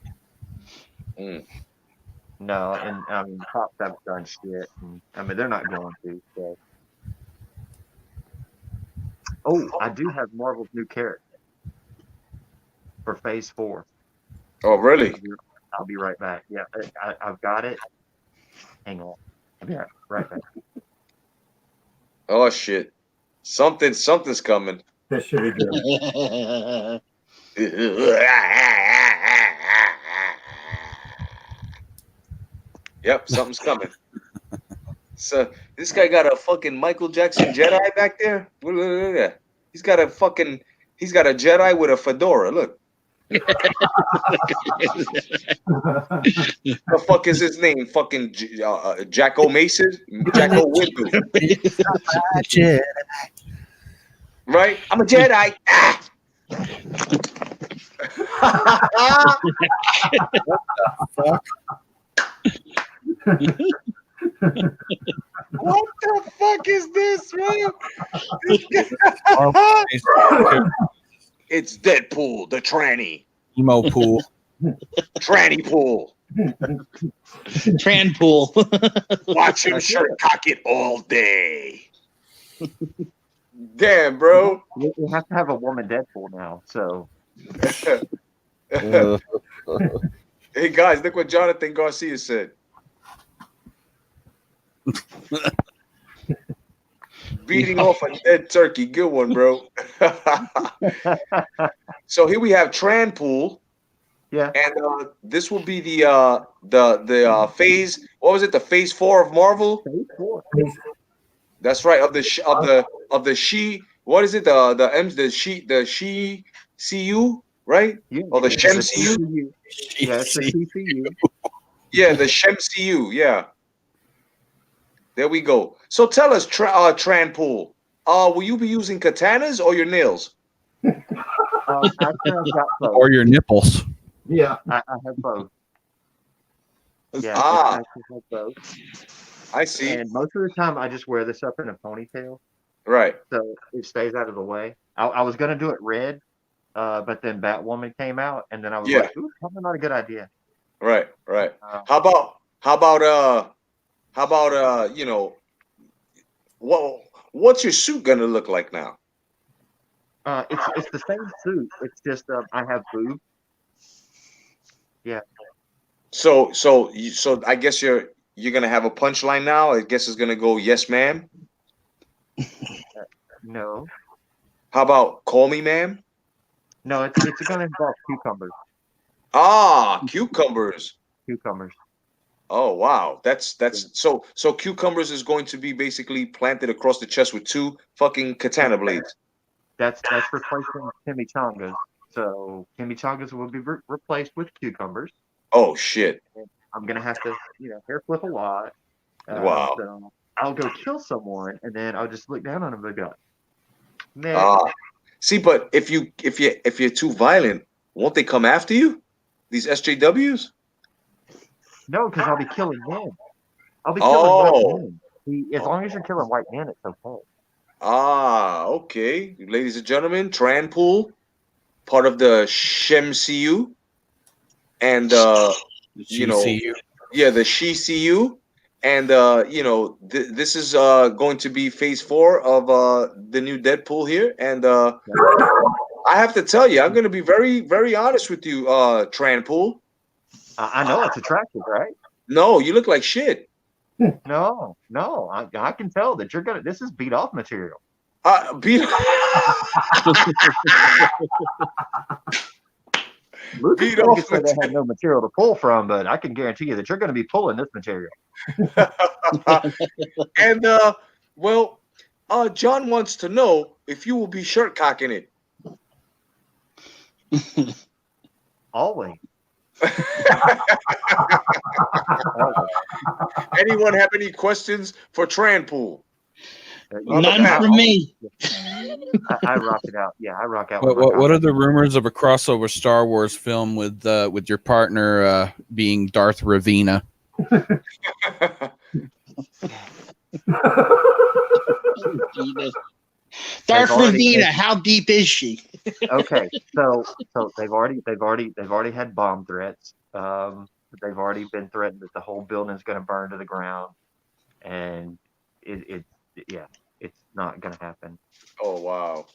Mm. No, and cops haven't done shit. And, they're not going to. So. Oh, I do have Marvel's new character for Phase 4. Oh, really? I'll be right back. Yeah, I've got it. Hang on. I'll be right back. Oh shit. Something's coming. this should be good. Yep, something's coming. So this guy got a fucking Michael Jackson Jedi back there. Look at that. He's got a Jedi with a fedora. Look. The fuck is his name? Fucking Jacko Mason? Jacko Windu. Right? I'm a Jedi. What the fuck is this, man? It's Deadpool, the tranny. Emo pool. Tranny pool. Tran pool. Watch him shirt cock it all day. Damn, bro. We have to have a woman Deadpool now. So Uh, Hey guys, look what Jonathan Garcia said. Beating off a dead turkey. Good one, bro. So here we have Tranpool, yeah, and this will be the phase. What was it? The phase 4 of Marvel. phase 4. That's right. Of the she. What is it? The she CU, right? Yeah, Or the it's Shem the CU? TCU. Yeah, it's the TCU. Yeah, the Shem CU. Yeah. There we go. So tell us, Tranpool, will you be using katanas or your nails? Actually, I've got both. or your nipples. Yeah. I have both. Yeah, Ah, I actually have both. I see. And most of the time, I just wear this up in a ponytail, Right. so it stays out of the way. I was gonna do it red, but then Batwoman came out, and then I was Yeah. like, "Ooh, probably not a good idea." Right. Right. Uh, How about what's your suit gonna look like now? it's the same suit. It's just I have boobs. Yeah. So I guess you're gonna have a punchline now. I guess it's gonna go yes, ma'am. No, How about call me, ma'am? no, it's gonna involve cucumbers. Ah, cucumbers. Cucumbers. Oh wow, that's so cucumbers is going to be basically planted across the chest with two fucking katana blades. That's replacing chimichangas. So chimichangas will be replaced with cucumbers. Oh shit! And I'm gonna have to, hair flip a lot. Wow. So I'll go kill someone, and then I'll just look down on them and go, "Man, Ah, see, but if you're too violent, won't they come after you? These SJWs? no," because I'll be killing men. I'll be killing white Oh, men. See, as long as you're killing white men, it's okay. okay, ladies and gentlemen, Tranpool, part of the Shem CU, and you know, GCU. yeah, the She CU, and this is going to be phase 4 of the new Deadpool here, and I have to tell you, I'm going to be very, very honest with you, Tranpool. I know it's attractive, right? No, you look like shit. No, no, I can tell that you're gonna. This is beat off material. Beat, Lucas beat Greg off could say they had no material to pull from, but I can guarantee you that you're going to be pulling this material. and well, John wants to know if you will be shirt cocking it. Always. Anyone have any questions for Tranpool? None from me. I rock it out. Yeah, I rock out. What are the rumors of a crossover Star Wars film with your partner being Darth Ravina? Darth Ravina, how deep is she? Okay, so they've already had bomb threats. They've already been threatened that the whole building's going to burn to the ground, and it's not going to happen. Oh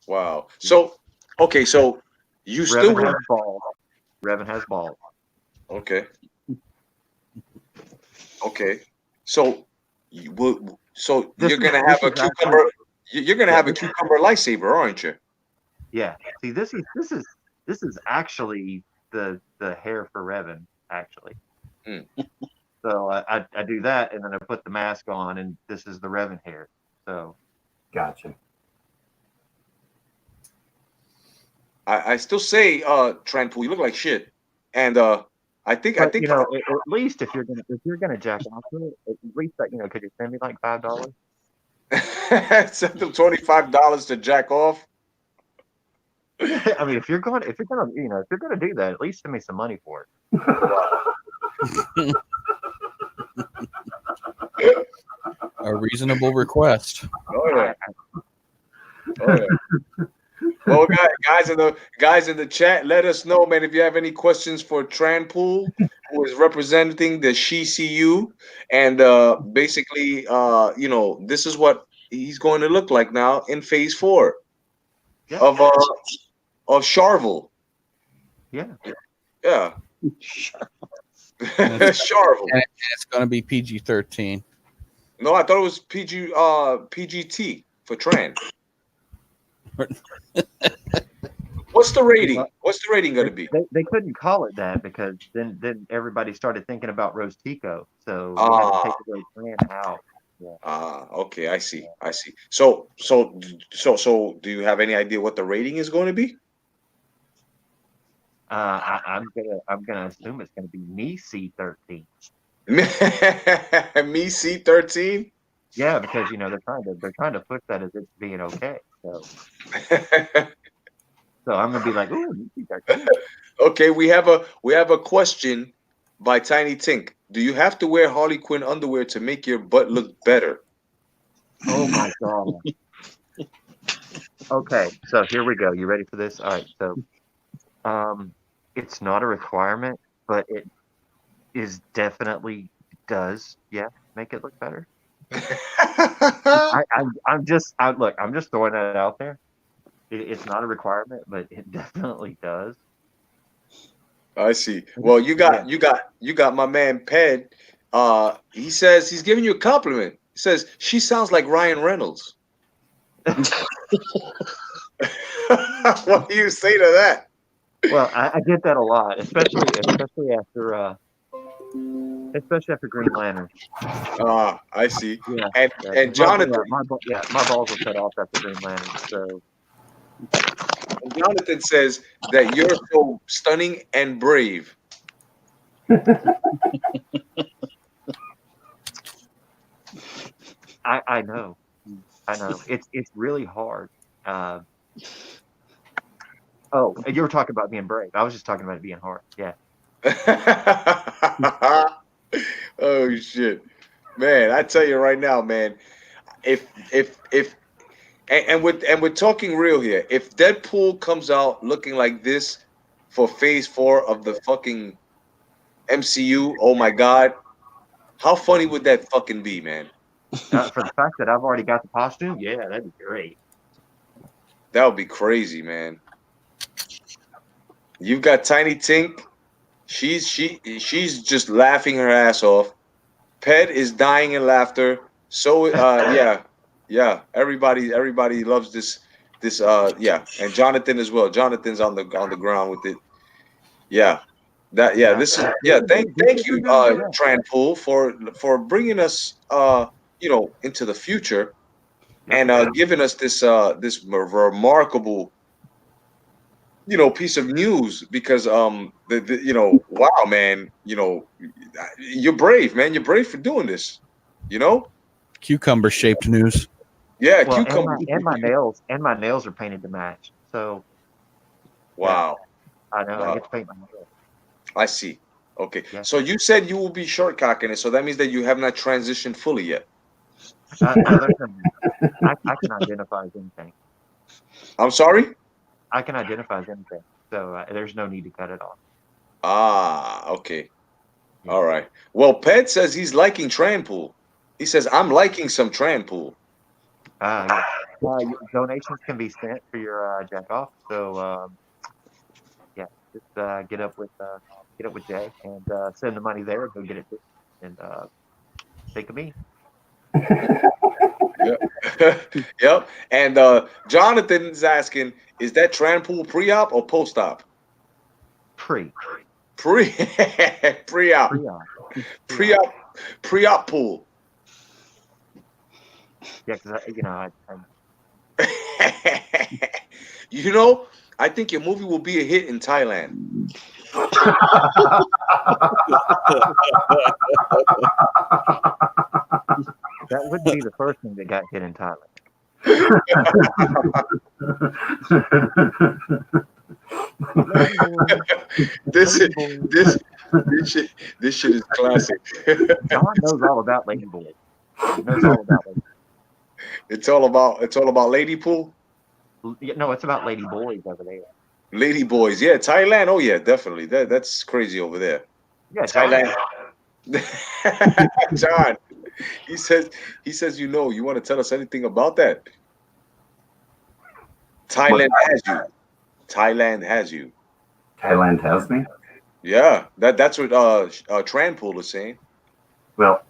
wow. So okay, so you still Revan has balls. Revan has balls. okay. So you're gonna have a cucumber. You're gonna have a cucumber lightsaber, aren't you? Yeah. See, this is actually the hair for Revan, actually. Mm. So I do that, and then I put the mask on, and this is the Revan hair. So Gotcha. I still say, Tranpool, you look like shit, and I think at least if you're gonna jack off to it, at least could you send me like $5? send them $25 to jack off. I mean, if you're gonna do that, at least send me some money for it. A reasonable request. Oh yeah. Well, guys in the chat, let us know, man, if you have any questions for Tranpool, who is representing the She CU, and basically, this is what he's going to look like now in Phase 4 Yeah. of Charvel. Yeah. Yeah, And Charvel. it's going to be PG-13. No, I thought it was PGT for trans. What's the rating? What's the rating going to be? They couldn't call it that because then everybody started thinking about Rose Tico, so they had to take the word trans out. Yeah. Okay, I see. So, do you have any idea what the rating is going to be? I'm gonna assume it's gonna be me C13. Me C13. Yeah, because they're trying to push that as it's being okay. So I'm gonna be like, ooh, me C13. Okay, we have a question by Tiny Tink. Do you have to wear Harley Quinn underwear to make your butt look better? Oh my god. Okay, so here we go. You ready for this? All right. So, it's not a requirement, but it is definitely does. Yeah, make it look better. I'm just throwing that out there. It's not a requirement, but it definitely does. I see. Well, you got my man Ped. He says he's giving you a compliment. He says she sounds like Ryan Reynolds. What do you say to that? Well, I get that a lot, especially after Green Lantern. I see. Yeah, And Jonathan, my balls will cut off after Green Lantern. So Jonathan says that you're so stunning and brave. I know, it's really hard. Oh, you were talking about being brave. I was just talking about it being hard. Yeah. Oh shit, man! I tell you right now, man. If and we're talking real here. If Deadpool comes out looking like this for Phase 4 of the fucking MCU, oh my god, how funny would that fucking be, man? For the fact that I've already got the costume, yeah, that'd be great. That would be crazy, man. You've got Tiny Tink. She's just laughing her ass off. Ped is dying in laughter. So yeah. Everybody loves this yeah, and Jonathan as well. Jonathan's on the ground with it. Yeah. This is thank you Tranpool for bringing us into the future and giving us this remarkable piece of news because wow, man, you're brave, man. You're brave for doing this, you know? Cucumber shaped news. Yeah, Well, cucumber. and my nails are painted to match. So Wow. I know Wow. I get to paint my nails. I see. Okay. Yeah. So you said you will be short cocking it, so that means that you have not transitioned fully yet. I can identify as anything. I'm sorry? I can identify as anything. So there's no need to cut it off. Okay. All right. Well, Ped says he's liking Tranpool. He says, I'm liking some Tranpool. Donations can be sent for your jack off. So just get up with Jay and send the money there. Go get it and think of me. Yep. And Jonathan's asking, is that Tranpool pre-op or post-op? Pre-op. Pre-op pool. Yeah, because I think your movie will be a hit in Thailand. That wouldn't be the first thing that got hit in Thailand. This shit is classic. John knows all about Lady Boy. He knows all about Lady. It's all about Lady Pool. No, it's about Lady Boys over there. Lady Boys, yeah, Thailand. Oh yeah, definitely. That's crazy over there. Yeah, Thailand. John, He says, you know, you want to tell us anything about that? Thailand has you. Thailand has you. Thailand has me. Yeah, that's what Tranpool is saying. Well,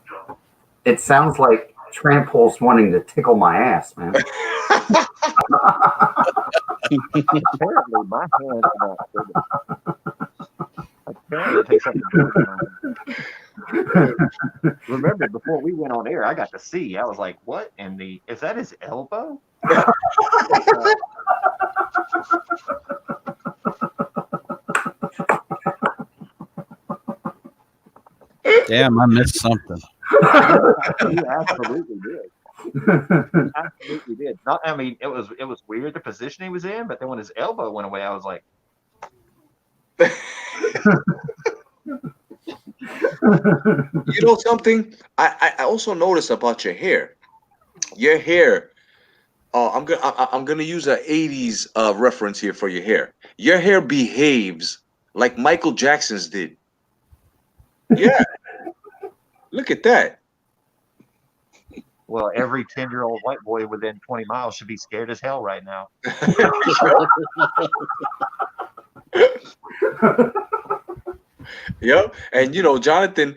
it sounds like Trampol's wanting to tickle my ass, man. Apparently, my hands are not big enough. Apparently, it takes up the door. Remember, before we went on air, I got to see. I was like, "What?" And is that his elbow? Damn, I missed something. You absolutely did. Absolutely did. Not, I mean, it was weird the position he was in, but then when his elbow went away, I was like, You know something? I also noticed about your hair. Your hair. I'm gonna use a '80s reference here for your hair. Your hair behaves like Michael Jackson's did. Yeah, look at that. "Well, every 10-year-old white boy within 20 miles should be scared as hell right now." Yep. And you know, Jonathan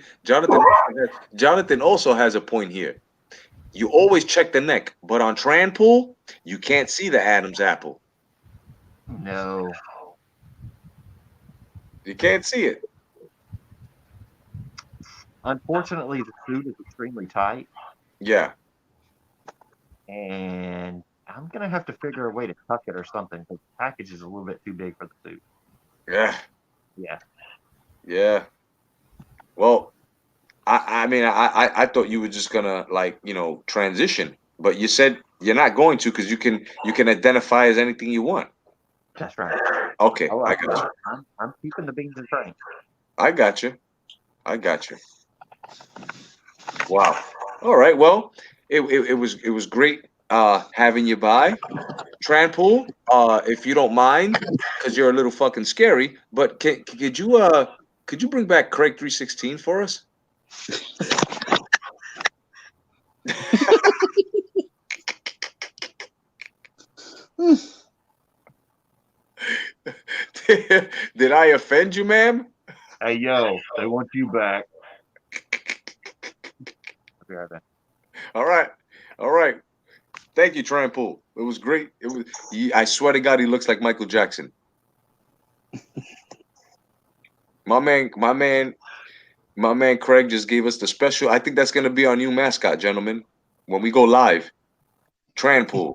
also has a point here. You always check the neck, but on Tranpool, you can't see the Adam's apple. No, You can't see it. unfortunately, the suit is extremely tight, Yeah. and I'm gonna have to figure a way to tuck it or something because the package is a little bit too big for the suit. Yeah. Yeah. Yeah. Well, I mean, I thought you were just gonna like, you know, transition, but you said you're not going to because you can identify as anything you want. That's right. Okay, Oh, I got you. I'm keeping the beans and trains. I got you. I got you. Wow. All right. Well, it was great having you by Tranpool. If you don't mind, because you're a little fucking scary, but could you bring back Craig 316 for us? Did I offend you, ma'am? Hey, yo, they want you back. I'll be right back. All right. All right. Thank you, Tranpool. It was great. I swear to God, he looks like Michael Jackson. My man Craig just gave us the special. I think that's gonna be our new mascot, gentlemen. When we go live. Tranpool.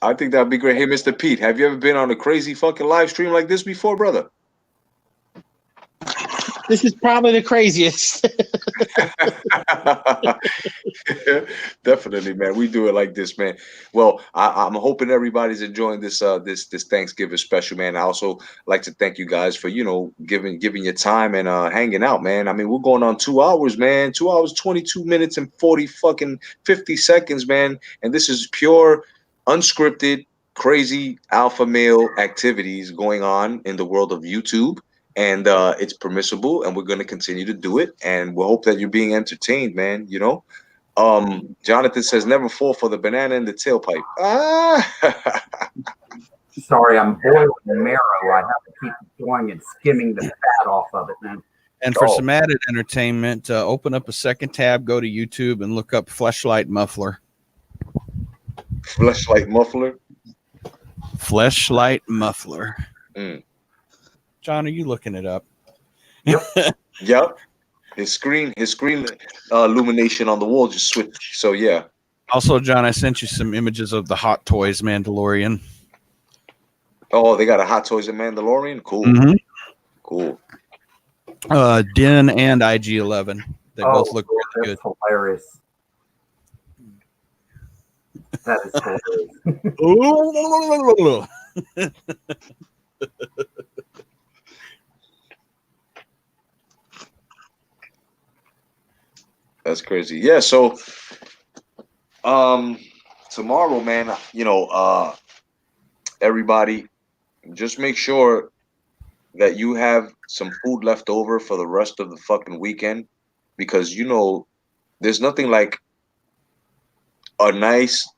I think that'd be great. Hey, Mr. Pete, have you ever been on a crazy fucking live stream like this before, brother? This is probably the craziest. Definitely, man. We do it like this, man. Well, I'm hoping everybody's enjoying this Thanksgiving special, man. I also like to thank you guys for giving your time and hanging out, man. I mean, we're going on 2 hours, man. 2 hours, 22 minutes and 50 seconds, man. And this is pure, unscripted, crazy alpha male activities going on in the world of YouTube, and it's permissible, and we're going to continue to do it, and we hope that you're being entertained, man. You know, Jonathan says never fall for the banana in the tailpipe. Sorry, I'm boiling marrow. I have to keep going and skimming the fat off of it, man. And for some added entertainment, open up a second tab, go to YouTube, and look up Fleshlight Muffler. Fleshlight Muffler. Fleshlight Muffler. Mm. John, are you looking it up? Yep. Yep. His screen illumination on the wall just switched. So yeah. Also, John, I sent you some images of the Hot Toys Mandalorian. Oh, they got a Hot Toys and Mandalorian. Cool. Mm-hmm. Cool. Din and IG-11. They both look really that's good. Hilarious. That is hilarious. That's crazy. Yeah. So, tomorrow, man. You know, everybody, just make sure that you have some food left over for the rest of the fucking weekend. because there's nothing like a nice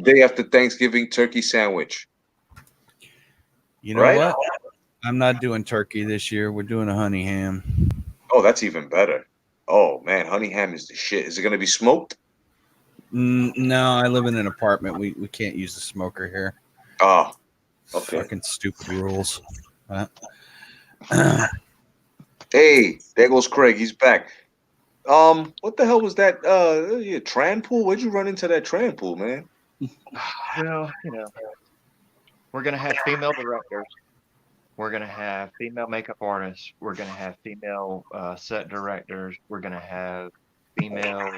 day after Thanksgiving turkey sandwich, You know right? what? I'm not doing turkey this year. We're doing a honey ham. Oh, that's even better. Oh man, honey ham is the shit. Is it gonna be smoked? No, I live in an apartment. We can't use the smoker here. Oh, okay. Fucking stupid rules. Hey, there goes Craig. He's back. What the hell was that? Yeah, Tran pool? Where'd you run into that Tran pool, man? Well, we're gonna have female directors. We're gonna have female makeup artists. We're gonna have female set directors. We're gonna have female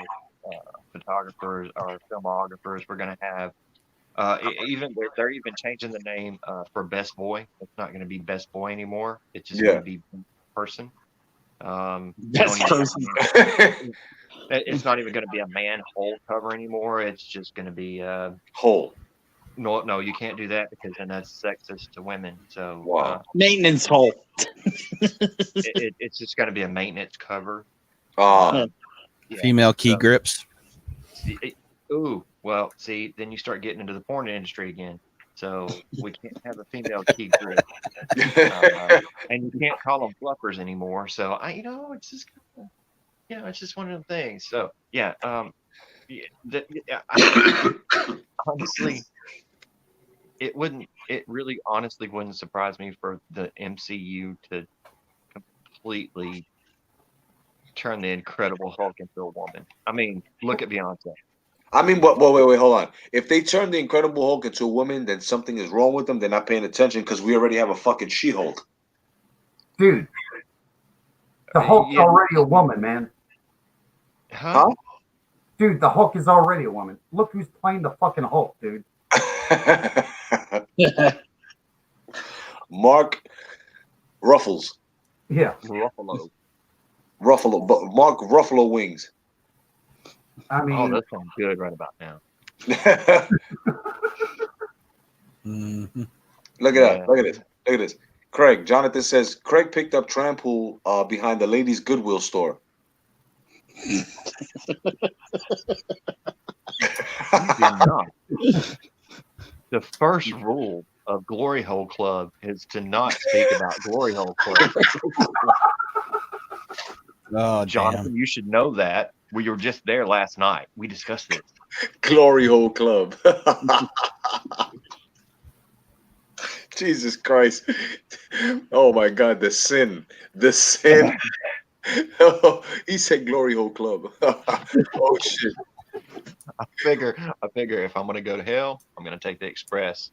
photographers or filmographers. We're gonna have even they're even changing the name for best boy. It's not gonna be best boy anymore. It's just Yeah. gonna be person. We Best don't even. person. It's not even gonna be a manhole cover anymore. It's just gonna be Hole. no, you can't do that because then that's sexist to women. So Wow. Maintenance hole. it's just going to be a maintenance cover. Ah, Yeah, Female key so- grips. Well, see, then you start getting into the porn industry again. So we can't have a female key grip, and you can't call them fluffers anymore. So it's just, it's just one of them things. So yeah, honestly, it really honestly wouldn't surprise me for the MCU to completely turn the Incredible Hulk into a woman. I mean, look at Beyonce. I mean, wait, hold on. If they turn the Incredible Hulk into a woman, then something is wrong with them. They're not paying attention because we already have a fucking She-Hulk. Dude, the Hulk's Yeah. already a woman, man. Huh? Dude, the Hulk is already a woman. Look who's playing the fucking Hulk, dude. Mark Ruffles. Yeah. Mark Ruffalo Wings. I mean, Oh, that sounds good right about now. Mhm. Look at that. Look at this. Look at this. Craig, Jonathan says Craig picked up trampool behind the ladies' Goodwill store. You do not. The first rule of Glory Hole Club is to not speak about Glory Hole Club. Oh, Jonathan, damn. you should know that. We were just there last night. We discussed this. Glory Hole Club. Jesus Christ. Oh my God, the sin. The sin. He said Glory Hole Club. Oh shit. I figure if I'm gonna go to hell, I'm gonna take the express.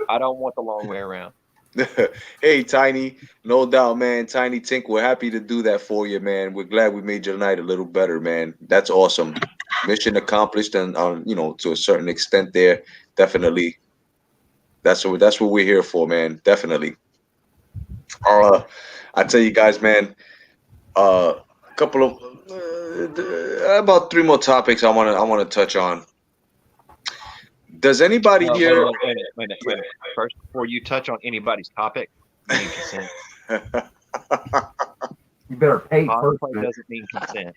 I don't want the long way around. Hey, Tiny, no doubt, man. Tiny Tink, we're happy to do that for you, man. We're glad we made your night a little better, man. That's awesome. Mission accomplished, and to a certain extent, there, definitely. That's what we're here for, man. Definitely. I tell you guys, man. A couple of about 3 more topics I want to touch on. Does anybody Wait a here? minute. First, before you touch on anybody's topic, you need consent. you better pay first. Cosplay Man. doesn't mean consent.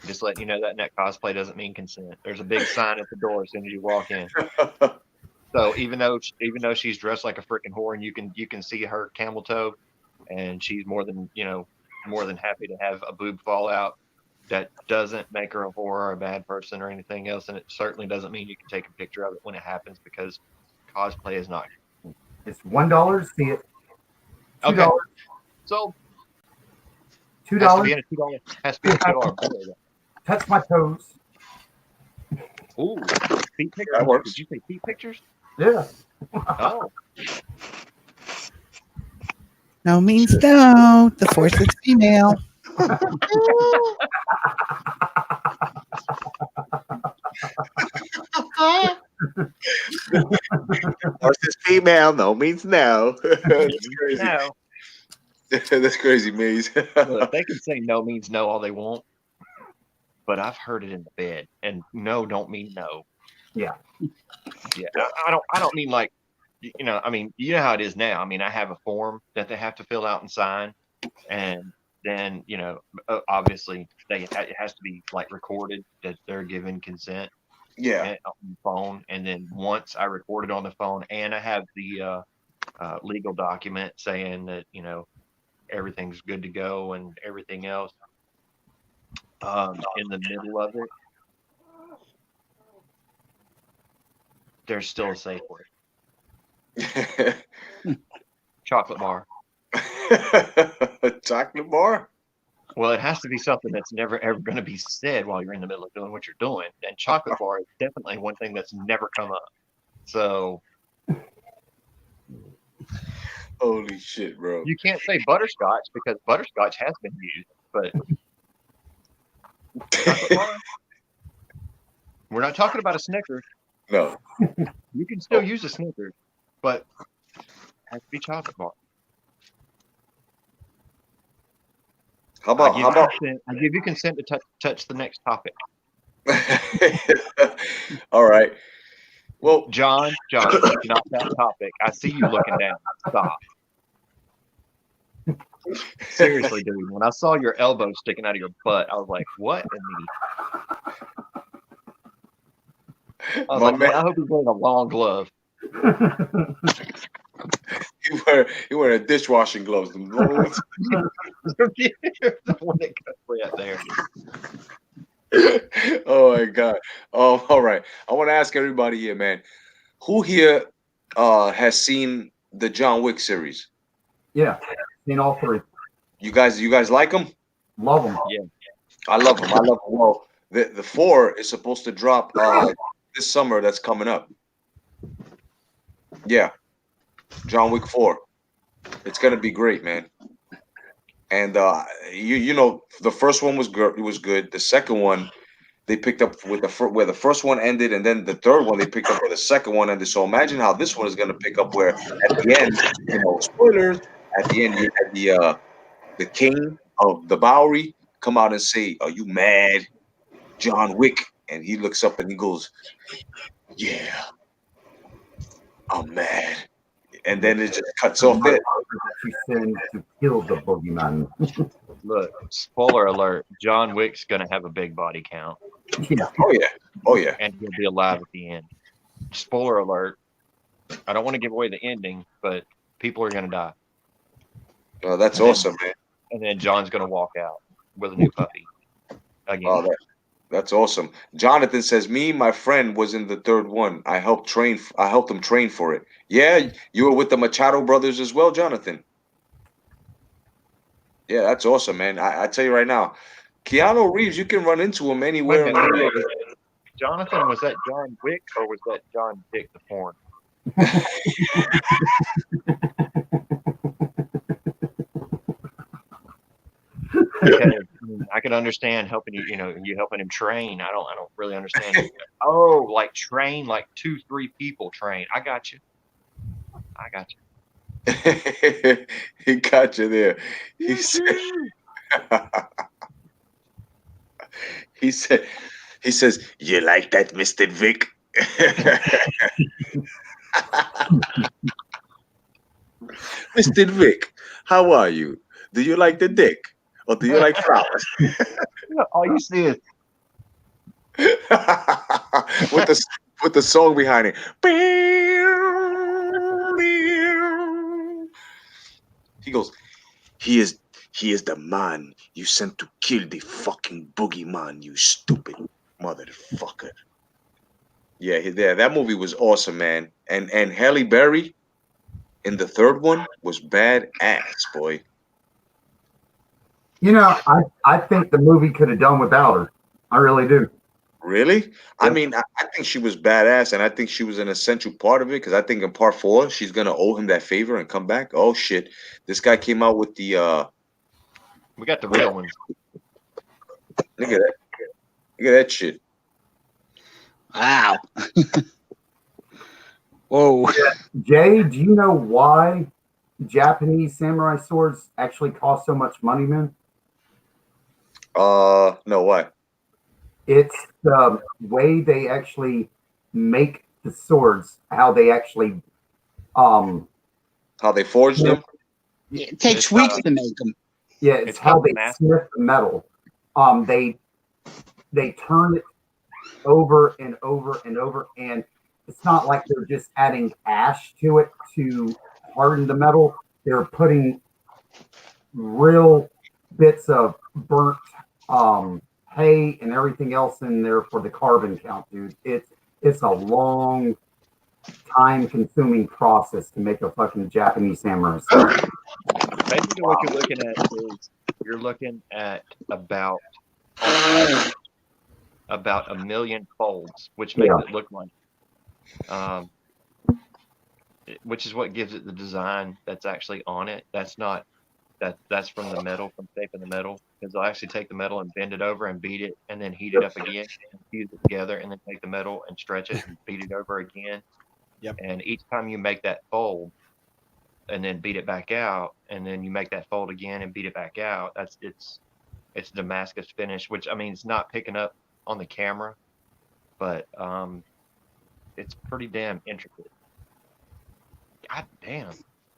Just letting you know that net cosplay doesn't mean consent. There's a big sign at the door as soon as you walk in. So even though she's dressed like a freaking whore and you can see her camel toe, and she's more than happy to have a boob fall out, that doesn't make her a whore or a bad person or anything else, and it certainly doesn't mean you can take a picture of it when it happens, because cosplay is not. It's $1 to see it. $2. Okay. So $2. has to be in a $2. Has to be in a $2. Touch my toes. Ooh, feet pictures. That works. Did you say feet pictures? Yeah. Oh, No means no. The force is female. Horse is female, no means no. That's crazy. no. That's crazy, Maze. Look, they can say no means no all they want, but I've heard it in the bed, and no don't mean no. Yeah. Yeah. I don't mean like, I mean, you know how it is now. I mean, I have a form that they have to fill out and sign, and then obviously it has to be like recorded that they're giving consent Yeah. on the phone, and then once I record it on the phone and I have the legal document saying that everything's good to go and everything else, in the middle of it, there's still a safe word. Chocolate bar. Chocolate bar? Well, it has to be something that's never ever going to be said while you're in the middle of doing what you're doing. And chocolate bar is definitely one thing that's never come up. So Holy shit, bro. you can't say butterscotch because butterscotch has been used, but chocolate bar? We're not talking about a Snickers. No. You can still use a Snickers, but it has to be chocolate bar. How about I give you consent to touch the next topic. All right. Well, John, not that topic. I see you looking down. Stop. Seriously, dude. When I saw your elbow sticking out of your butt, I was like, "What in the?" I was my like, man, "Man, I hope he's wearing a long glove." you wear a dishwashing gloves. The long ones. The one that goes right there. Oh my god. All right. I want to ask everybody here, man. Who here has seen the John Wick series? Yeah, seen all three. You guys like them? Love them. Yeah. I love them. Well, the 4 is supposed to drop this summer. That's coming up. Yeah, John Wick 4. It's gonna be great, man. And the first one was good. It was good. The second one they picked up with where the first one ended, and then the third one they picked up where the second one ended. So imagine how this one is gonna pick up where at the end, spoilers. At the end, you had the king of the Bowery come out and say, "Are you mad, John Wick?" And he looks up and he goes, "Yeah, I'm mad." And then it just cuts off there. She sent to kill the boogeyman. Look, spoiler alert: John Wick's gonna have a big body count, Yeah. Oh yeah. and he'll be alive at the end. Spoiler alert: I don't want to give away the ending, but people are gonna die, Oh, that's awesome, man. and then John's gonna walk out with a new puppy again. Oh, that's awesome. Jonathan says, "Me, my friend was in the third one. I helped him train for it." Yeah, you were with the Machado brothers as well, Jonathan. Yeah, that's awesome, man. I tell you right now, Keanu Reeves, you can run into him Wait a anywhere. minute, Jonathan, was that John Wick or was that John Dick the porn? Because I could understand helping you helping him train. I don't really understand. Oh, like train, like 2-3 people train. I got you. He got you there. He said, he says, "You like that, Mr. Vic?" Mr. Vic, how are you? Do you like the dick? Or do you like flowers? All you see is with the song behind it. He goes, he is the man you sent to kill the fucking boogeyman, you stupid motherfucker. Yeah, that movie was awesome, man. And Halle Berry in the third one was badass, boy. I think the movie could have done without her. I really do. Really? I mean, I think she was badass, and I think she was an essential part of it because I think in part 4 she's gonna owe him that favor and come back. Oh shit! This guy came out with the we got the real ones. Look at that! Look at that shit! Wow. Whoa. Jay, do you know why Japanese samurai swords actually cost so much money, man? No, what? It's the way they actually make the swords, how they actually How they forged them? It takes weeks to make them. Yeah, it's how called they sniff the metal. They turn it over and over and over, and it's not like they're just adding ash to it to harden the metal. They're putting real bits of burnt hay and everything else in there for the carbon count, dude. It's a long time consuming process to make a fucking Japanese samurai sword. Basically, what you're looking at is you're looking at about a million folds, which makes it look like, which is what gives it the design that's actually on it. That's not that's from the metal, from shaping the metal, because they'll actually take the metal and bend it over and beat it, and then heat it up again, and fuse it together, and then take the metal and stretch it and beat it over again. Yep. And each time you make that fold, and then beat it back out, and then you make that fold again and beat it back out. It's Damascus finish, which, I mean, it's not picking up on the camera, but it's pretty damn intricate. God damn.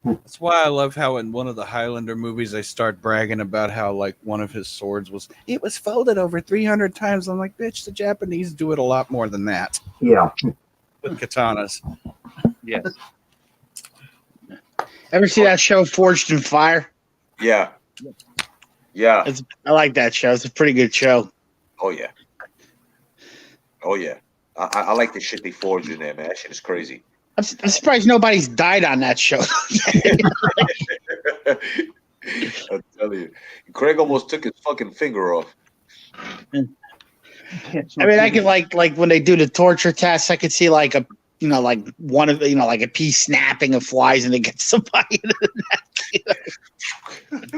That's why I love how in one of the Highlander movies they start bragging about how like one of his swords was folded over 300 times. I'm like, bitch, the Japanese do it a lot more than that. Yeah. With katanas. Yes. Ever see that show Forged in Fire? Yeah. Yeah. I like that show. It's a pretty good show. Oh yeah. Oh yeah. I like the shit they forged in there, man. That shit is crazy. I'm surprised nobody's died on that show. I'll tell you. Craig almost took his fucking finger off. I mean, I can like when they do the torture tests, I could see like a like one of like a piece snapping and flies and it gets somebody in the neck.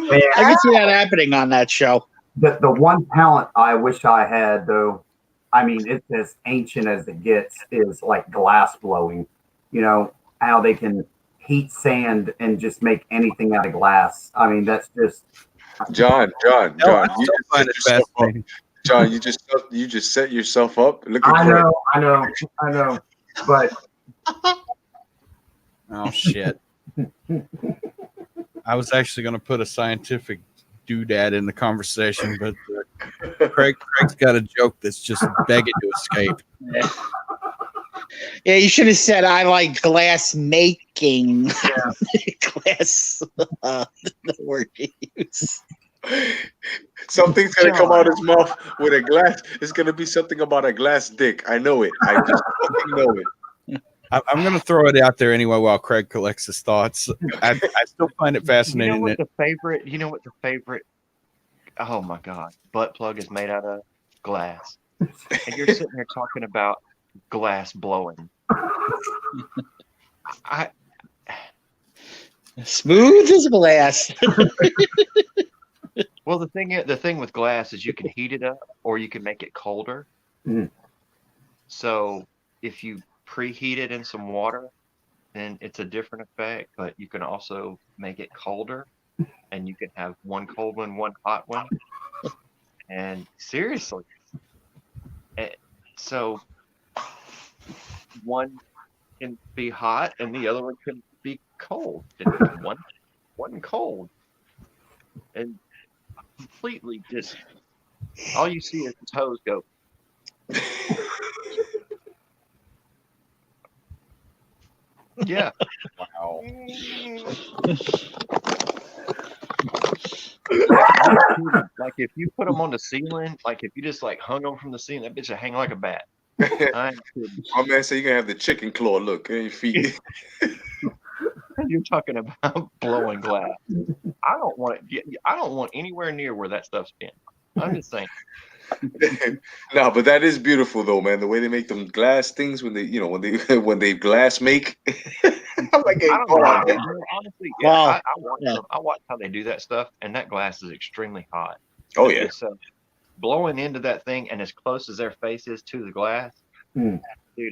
I can see that happening on that show. The one talent I wish I had, though, I mean, it's as ancient as it gets, is like glass blowing. You know, how they can heat sand and just make anything out of glass. I mean, that's just John, I you still just find set it yourself up. fascinating. John, you just set yourself up. Look at I Craig. know. But Oh shit. I was actually going to put a scientific doodad in the conversation, but Craig's got a joke that's just begging to escape. Yeah, you should have said I like glass making. Yeah. Glass, the word you use. Something's gonna come out his mouth with a glass. It's gonna be something about a glass dick. I know it. I just fucking know it. I'm going to throw it out there anyway while Craig collects his thoughts. I still find it fascinating. You know what the favorite, oh my God, butt plug is made out of? Glass. And you're sitting here talking about glass blowing. Smooth as glass. Well, the thing with glass is you can heat it up or you can make it colder. Mm. So if you preheat it in some water, then it's a different effect, but you can also make it colder, and you can have one cold one, one hot one. And seriously, so one can be hot and the other one can be cold. And one cold, and completely just all you see is the toes go. Yeah. Wow. Like if you put them on the ceiling, like if you just like hung them from the ceiling, that bitch would hang like a bat. I ain't kidding. My man said you can have the chicken claw look in your feet. You're talking about blowing glass. I don't want anywhere near where that stuff's been. I'm just saying. No, but that is beautiful though, man. The way they make them glass things when they, when they glass make. I'm like, hey, I don't know. Honestly, Wow. I watch how they do that stuff, and that glass is extremely hot. oh yeah. So blowing into that thing, and as close as their face is to the glass, dude,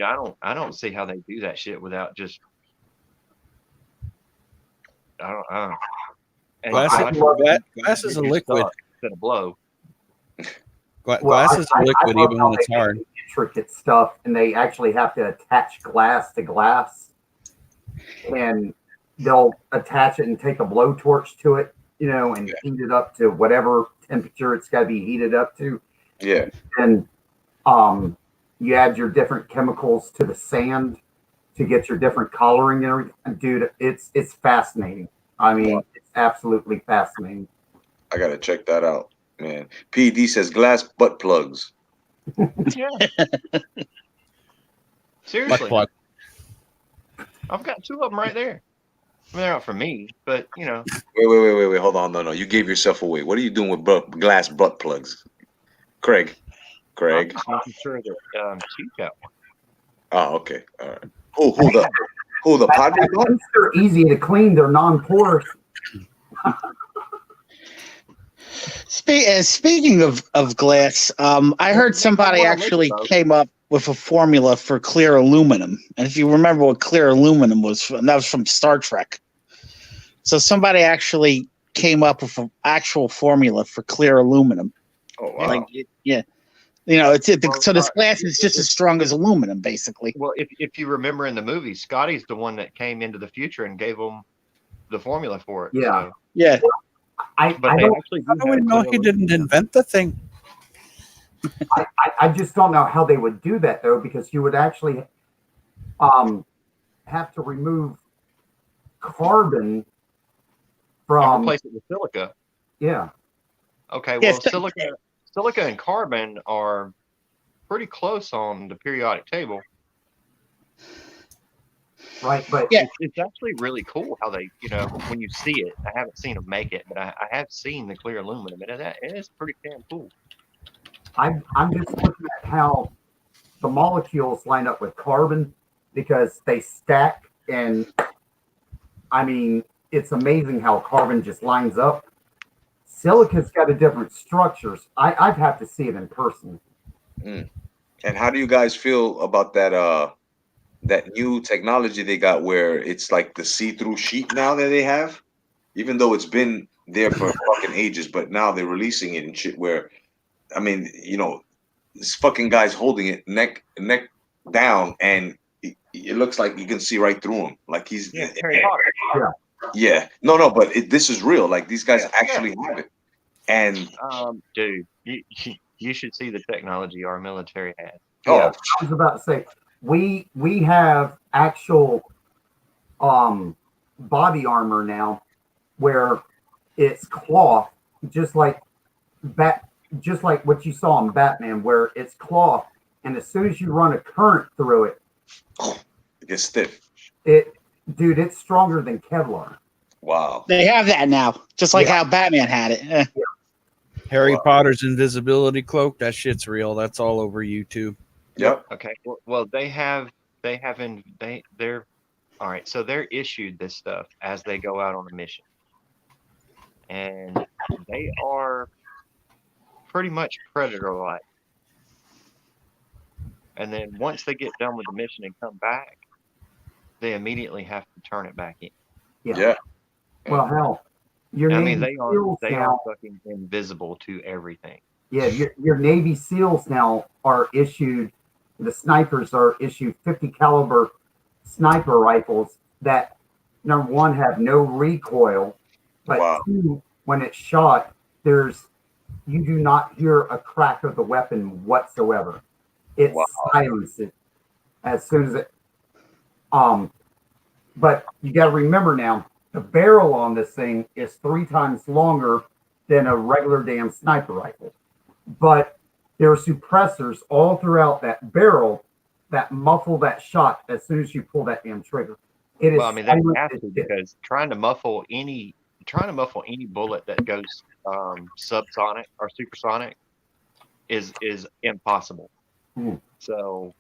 I don't see how they do that shit without just. I don't. And Glass is a liquid. Instead of blow. Glass is a liquid love even how when it's they make hard. intricate stuff, and they actually have to attach glass to glass, and they'll attach it and take a blowtorch to it, and heat it up to whatever temperature it's got to be heated up to. Yeah. And you add your different chemicals to the sand to get your different coloring and everything. And dude, it's fascinating. I mean, it's absolutely fascinating. I gotta check that out, man. PD says glass butt plugs. Yeah. Butt Seriously, plug. I've got 2 of them right there. I mean, they're not for me, but Wait. Hold on. No. You gave yourself away. What are you doing with glass butt plugs? Craig. I'm just making sure that Chief got one. Oh, okay. All right. Who the Padre At butt? least they're easy to clean. They're non-porous. Speaking of glass, I heard somebody actually came up with a formula for clear aluminum. And if you remember what clear aluminum was, that was from Star Trek. So somebody actually came up with an actual formula for clear aluminum. Oh wow. So this glass is just as strong as aluminum, basically. Well, if you remember in the movie, Scotty's the one that came into the future and gave them the formula for it. Yeah. So. Yeah. But they actually do How do we have know clear he didn't invent the thing? I just don't know how they would do that though, because you would actually have to remove carbon and from replace it with silica. yeah. Okay, Yeah, well, silica and carbon are pretty close on the periodic table. Right, but Yeah. It's actually really cool how they, when you see it. I haven't seen them make it, but I have seen the clear aluminum, and it is pretty damn cool. I'm just looking at how the molecules line up with carbon because they stack, and I mean it's amazing how carbon just lines up. Silica's got a different structures. I'd have to see it in person. Mm. And how do you guys feel about that new technology they got where it's like the see-through sheet now that they have? Even though it's been there for fucking ages, but now they're releasing it and shit where I mean, this fucking guy's holding it neck down and it looks like you can see right through him. Like he's Harry Potter. yeah. No, but this is real. Like these guys actually have it. And Dude, you should see the technology our military has. Yeah, I was about to say we have actual body armor now where it's cloth, just like what you saw in Batman, where it's cloth, and as soon as you run a current through it, it gets stiff. It's stronger than Kevlar. Wow. They have that now, just like how Batman had it. Yeah. Harry Potter's invisibility cloak, that shit's real. That's all over YouTube. Yep. Okay. Well, they're all right. So they're issued this stuff as they go out on a mission, and they are pretty much Predator-like. And then once they get done with the mission and come back, they immediately have to turn it back in. Yeah. Well, hell, your I Navy mean, they SEALs are now. fucking invisible to everything. Yeah, your Navy SEALs now are issued. The snipers are issued 50 caliber sniper rifles that number one have no recoil, but two, when it's shot, you do not hear a crack of the weapon whatsoever. It silences as soon as it. But you got to remember now, the barrel on this thing is 3 times longer than a regular damn sniper rifle. But there are suppressors all throughout that barrel that muffle that shot as soon as you pull that damn trigger. It is. Well, I mean, they have to, because trying to muffle any bullet that goes subsonic or supersonic is impossible. So,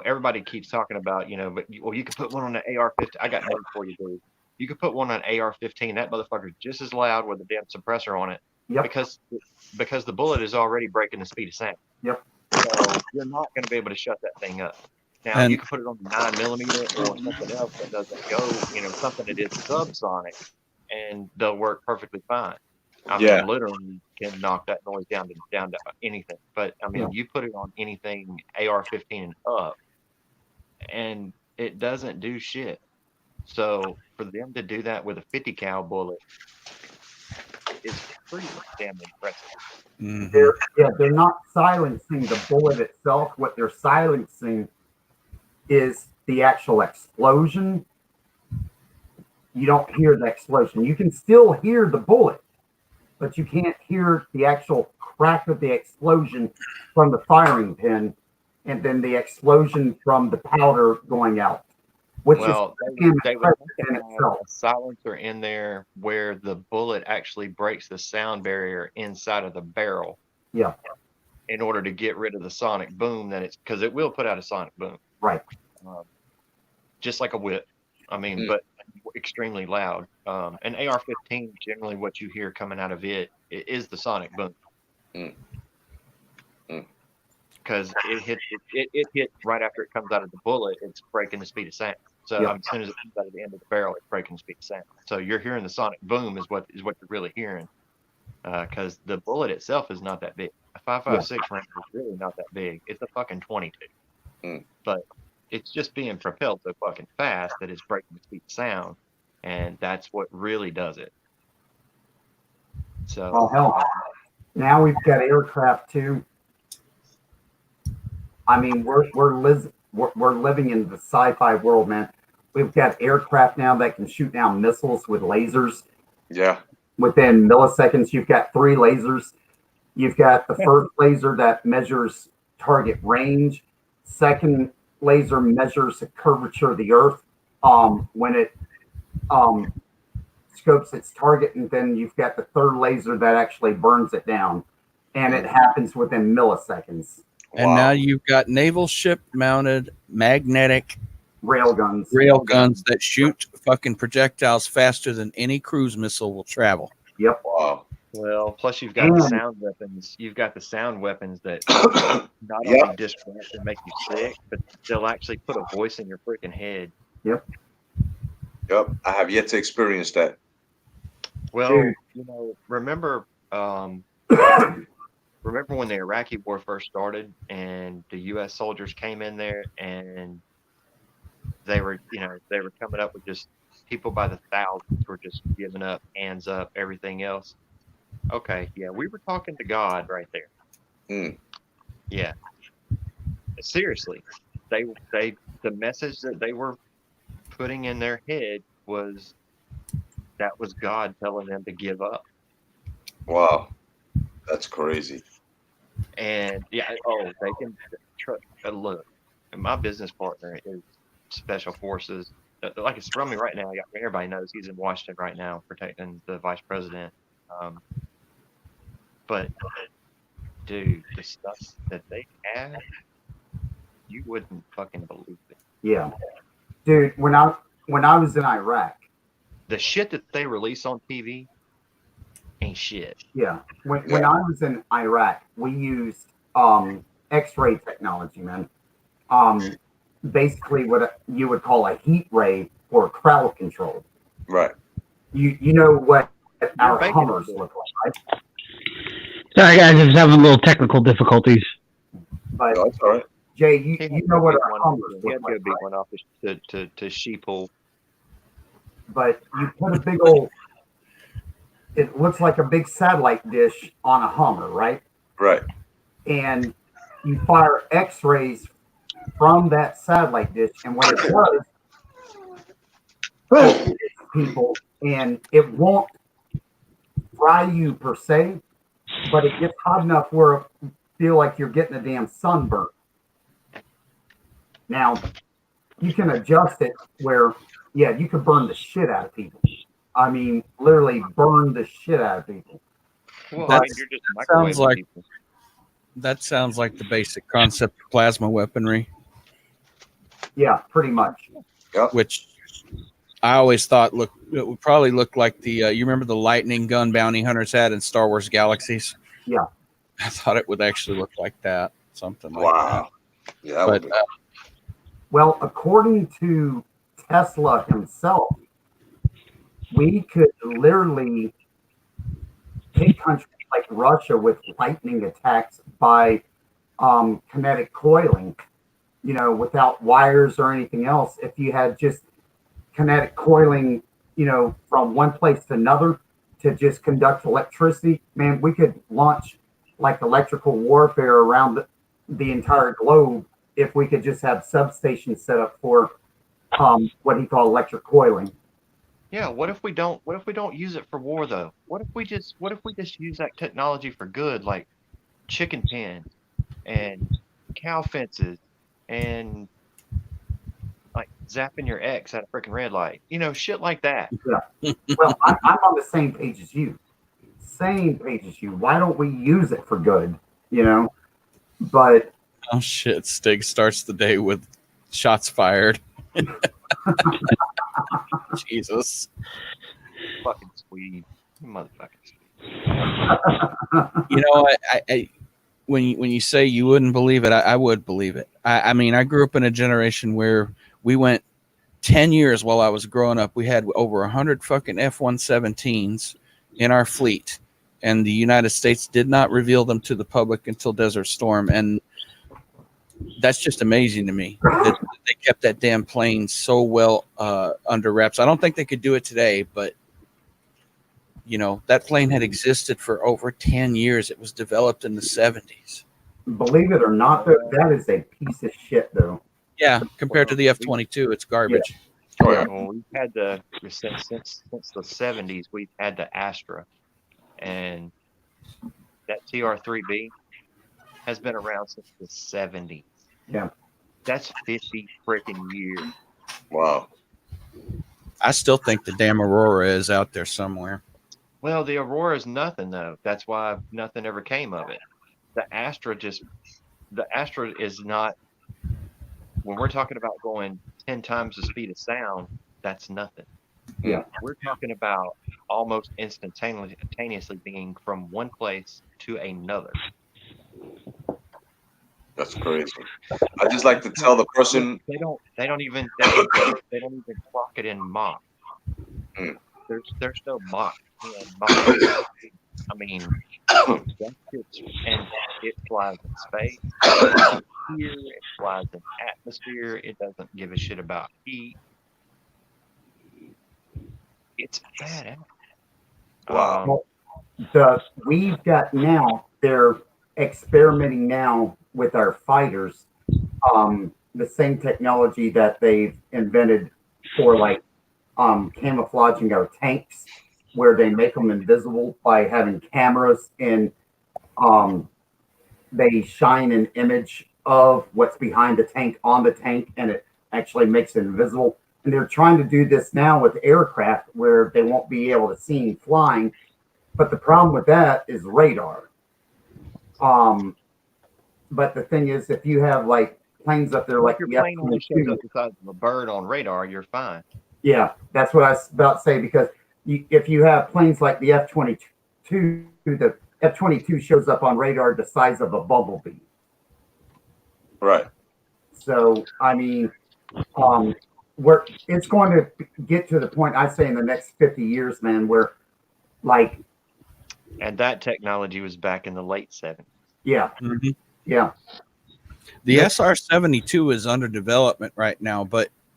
everybody keeps talking about, but you could put one on an AR-15. I got news for you, dude. You could put one on an AR-15. That motherfucker's just as loud with a damn suppressor on it. Yep. Because the bullet is already breaking the speed of sound. Yep. So you're not going to be able to shut that thing up. Now you can put it on 9mm or something else that doesn't go, something that is subsonic, and they'll work perfectly fine. I mean, literally can knock that noise down to anything. But I mean, you put it on anything AR-15 and up, and it doesn't do shit. So for them to do that with a 50 cal bullet, is pretty damn impressive. Mhm. They're not silencing the bullet itself. What they're silencing is the actual explosion. You don't hear the explosion. You can still hear the bullet, but you can't hear the actual crack of the explosion from the firing pin and then the explosion from the powder going out, which Well, is they would have in to have itself. a silencer in there where the bullet actually breaks the sound barrier inside of the barrel Yeah, in order to get rid of the sonic boom that it's because it will put out a sonic boom, right. just like a whip. I mean, Mm. but extremely loud. An AR-15, generally what you hear coming out of it is the sonic boom. Mm. Mm. Because it hit right after it comes out of the bullet, it's breaking the speed of sound. So Yeah. as soon as it comes out of the end of the barrel, it's breaking the speed of sound. So you're hearing the sonic boom is what you're really hearing. Because the bullet itself is not that big. A 5.56 round is really not that big. It's a fucking 22. Mm. But it's just being propelled so fucking fast that it's breaking the speed of sound, and that's what really does it. So Well, hell, now we've got aircraft too. I mean, we're living in the sci-fi world, man. We've got aircraft now that can shoot down missiles with lasers Yeah. within milliseconds. You've got 3 lasers. You've got the first laser that measures target range. Second laser measures the curvature of the Earth when it scopes its target, and then you've got the third laser that actually burns it down, and it happens within milliseconds. And now you've got naval ship mounted magnetic Railguns. rail guns that shoot fucking projectiles faster than any cruise missile will travel. Yep. Wow. well, plus you've got the sound weapons. You've got the sound weapons that not Yeah. only disrupt and make you sick, but they'll actually put a voice in your freaking head. Yep. Yep. I have yet to experience that. Well, Dude. you know, remember when the Iraqi war first started and the U.S. soldiers came in there and they were coming up with just people by the thousands were just giving up, hands up, everything else. Okay, yeah, we were talking to God right there. Mm. Yeah, seriously, the message that they were putting in their head was that was God telling them to give up. Wow. That's crazy. And yeah, they can look. My business partner is special forces. Like it's from me right now. Everybody knows he's in Washington right now protecting the vice president. But dude, the stuff that they have, you wouldn't fucking believe it. Yeah. Dude, when I was in Iraq, The shit that they release on TV ain't shit. yeah. When I was in Iraq, we used X-ray technology, man. Basically what you would call a heat ray for crowd control. Right. You know what our baking Hummers it. look like, right? Sorry, guys, I'm just having a little technical difficulties. But No, that's all right. Jay, He had you to know go what beat our one Hummers off. He look had to like, go beat right? one off to sheeple. But you put a big old, it looks like a big satellite dish on a Hummer, right? Right. And you fire X-rays from that satellite dish, and what it does, it hits people, and it won't fry you per se, but it gets hot enough where it feel like you're getting a damn sunburn. Now, you can adjust it where, yeah, you can burn the shit out of people. I mean, literally burn the shit out of people. Well, But- I mean, you're just sounds microwaving like- people. That sounds like the basic concept of plasma weaponry, Yeah, pretty much. which I always thought it would probably look like the you remember the lightning gun bounty hunters had in Star Wars Galaxies? Yeah. I thought it would actually look like that, something like Wow. Yeah. That would that. be. But Well, according to Tesla himself, we could literally hit countries like Russia with lightning attacks by kinetic coiling, without wires or anything else. If you had just kinetic coiling, from one place to another to just conduct electricity, man, we could launch like electrical warfare around the entire globe if we could just have substations set up for what he called electric coiling. Yeah, what if we don't use it for war though? What if we just use that technology for good, like chicken pens and cow fences and like zapping your ex at a freaking red light. You know, shit like that. Yeah. Well, I'm on the same page as you. Same page as you. Why don't we use it for good? You know? But Oh shit! Stig starts the day with shots fired. Jesus. Fucking Swede. You motherfucking Swede. You know, I when you say you wouldn't believe it, I would believe it. I mean, I grew up in a generation where we went 10 years while I was growing up. We had over 100 fucking F-117s in our fleet, and the United States did not reveal them to the public until Desert Storm, and that's just amazing to me that they kept that damn plane so well under wraps. I don't think they could do it today, but you know, that plane had existed for over 10 years. It was developed in the 70s. believe it or not, though, that is a piece of shit, though. Yeah, compared to the F-22, it's garbage. Oh, yeah. Well, we've had since the 70s, we've had the Astra, and that TR-3B has been around since the 70s. Yeah. That's 50 freaking years. Wow. I still think the damn Aurora is out there somewhere. Well, the Aurora is nothing though. That's why nothing ever came of it. The Astra is not. When we're talking about going 10 times the speed of sound, that's nothing. Yeah. We're talking about almost instantaneously being from one place to another. That's crazy. I just like to tell the person They don't even clock it in Mach. There's no Mach. I mean, it flies in space. It flies in atmosphere. It doesn't give a shit about heat. It's badass. Wow. We've got now, they're experimenting now with our fighters, the same technology that they've invented for like camouflaging our tanks, where they make them invisible by having cameras and they shine an image of what's behind the tank on the tank, and it actually makes it invisible. And they're trying to do this now with aircraft where they won't be able to see them flying. But the problem with that is radar. But the thing is, if you have like planes up there like your the plane only shows F-22, up the size of a bird on radar, you're fine. yeah, that's what I was about to say, because if you have planes like the F-22, the F-22 shows up on radar the size of a bumblebee. Right. So, I mean, it's going to get to the point, I say, in the next 50 years, man, where like. And that technology was back in the late 70s. Yeah. Mm-hmm. Yeah. The SR-72 is under development right now,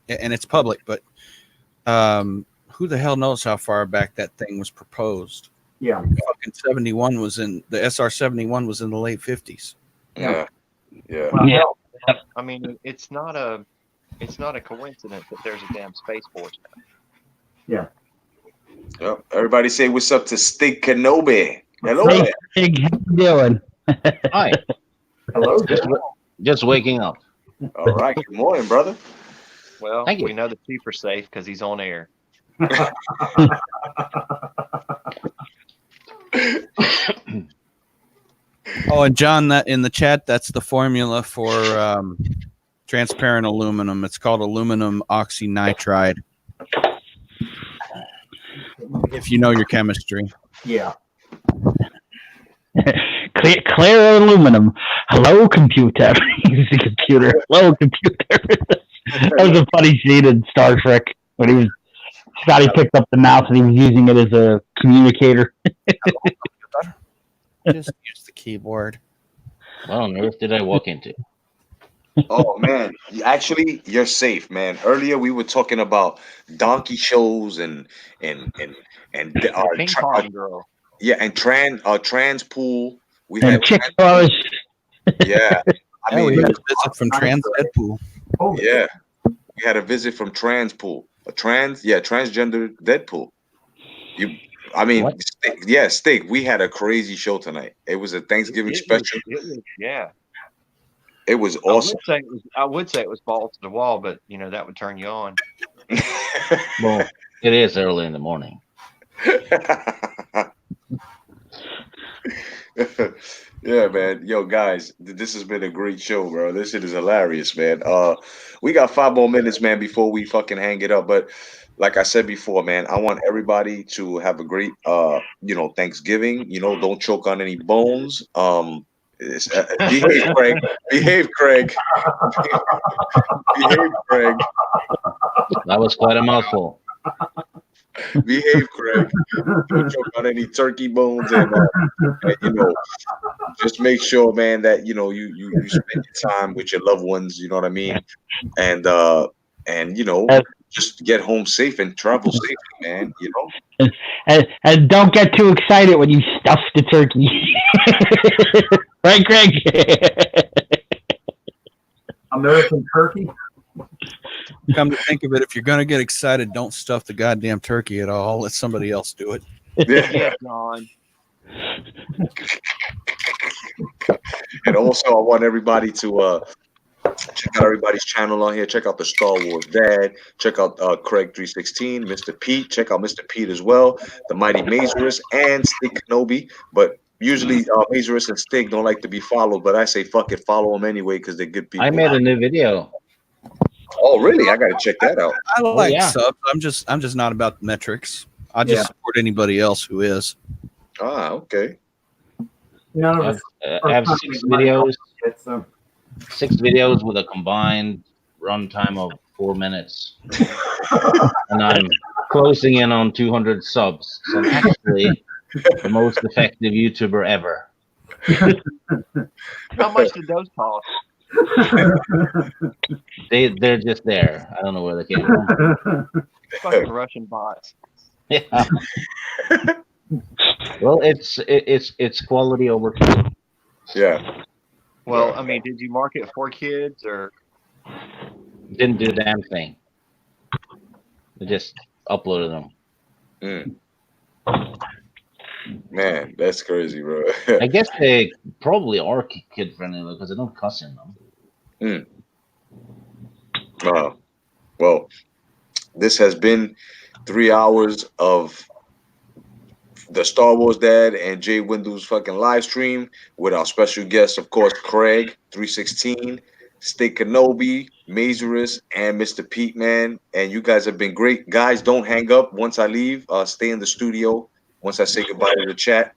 and it's public, but who the hell knows how far back that thing was proposed? Yeah. Fucking the SR-71 was in the late 50s. Yeah. Yeah. Well, Yeah. I mean, it's not a coincidence that there's a damn space force now. Yeah. Yep. Everybody say what's up to Stig Kenobi. Hello Hey, there. Stig, how you doing? Hi, Hello. just waking up. All right. Good morning, brother. Well, Thank you. we know the chief are safe because he's on air. Oh, and John, that in the chat, that's the formula for transparent aluminum. It's called aluminum oxynitride. If you know your chemistry. Yeah. Clear aluminum. Hello, computer. He's a computer. Hello, computer. That was a funny scene in Star Trek when Scotty picked up the mouse and he was using it as a communicator. Just use the keyboard. What on earth did I walk into? Oh man, actually, you're safe, man. Earlier we were talking about donkey shows and and The ping pong girl. yeah, and trans pool. We And had chick bars. yeah. I Yeah, we mean, had a visit from Trans Deadpool. Holy yeah, we had a visit from trans pool, transgender Deadpool. You, I mean, What? yeah, Steak. We had a crazy show tonight. It was a Thanksgiving special. It was, yeah. It was I would awesome. say it was. I would say it was balls to the wall, but that would turn you on. Well, it is early in the morning. Yeah, man. Yo, guys, this has been a great show, bro. This shit is hilarious, man. We got 5 more minutes, man, before we fucking hang it up. But like I said before, man, I want everybody to have a great Thanksgiving. Don't choke on any bones. Behave, Craig. Behave, Craig. Behave, Craig. That was quite a mouthful. Behave, Craig. Don't choke on any turkey bones, and just make sure, man, that you spend your time with your loved ones. You know what I mean? And And, just get home safe and travel safely, man. and don't get too excited when you stuff the turkey. Right, Greg? American turkey. Come to think of it, if you're gonna get excited, don't stuff the goddamn turkey at all. Let somebody else do it. Yeah. Yeah, John. And also, I want everybody to check out everybody's channel on here. Check out the Star Wars Dad. Check out Craig 316, Mr. Pete. Check out Mr. Pete as well. The Mighty Mazurus and Stick Kenobi. But usually, Mazurus and Stick don't like to be followed. But I say fuck it, follow them anyway because they're good people. I made a new video. Oh, really? I got to check that out. I like yeah. subs. I'm just not about the metrics. I just Yeah. support anybody else who is. Ah, okay. None of I us. have, I have 6 videos. So 6 videos with a combined runtime of 4 minutes, and I'm closing in on 200 subs. So I'm actually the most effective YouTuber ever. How much did those cost? They're just there. I don't know where they came from. Fucking Russian bots. Yeah. Well, it's quality over quality. Yeah. Well, I mean, did you market for kids or? Didn't do a damn thing. They just uploaded them. Mm. Man, that's crazy, bro. I guess they probably are kid friendly because they don't cuss in them. Well, this has been 3 hours of the Star Wars Dad and Jay Windu'S fucking live stream with our special guest, of course, Craig 316, Stick Kenobi, Mazurus, and Mr. Pete, man. And you guys have been great. Guys, don't hang up once I leave. Stay in the studio once I say goodbye to the chat.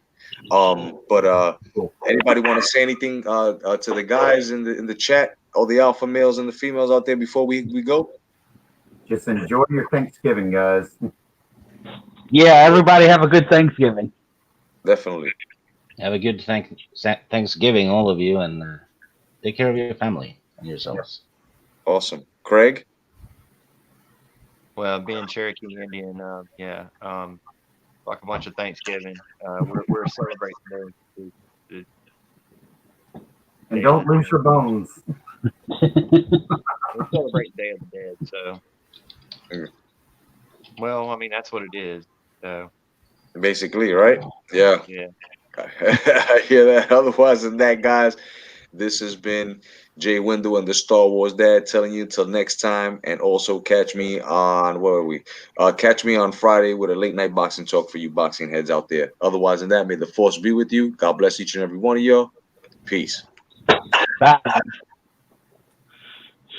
But anybody want to say anything to the guys in the chat, all the alpha males and the females out there before we go? just enjoy your Thanksgiving, guys. Yeah, everybody have a good Thanksgiving. Definitely. Have a good Thanksgiving, all of you, and take care of your family and yourselves. Awesome. Craig? Well, being Cherokee Indian, like a bunch of Thanksgiving. We're celebrating the And don't lose your bones. we're celebrating Day of the Dead. So, well, I mean that's what it is. So, Basically, right? Yeah. yeah. I hear that. Otherwise than that, guys, this has been Jay Windu and the Star Wars Dad telling you until next time. And also catch me on, where are we? Catch me on Friday with a late night boxing talk for you boxing heads out there. Otherwise than that, may the force be with you. God bless each and every one of you. Peace. Bye.